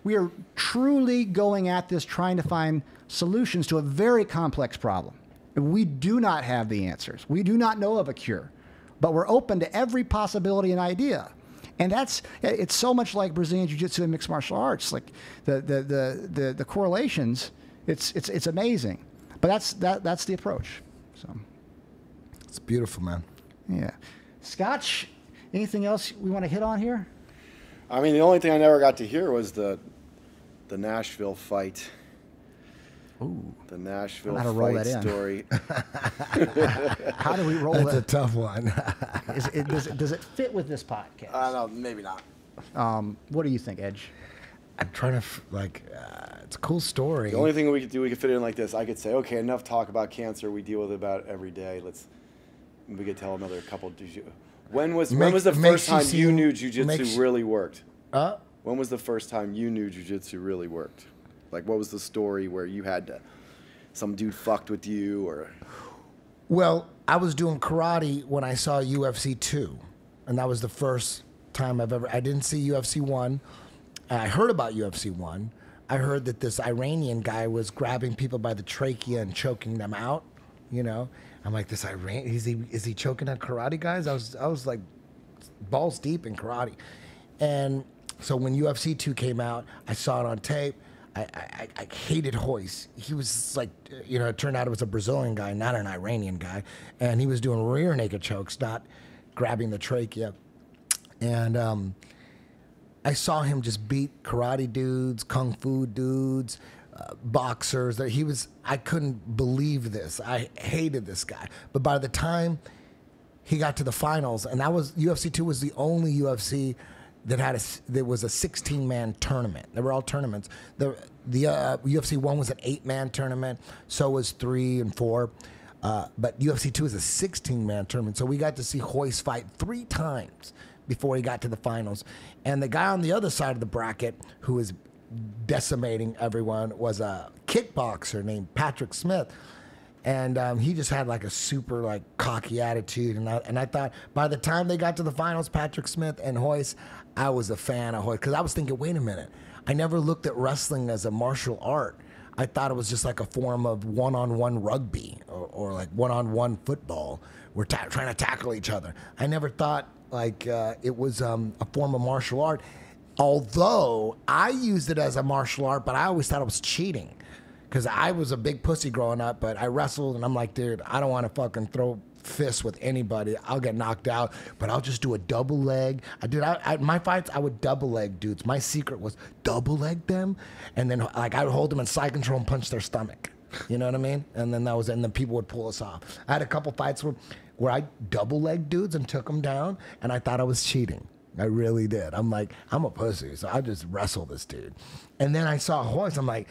we are truly going at this trying to find solutions to a very complex problem. And we do not have the answers. We do not know of a cure, but we're open to every possibility and idea. And it's so much like Brazilian Jiu-Jitsu and mixed martial arts. Like the correlations, it's amazing. But that's the approach. So
it's beautiful, man.
Yeah. Scotch, anything else we want to hit on here?
The only thing I never got to hear was the Nashville fight.
Ooh.
The Nashville
fight
story.
How do we roll that?
That's a tough one.
Does it fit with this podcast?
No, maybe not.
What do you think, Edge?
I'm trying to it's a cool story.
The only thing we could fit it in like this. I could say, okay, enough talk about cancer. We deal with it about every day. We could tell another couple. When was the first time you knew jiu-jitsu really worked? When was the first time you knew jiu-jitsu really worked? Like, what was the story where you had some dude fucked with you or?
Well, I was doing karate when I saw UFC 2, and that was the first time I didn't see UFC 1. I heard about UFC 1. I heard that this Iranian guy was grabbing people by the trachea and choking them out, I'm like, this Iranian, is he choking out karate guys? I was like balls deep in karate. And so when UFC 2 came out, I saw it on tape. I hated Hoist. He was like, it turned out it was a Brazilian guy, not an Iranian guy. And he was doing rear naked chokes, not grabbing the trachea. And I saw him just beat karate dudes, kung fu dudes, boxers. That I couldn't believe this. I hated this guy. But by the time he got to the finals, and that was UFC 2 was the only UFC that there was a 16-man tournament. They were all tournaments. The UFC 1 was an 8-man tournament. So was 3 and 4. But UFC 2 is a 16-man tournament. So we got to see Royce fight 3 times before he got to the finals. And the guy on the other side of the bracket who was decimating everyone was a kickboxer named Patrick Smith. And he just had like a super like cocky attitude. And I thought by the time they got to the finals, Patrick Smith and Royce, I was a fan of Royce. Because I was thinking, wait a minute. I never looked at wrestling as a martial art. I thought it was just like a form of one-on-one rugby or like one-on-one football. We're trying to tackle each other. I never thought like it was a form of martial art. Although I used it as a martial art, but I always thought it was cheating. Because I was a big pussy growing up, but I wrestled, and I'm like, dude, I don't want to fucking throw fists with anybody. I'll get knocked out, but I'll just do a double leg. My fights, I would double leg dudes. My secret was double leg them, and then like I would hold them in side control and punch their stomach. You know what I mean? And then then people would pull us off. I had a couple fights where I double leg dudes and took them down, and I thought I was cheating. I really did. I'm like, I'm a pussy, so I just wrestle this dude. And then I saw Royce. I'm like,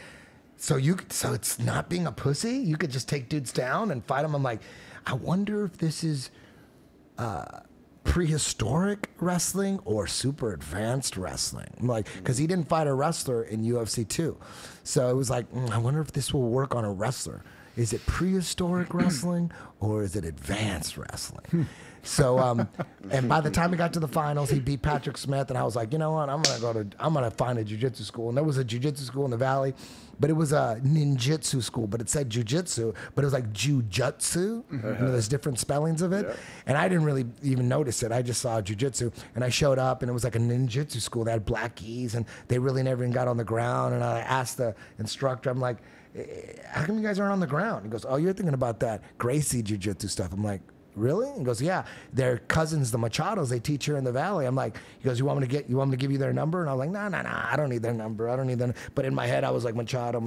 so it's not being a pussy? You could just take dudes down and fight them? I'm like, I wonder if this is prehistoric wrestling or super advanced wrestling. I'm like, because he didn't fight a wrestler in UFC 2. So it was like, I wonder if this will work on a wrestler. Is it prehistoric wrestling or is it advanced wrestling? So, and by the time he got to the finals, he beat Patrick Smith, and I was like, you know what? I'm gonna find a jiu-jitsu school. And there was a jiu-jitsu school in the Valley, but it was a ninjutsu school, but it said jiu-jitsu, but it was like jiu-jitsu. You know, there's different spellings of it. Yeah. And I didn't really even notice it. I just saw jiu-jitsu, and I showed up, and it was like a ninjutsu school. They had black keys, and they really never even got on the ground. And I asked the instructor, I'm like, how come you guys aren't on the ground? He goes, oh, you're thinking about that Gracie jiu-jitsu stuff. I'm like, really? He goes, yeah, they're cousins, the Machados. They teach here in the Valley. I'm like, he goes, you want me to give you their number? And I'm like, no, I don't need their number. I don't need their. But in my head, I was like, Machado.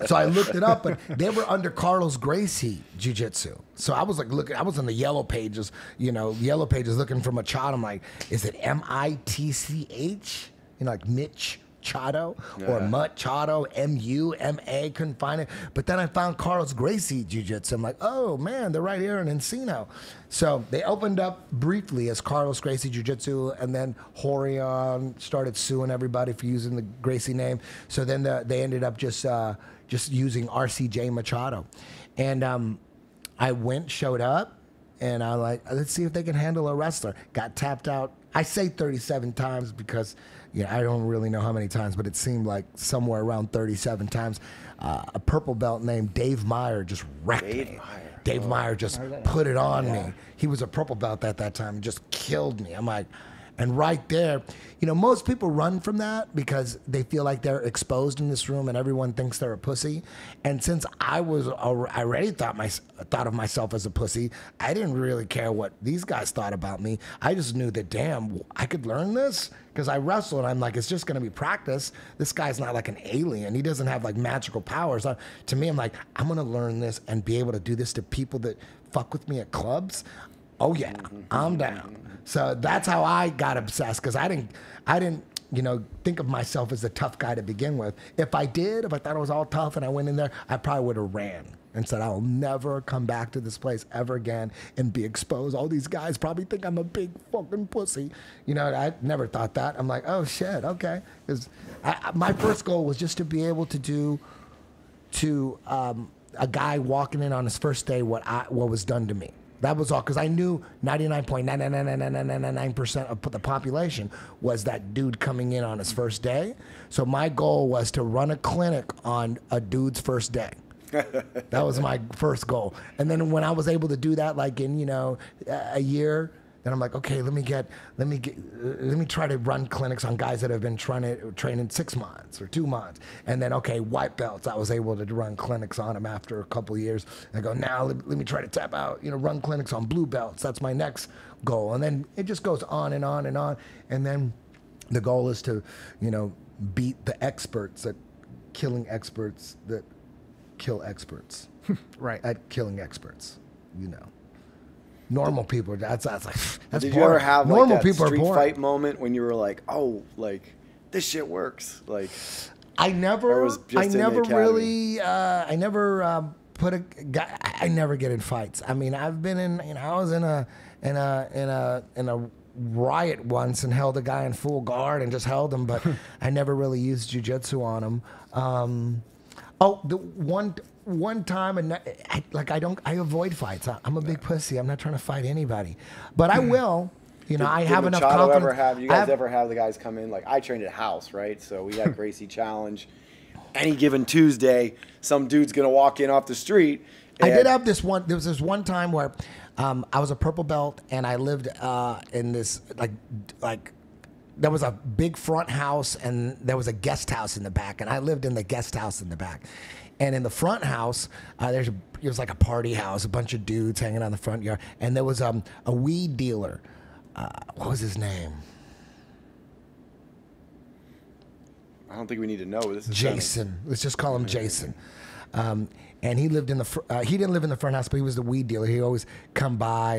So I looked it up, but they were under Carlos Gracie Jiu-Jitsu. So I was like, I was in the yellow pages, looking for Machado. I'm like, is it M-I-T-C-H? Like Mitch Chado or Machado, M-U-M-A, couldn't find it. But then I found Carlos Gracie Jiu-Jitsu. I'm like, oh man, they're right here in Encino. So they opened up briefly as Carlos Gracie Jiu-Jitsu, and then Horion started suing everybody for using the Gracie name. So then they ended up just using RCJ Machado. And I showed up, and I like, let's see if they can handle a wrestler. Got tapped out. I say 37 times because I don't really know how many times, but it seemed like somewhere around 37 times. A purple belt named Dave Meyer just wrecked me. Dave Meyer just put it on me. He was a purple belt at that time and just killed me. I'm like, and right there, most people run from that because they feel like they're exposed in this room and everyone thinks they're a pussy. And since I already thought of myself as a pussy, I didn't really care what these guys thought about me. I just knew that, damn, I could learn this because I wrestle, and I'm like, it's just going to be practice. This guy's not like an alien. He doesn't have like magical powers. To me, I'm like, I'm going to learn this and be able to do this to people that fuck with me at clubs. Oh yeah, I'm down. So that's how I got obsessed, because I didn't think of myself as a tough guy to begin with. If I thought I was all tough and I went in there, I probably would have ran and said, I'll never come back to this place ever again and be exposed. All these guys probably think I'm a big fucking pussy. I never thought that. I'm like, oh shit, okay. Because my first goal was just to be able to do to a guy walking in on his first day what was done to me. That was all, because I knew 99.99999% of the population was that dude coming in on his first day. So my goal was to run a clinic on a dude's first day. That was my first goal. And then when I was able to do that, like in a year, then I'm like, okay, let me try to run clinics on guys that have been trying to train in 6 months or 2 months. And then, okay, white belts, I was able to run clinics on them after a couple of years. I go, now let me try to tap out, run clinics on blue belts. That's my next goal. And then it just goes on and on and on. And then the goal is to, beat the experts at killing experts that kill experts.
Right.
At killing experts, you know. Normal people, that's like, that's
Did
boring.
you ever have
Normal
like that
people
street
are boring.
fight moment when you were like, oh, like this shit works? Like,
I never,
was just in the
really, I never put a guy. I never get in fights. I mean, I've been in. You know, I was in a riot once and held a guy in full guard and just held him, but I never really used jujitsu on him. The one time, and I avoid fights. I'm a big pussy. I'm not trying to fight anybody, but I will. You know, I have enough
Machado
confidence.
you guys ever have the guys come in? Like, I trained at House, right? So we had Gracie Challenge. Any given Tuesday, some dude's gonna walk in off the street.
I did have this one. There was this one time where I was a purple belt, and I lived in this like there was a big front house, and there was a guest house in the back, and I lived in the guest house in the back. And in the front house, it was like a party house, a bunch of dudes hanging out in the front yard, and there was a weed dealer. What was his name?
I don't think we need to know. This is
Jason. Let's just call him Jason. And he lived in the. He didn't live in the front house, but he was the weed dealer. He always come by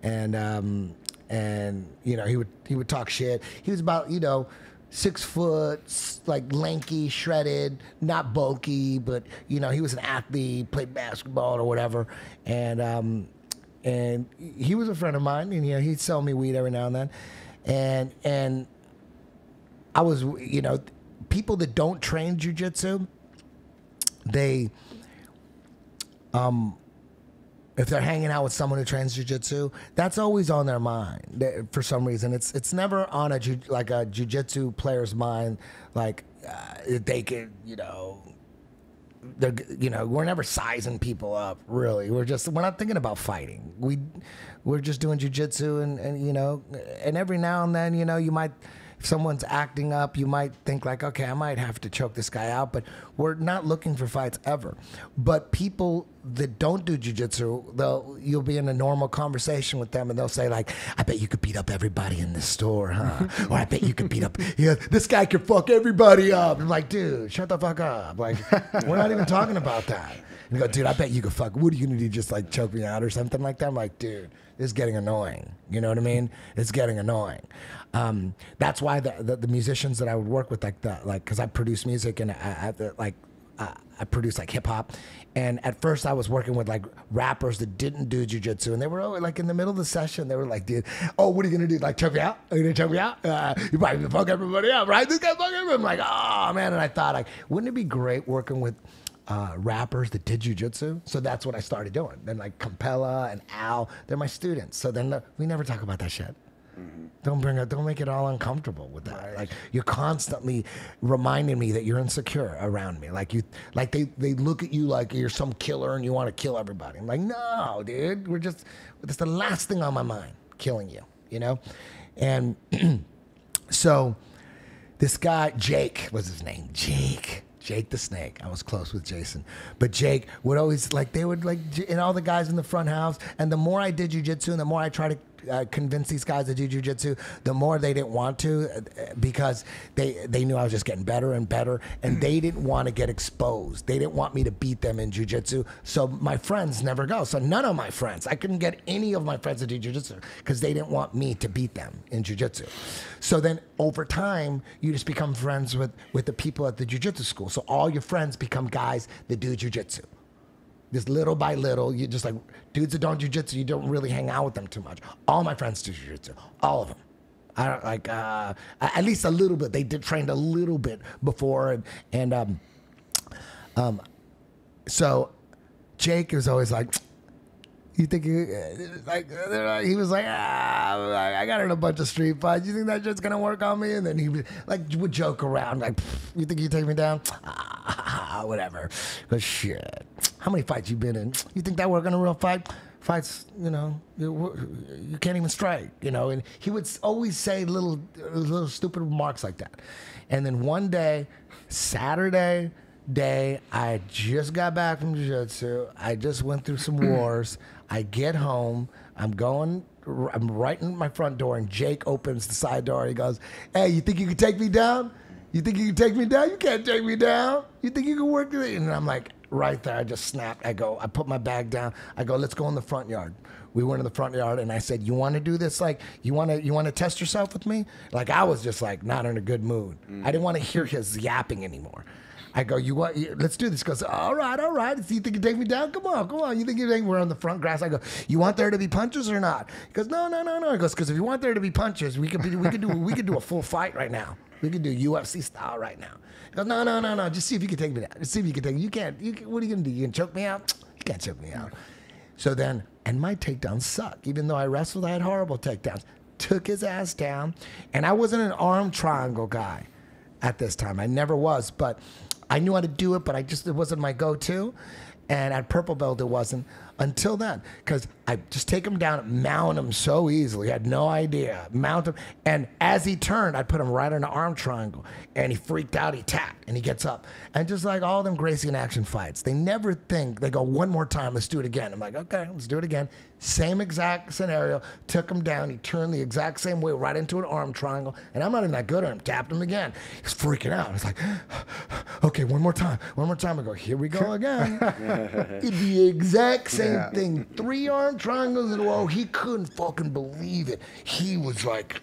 and you know he would talk shit. He was about 6 foot, like lanky, shredded, not bulky, but he was an athlete, played basketball or whatever, and he was a friend of mine, and he'd sell me weed every now and then, and I was people that don't train jujitsu, they if they're hanging out with someone who trains jiu-jitsu, that's always on their mind for some reason. It's never on a jiu-jitsu player's mind, like they could, we're never sizing people up, really. We're not thinking about fighting. We're just doing jiu-jitsu, and every now and then, you might, if someone's acting up, you might think like, okay, I might have to choke this guy out, but we're not looking for fights ever. But people that don't do jiu-jitsu, you'll be in a normal conversation with them, and they'll say like, I bet you could beat up everybody in this store, huh? Or I bet you could beat up, this guy could fuck everybody up. I'm like, dude, shut the fuck up. Like, we're not even talking about that. And you go, dude, I bet you could fuck, what are you gonna do, just like choke me out or something like that? I'm like, dude, this is getting annoying. You know what I mean? It's getting annoying. That's why the musicians that I would work with, because I produce music and I produce like hip hop, and at first I was working with like rappers that didn't do jujitsu, and they were always, like in the middle of the session, they were like, dude, oh, what are you gonna do? Like choke me out? Are you gonna choke me out? You probably gonna fuck everybody up, right? This guy fuck everybody. I'm like, oh man, and I thought like, wouldn't it be great working with rappers that did jujitsu? So that's what I started doing. Then like Campella and Al, they're my students. So then we never talk about that shit. Mm-hmm. Don't make it all uncomfortable with that. Right. Like you're constantly reminding me that you're insecure around me. Like they look at you like you're some killer and you want to kill everybody. I'm like, no, dude, that's the last thing on my mind, killing you, And so this guy, Jake was his name, Jake the Snake. I was close with Jason. But Jake would always, and all the guys in the front house, and the more I did jujitsu and the more I tried to convince these guys to do jujitsu, the more they didn't want to, because they knew I was just getting better and better, and they didn't want to get exposed. They didn't want me to beat them in jujitsu, so my friends never go. So none of my friends, I couldn't get any of my friends to do jujitsu because they didn't want me to beat them in jujitsu. So then over time, you just become friends with the people at the jujitsu school. So all your friends become guys that do jujitsu. Just little by little, you just like dudes that don't jujitsu, you don't really hang out with them too much. All my friends do jujitsu, all of them. I don't like at least a little bit. They trained a little bit before, and so Jake was always like, you think he was like, I got in a bunch of street fights. You think that shit's gonna work on me? And then he would joke around like, you think you take me down? Whatever. But shit, how many fights you been in? You think that work on a real fight? Fights, you can't even strike, And he would always say little stupid remarks like that. And then one day, Saturday day, I just got back from jiu-jitsu. I just went through some wars. I get home. I'm right in my front door, and Jake opens the side door. He goes, hey, you think you can take me down? You think you can take me down? You can't take me down. You think you can work with it? And I'm like, right there, I just snapped. I put my bag down. I go, let's go in the front yard. We went in the front yard, and I said, you want to do this? Like, you want to test yourself with me? Like, I was just like not in a good mood. I didn't want to hear his yapping anymore. I go, let's do this. He goes, all right. So you think you take me down? Come on. You think we're on the front grass? I go, you want there to be punches or not? He goes, no. He goes, because if you want there to be punches, we could do a full fight right now. We could do UFC style right now. He goes, no. Just see if you can take me down. Just see if you can take me. You can't. What are you gonna do? You can choke me out? You can't choke me out. So then, and my takedowns suck. Even though I wrestled, I had horrible takedowns. Took his ass down, and I wasn't an arm triangle guy at this time. I never was, but I knew how to do it, but it wasn't my go-to. And at purple belt, it wasn't until then, because I just take him down, mount him so easily. I had no idea. Mount him. And as he turned, I put him right in the arm triangle. And he freaked out. He tapped, and he gets up. And just like all them Gracie in action fights, they never think, they go, one more time, let's do it again. I'm like, okay, let's do it again. Same exact scenario. Took him down. He turned the exact same way right into an arm triangle. And I'm not even that good at him. Tapped him again. He's freaking out. It's like, okay, one more time. I go, here we go again. The exact same thing. 3 arm triangles in a row. He couldn't fucking believe it. He was like,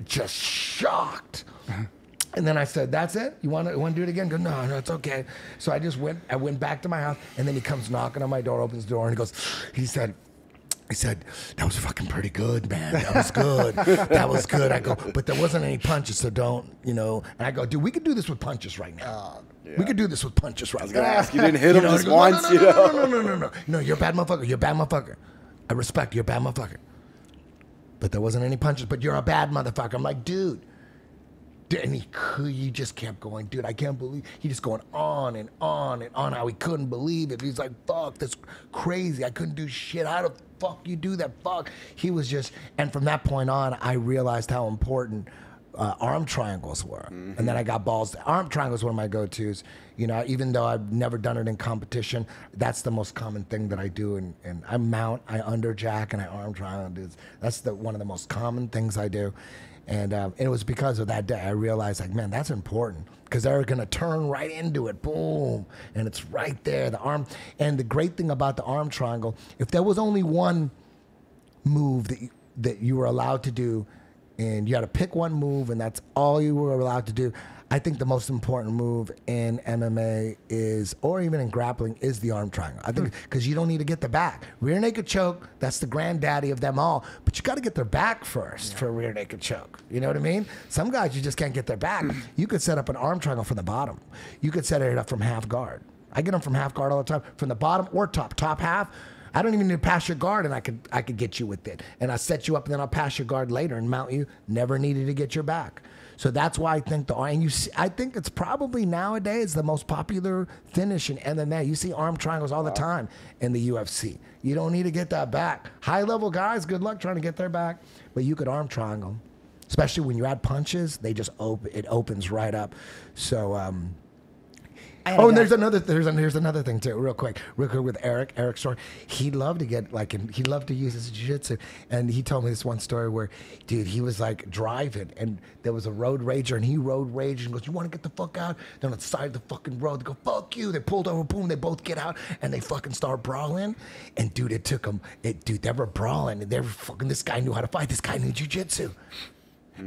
just shocked. And then I said, that's it? You want to do it again? Go, no, it's okay. So I went back to my house, and then he comes knocking on my door, opens the door, and he said, that was fucking pretty good, man. That was good. That was good. I go, but there wasn't any punches, so don't, And I go, dude, we could do this with punches right now. Yeah. We could do this with punches right now.
I was going to ask, you didn't hit him just once,
No, you're a bad motherfucker. I respect you, you're a bad motherfucker. But there wasn't any punches, but you're a bad motherfucker. I'm like, dude. And he just kept going, dude, I can't believe, he just going on and on and on, how he couldn't believe it. He's like, fuck, that's crazy. I couldn't do shit. How the fuck you do that? Fuck. He was just, and from that point on, I realized how important arm triangles were. Mm-hmm. And then I got balls. Arm triangles were one of my go-tos. Even though I've never done it in competition, that's the most common thing that I do. And I mount, I underjack, and I arm triangle. That's one of the most common things I do. And it was because of that day I realized, like, man, that's important, because they're going to turn right into it. Boom. And it's right there, the arm. And the great thing about the arm triangle, if there was only one move that you were allowed to do, and you had to pick one move, and that's all you were allowed to do, I think the most important move in MMA is, or even in grappling, is the arm triangle. I think because you don't need to get the back. Rear naked choke, that's the granddaddy of them all. But you got to get their back first for a rear naked choke. You know what I mean? Some guys, you just can't get their back. You could set up an arm triangle from the bottom. You could set it up from half guard. I get them from half guard all the time, from the bottom or top. Top half, I don't even need to pass your guard, and I could get you with it. And I set you up, and then I'll pass your guard later and mount you. Never needed to get your back. So that's why I think I think it's probably nowadays the most popular finish in MMA. You see arm triangles all the time in the UFC. You don't need to get that back. High level guys, good luck trying to get their back, but you could arm triangle, especially when you add punches. They just it opens right up. So. And here's another thing too, real quick with Eric's story. He loved to he loved to use his jiu-jitsu, and he told me this one story where, dude, he was like driving, and there was a road rager, and he road raged and goes, "You want to get the fuck out?" They're on the side of the fucking road. They go, "Fuck you!" They pulled over, boom. They both get out, and they fucking start brawling. And dude, it took them. Dude, they were brawling, and they were fucking. This guy knew how to fight. This guy knew jiu-jitsu.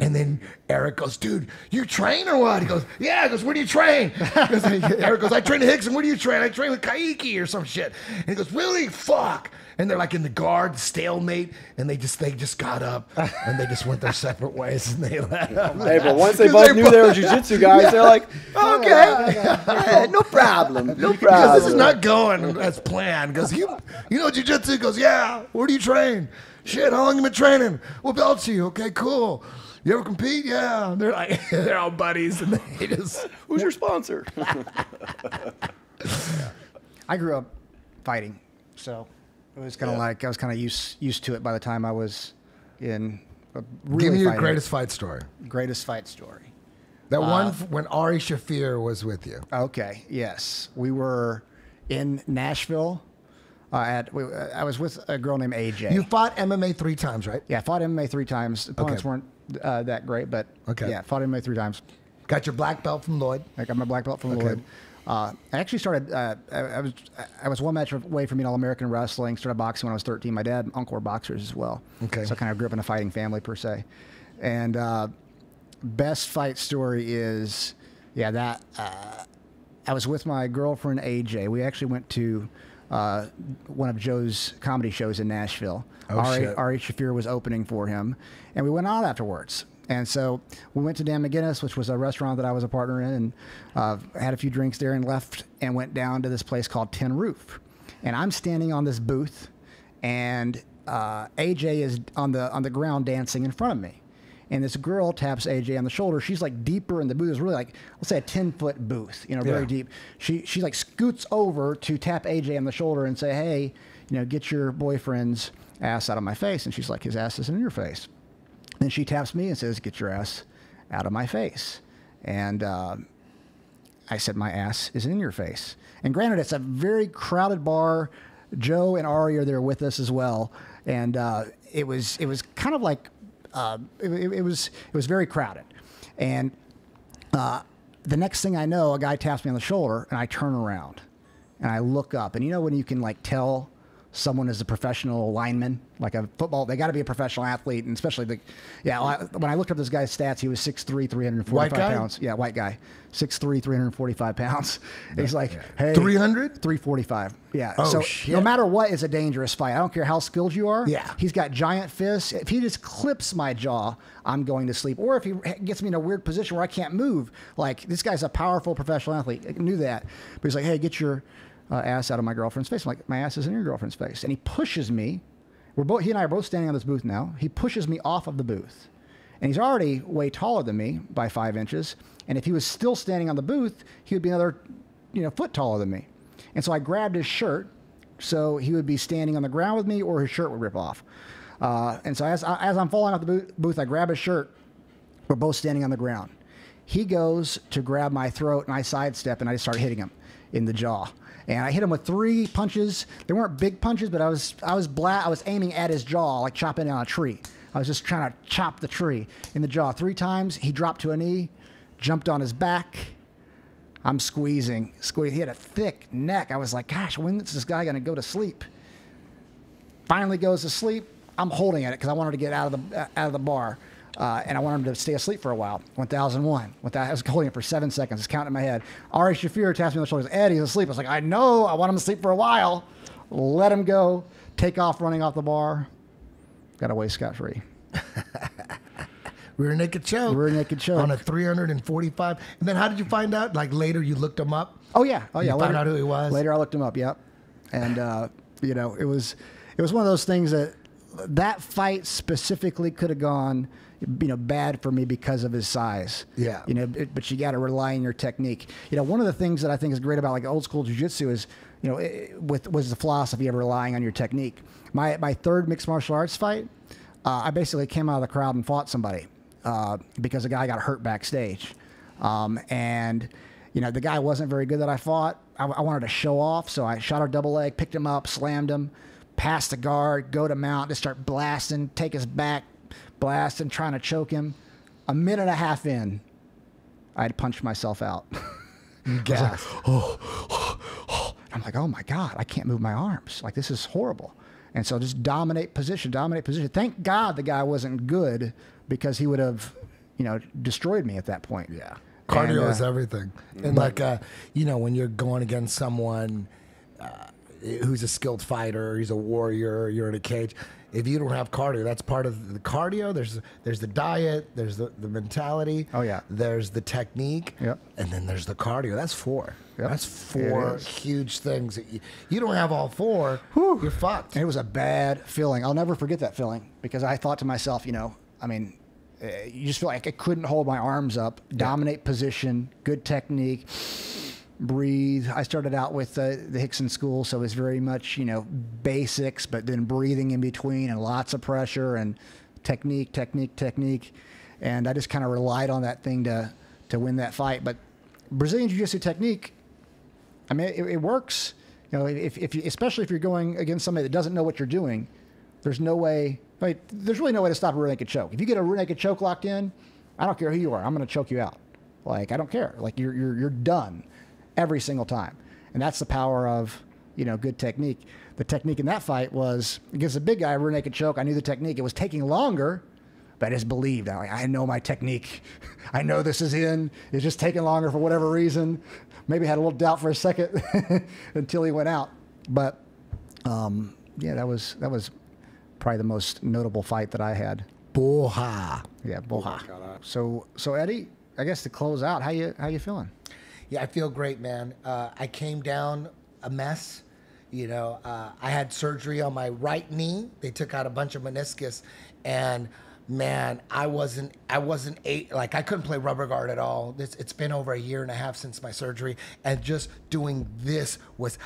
And then Eric goes, "Dude, you train or what?" He goes, "Yeah." He goes, "Where do you train?" Eric goes, "I train at Hickson. Where do you train?" "I train with Kaiki or some shit." And he goes, "Really? Fuck." And they're like in the guard, stalemate, and they just got up, and they just went their separate ways, and they left.
Hey, but once they both knew they were jiu-jitsu guys, they're like, "Okay, yeah, no problem, no problem."
Because this is not going as planned. Because you know jiu-jitsu. He goes, "Yeah. Where do you train?" "Shit, how long you been training?" "What belts are you?" "Okay, cool. You ever compete?" "Yeah." They're like, they're all buddies, and they just.
"Who's your sponsor?"
I grew up fighting, so it was kind of like I was kind of used to it by the time I was in. Really,
give me your greatest fight story.
Greatest fight story.
That one when Ari Shafir was with you.
Okay. Yes, we were in Nashville. I was with a girl named AJ.
You fought MMA 3 times, right?
Yeah, I fought MMA 3 times. Opponents weren't that great, but yeah, fought MMA 3 times.
Got your black belt from Lloyd.
I got my black belt from Lloyd. I actually started. I was one match away from being All-American wrestling. Started boxing when I was 13. My dad and uncle were boxers as well.
Okay.
So I kind of grew up in a fighting family per se. And best fight story is, I was with my girlfriend AJ. We actually went to one of Joe's comedy shows in Nashville. Ari Shafir was opening for him, and we went out afterwards. And so we went to Dan McGinnis, which was a restaurant that I was a partner in, and had a few drinks there and left and went down to this place called Tin Roof. And I'm standing on this booth, and AJ is on the ground dancing in front of me. And this girl taps AJ on the shoulder. She's like deeper in the booth. It's really like, let's say a 10-foot booth, very deep. She like scoots over to tap AJ on the shoulder and say, hey, get your boyfriend's ass out of my face. And she's like, his ass isn't in your face. Then she taps me and says, get your ass out of my face. And I said, my ass is in your face. And granted, it's a very crowded bar. Joe and Ari are there with us as well. And it was kind of like, it was very crowded. And the next thing I know, a guy taps me on the shoulder, and I turn around. And I look up. And when you can like tell someone is a professional lineman, like a football, they got to be a professional athlete, and especially when I looked up this guy's stats, he was 6'3", 345 pounds. Yeah, white guy, 6'3", 345 pounds. He's like, hey,
300,
345. Yeah.
Oh,
so
shit.
No matter what, it's a dangerous fight. I don't care how skilled you are.
Yeah.
He's got giant fists. If he just clips my jaw, I'm going to sleep. Or if he gets me in a weird position where I can't move, like this guy's a powerful professional athlete. I knew that, but he's like, hey, get your ass out of my girlfriend's face. I'm like, my ass is in your girlfriend's face. And he pushes me. He and I are both standing on this booth now. He pushes me off of the booth. And he's already way taller than me by 5 inches. And if he was still standing on the booth, he would be another, foot taller than me. And so I grabbed his shirt so he would be standing on the ground with me, or his shirt would rip off. And so as I'm falling off the booth, I grab his shirt. We're both standing on the ground. He goes to grab my throat, and I sidestep, and I just start hitting him in the jaw. And I hit him with 3 punches. They weren't big punches, but I was aiming at his jaw, like chopping down a tree. I was just trying to chop the tree in the jaw 3 times. He dropped to a knee, jumped on his back. I'm squeezing. He had a thick neck. I was like, gosh, when is this guy going to go to sleep? Finally goes to sleep. I'm holding at it because I wanted to get out of the bar. And I wanted him to stay asleep for a while. 1001. I was holding it for 7 seconds. Just counting in my head. Ari Shafir taps me on the shoulder. Ed, he's asleep. I was like, I know. I want him to sleep for a while. Let him go. Take off running off the bar. Got away scot-free.
Rear naked choke. On a 345. And then how did you find out? Like later you looked him up?
Oh, yeah.
You found out who he was?
Later I looked him up, yep. And, it was one of those things that fight specifically could have gone bad for me because of his size.
Yeah.
But you got to rely on your technique. One of the things that I think is great about like old school jiu-jitsu is, was the philosophy of relying on your technique. My third mixed martial arts fight, I basically came out of the crowd and fought somebody because a guy got hurt backstage. And the guy wasn't very good that I fought. I wanted to show off, so I shot a double leg, picked him up, slammed him, passed the guard, go to mount, just start blasting, take his back, blasting, trying to choke him. A minute and a half in, I'd punched myself out.
Gas.
I'm like, oh my God, I can't move my arms. Like, this is horrible. And so just dominate position. Thank God the guy wasn't good, because he would have, destroyed me at that point.
Yeah. Cardio is everything. And when you're going against someone who's a skilled fighter, he's a warrior, you're in a cage. If you don't have cardio, that's part of the cardio. There's the diet, there's the mentality.
Oh, yeah.
There's the technique.
Yep.
And then there's the cardio. That's 4.
Yep.
That's 4 huge things. That you don't have all 4, you're fucked.
And it was a bad feeling. I'll never forget that feeling, because I thought to myself, you just feel like I couldn't hold my arms up, dominate position, good technique, breathe. I started out with the Hickson School, so it was very much, basics, but then breathing in between and lots of pressure and technique. And I just kind of relied on that thing to win that fight. But Brazilian Jiu-Jitsu technique, it works. Especially if you're going against somebody that doesn't know what you're doing, there's no way. There's really no way to stop a rear naked choke. If you get a rear naked choke locked in, I don't care who you are, I'm going to choke you out. Like, I don't care. Like, you're done every single time. And that's the power of, good technique. The technique in that fight was against a big guy, rear naked choke. I knew the technique. It was taking longer, but I just believed. I know my technique. I know this is in. It's just taking longer for whatever reason. Maybe I had a little doubt for a second until he went out. But, that was probably the most notable fight that I had.
Boha.
Yeah, Boha. So Eddie, I guess to close out, how you feeling?
Yeah, I feel great, man. I came down a mess. I had surgery on my right knee. They took out a bunch of meniscus, and man, I couldn't play rubber guard at all. It's been over 1.5 years since my surgery, and just doing this was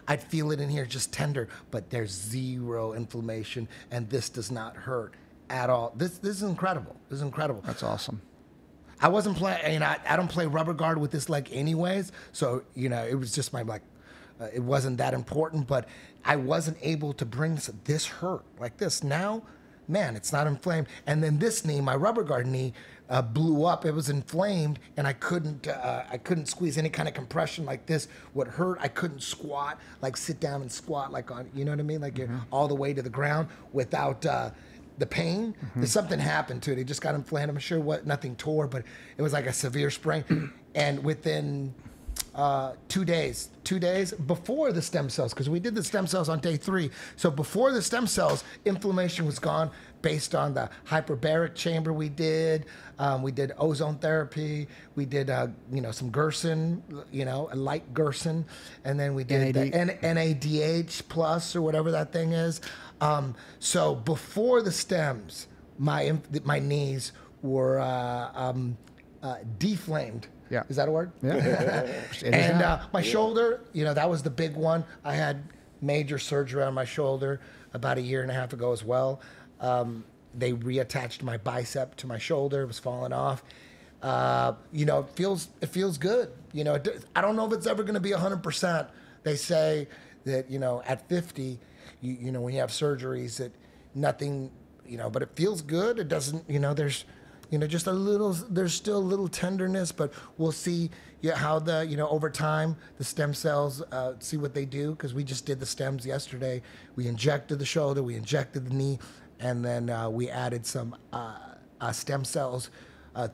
I'd feel it in here, just tender, but there's zero inflammation, and this does not hurt at all. This is incredible. This is incredible.
That's awesome.
I wasn't playing. I don't play rubber guard with this leg anyways, so it was just my it wasn't that important, but I wasn't able to bring this hurt like this. Now, man, it's not inflamed. And then this knee, my rubber guard knee, blew up. It was inflamed, and I couldn't squeeze any kind of compression like this. What hurt, I couldn't squat, like sit down and squat, like on, you know what I mean? Like you're all the way to the ground without the pain. There's something happened to it. It just got inflamed. I'm sure nothing tore, but it was like a severe sprain. And within 2 days before the stem cells, because we did the stem cells on day 3. So before the stem cells, inflammation was gone based on the hyperbaric chamber we did. We did ozone therapy. We did, some Gerson, a light Gerson. And then we did the NADH plus or whatever that thing is. So before the stems, my knees were deflamed.
Yeah.
Is that a word?
Yeah.
And my shoulder, that was the big one. I had major surgery on my shoulder about 1.5 years ago as well. They reattached my bicep to my shoulder. It was falling off. It feels good. I don't know if it's ever going to be 100%. They say that, at 50, when you have surgeries, that nothing, but it feels good. It doesn't, there's, just there's still a little tenderness, but we'll see how over time, the stem cells, see what they do, because we just did the stems yesterday. We injected the shoulder, we injected the knee, and then we added some stem cells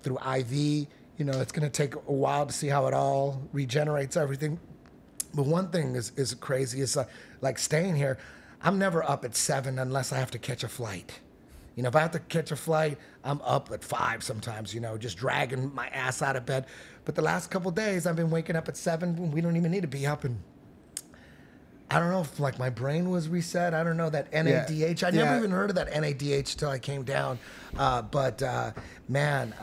through IV. It's going to take a while to see how it all regenerates everything. But one thing is crazy. It's like staying here. I'm never up at 7 unless I have to catch a flight. If I have to catch a flight, I'm up at 5 sometimes, just dragging my ass out of bed. But the last couple of days, I've been waking up at 7. We don't even need to be up. And I don't know if my brain was reset. I don't know that NADH. I never even heard of that NADH till I came down. Man,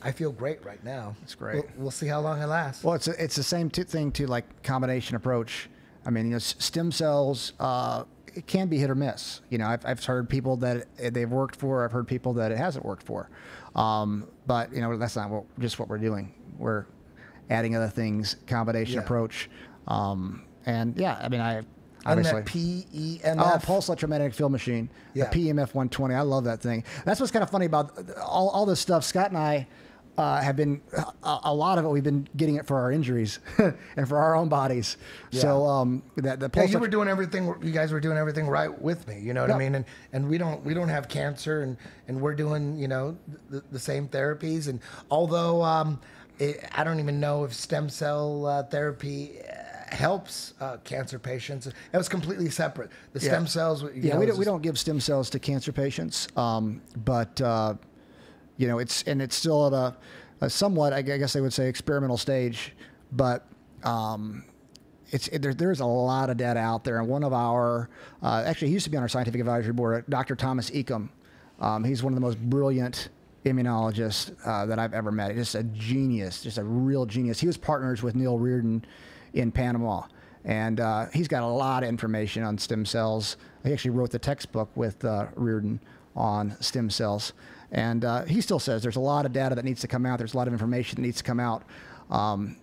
I feel great right now.
It's great.
We'll see how long it lasts.
Well, it's the same thing to like combination approach. I mean, stem cells, it can be hit or miss. I've heard people that they've worked for. I've heard people that it hasn't worked for. But that's not just what we're doing. We're adding other things, combination approach. And yeah, I mean, I obviously.
And that PEMF.
Pulse electromagnetic field machine.
Yeah.
The PEMF 120. I love that thing. That's what's kind of funny about all this stuff. Scott and I have been, a lot of it, we've been getting it for our injuries and for our own bodies. Yeah. So the pulse.
You guys were doing everything right with me. You know what I mean? And we don't have cancer, and we're doing the same therapies. And although I don't even know if stem cell therapy helps cancer patients. It was completely separate. The stem cells.
We don't give stem cells to cancer patients, but it's still at a somewhat, I guess they would say, experimental stage. But there's a lot of data out there. And one of our actually, he used to be on our scientific advisory board, Dr. Thomas Ecom. He's one of the most brilliant immunologists that I've ever met. Just a genius, just a real genius. He was partners with Neil Reardon in Panama, and he's got a lot of information on stem cells. He actually wrote the textbook with Reardon on stem cells, and he still says there's a lot of data that needs to come out. There's a lot of information that needs to come out,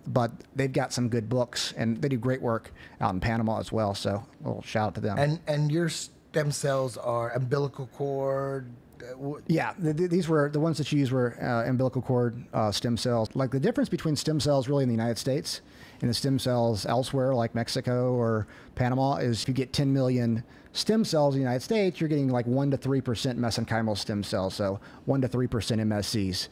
but they've got some good books, and they do great work out in Panama as well. So a little shout out to them.
And your stem cells are umbilical cord.
Yeah, these were the ones that you used were umbilical cord stem cells. Like the difference between stem cells really in the United States and the stem cells elsewhere, like Mexico or Panama, is if you get 10 million stem cells in the United States, you're getting like 1 to 3% mesenchymal stem cells, so 1 to 3% MSCs.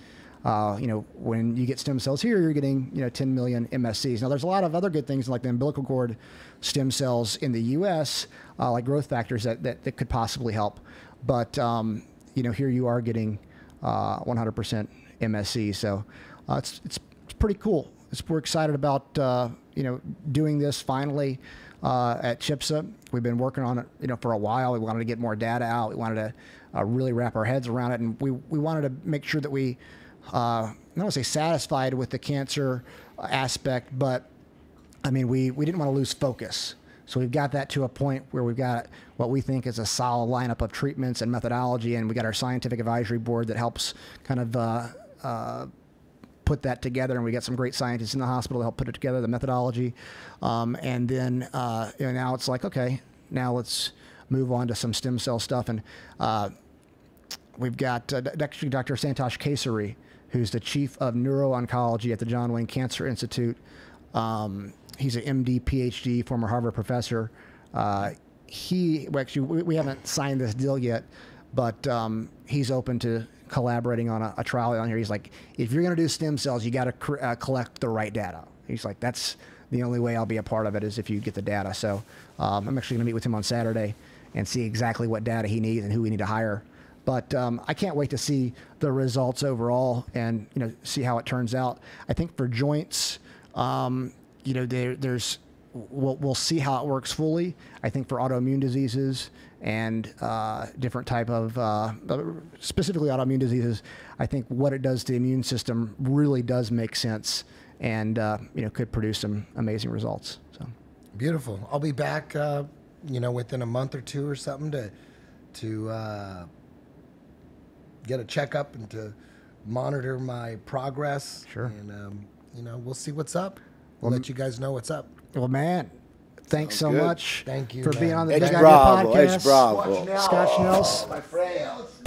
When you get stem cells here, you're getting 10 million MSCs. Now, there's a lot of other good things like the umbilical cord stem cells in the U.S., like growth factors that could possibly help, but here you are getting 100% MSC, so it's pretty cool. We're excited about doing this finally at CHPSA. We've been working on it for a while. We wanted to get more data out. We wanted to really wrap our heads around it, and we wanted to make sure that we I don't want to say satisfied with the cancer aspect, but I mean we didn't want to lose focus. So we've got that to a point where we've got what we think is a solid lineup of treatments and methodology, and we got our scientific advisory board that helps kind of put that together, and we got some great scientists in the hospital to help put it together, the methodology, and then now it's like, okay, now let's move on to some stem cell stuff, and we've got actually Dr. Santosh Kesari, who's the chief of neuro-oncology at the John Wayne Cancer Institute. He's an MD, PhD, former Harvard professor. We haven't signed this deal yet, but he's open to collaborating on a trial on here. He's like, if you're going to do stem cells, you got to collect the right data. He's like, that's the only way I'll be a part of it is if you get the data. So I'm actually going to meet with him on Saturday and see exactly what data he needs and who we need to hire. But I can't wait to see the results overall and see how it turns out. I think for joints, we'll see how it works fully. I think for autoimmune diseases and different type of specifically autoimmune diseases, I think what it does to the immune system really does make sense and could produce some amazing results. So
beautiful. I'll be back within a month or two or something to get a checkup and to monitor my progress.
Sure.
And we'll see what's up. We'll let you guys know what's up.
Well, man, thanks so much.
Thank you
for being on the
Edge
Big Idea
Bravo,
podcast.
Edge Bravo.
Scott Schnells.
My friends.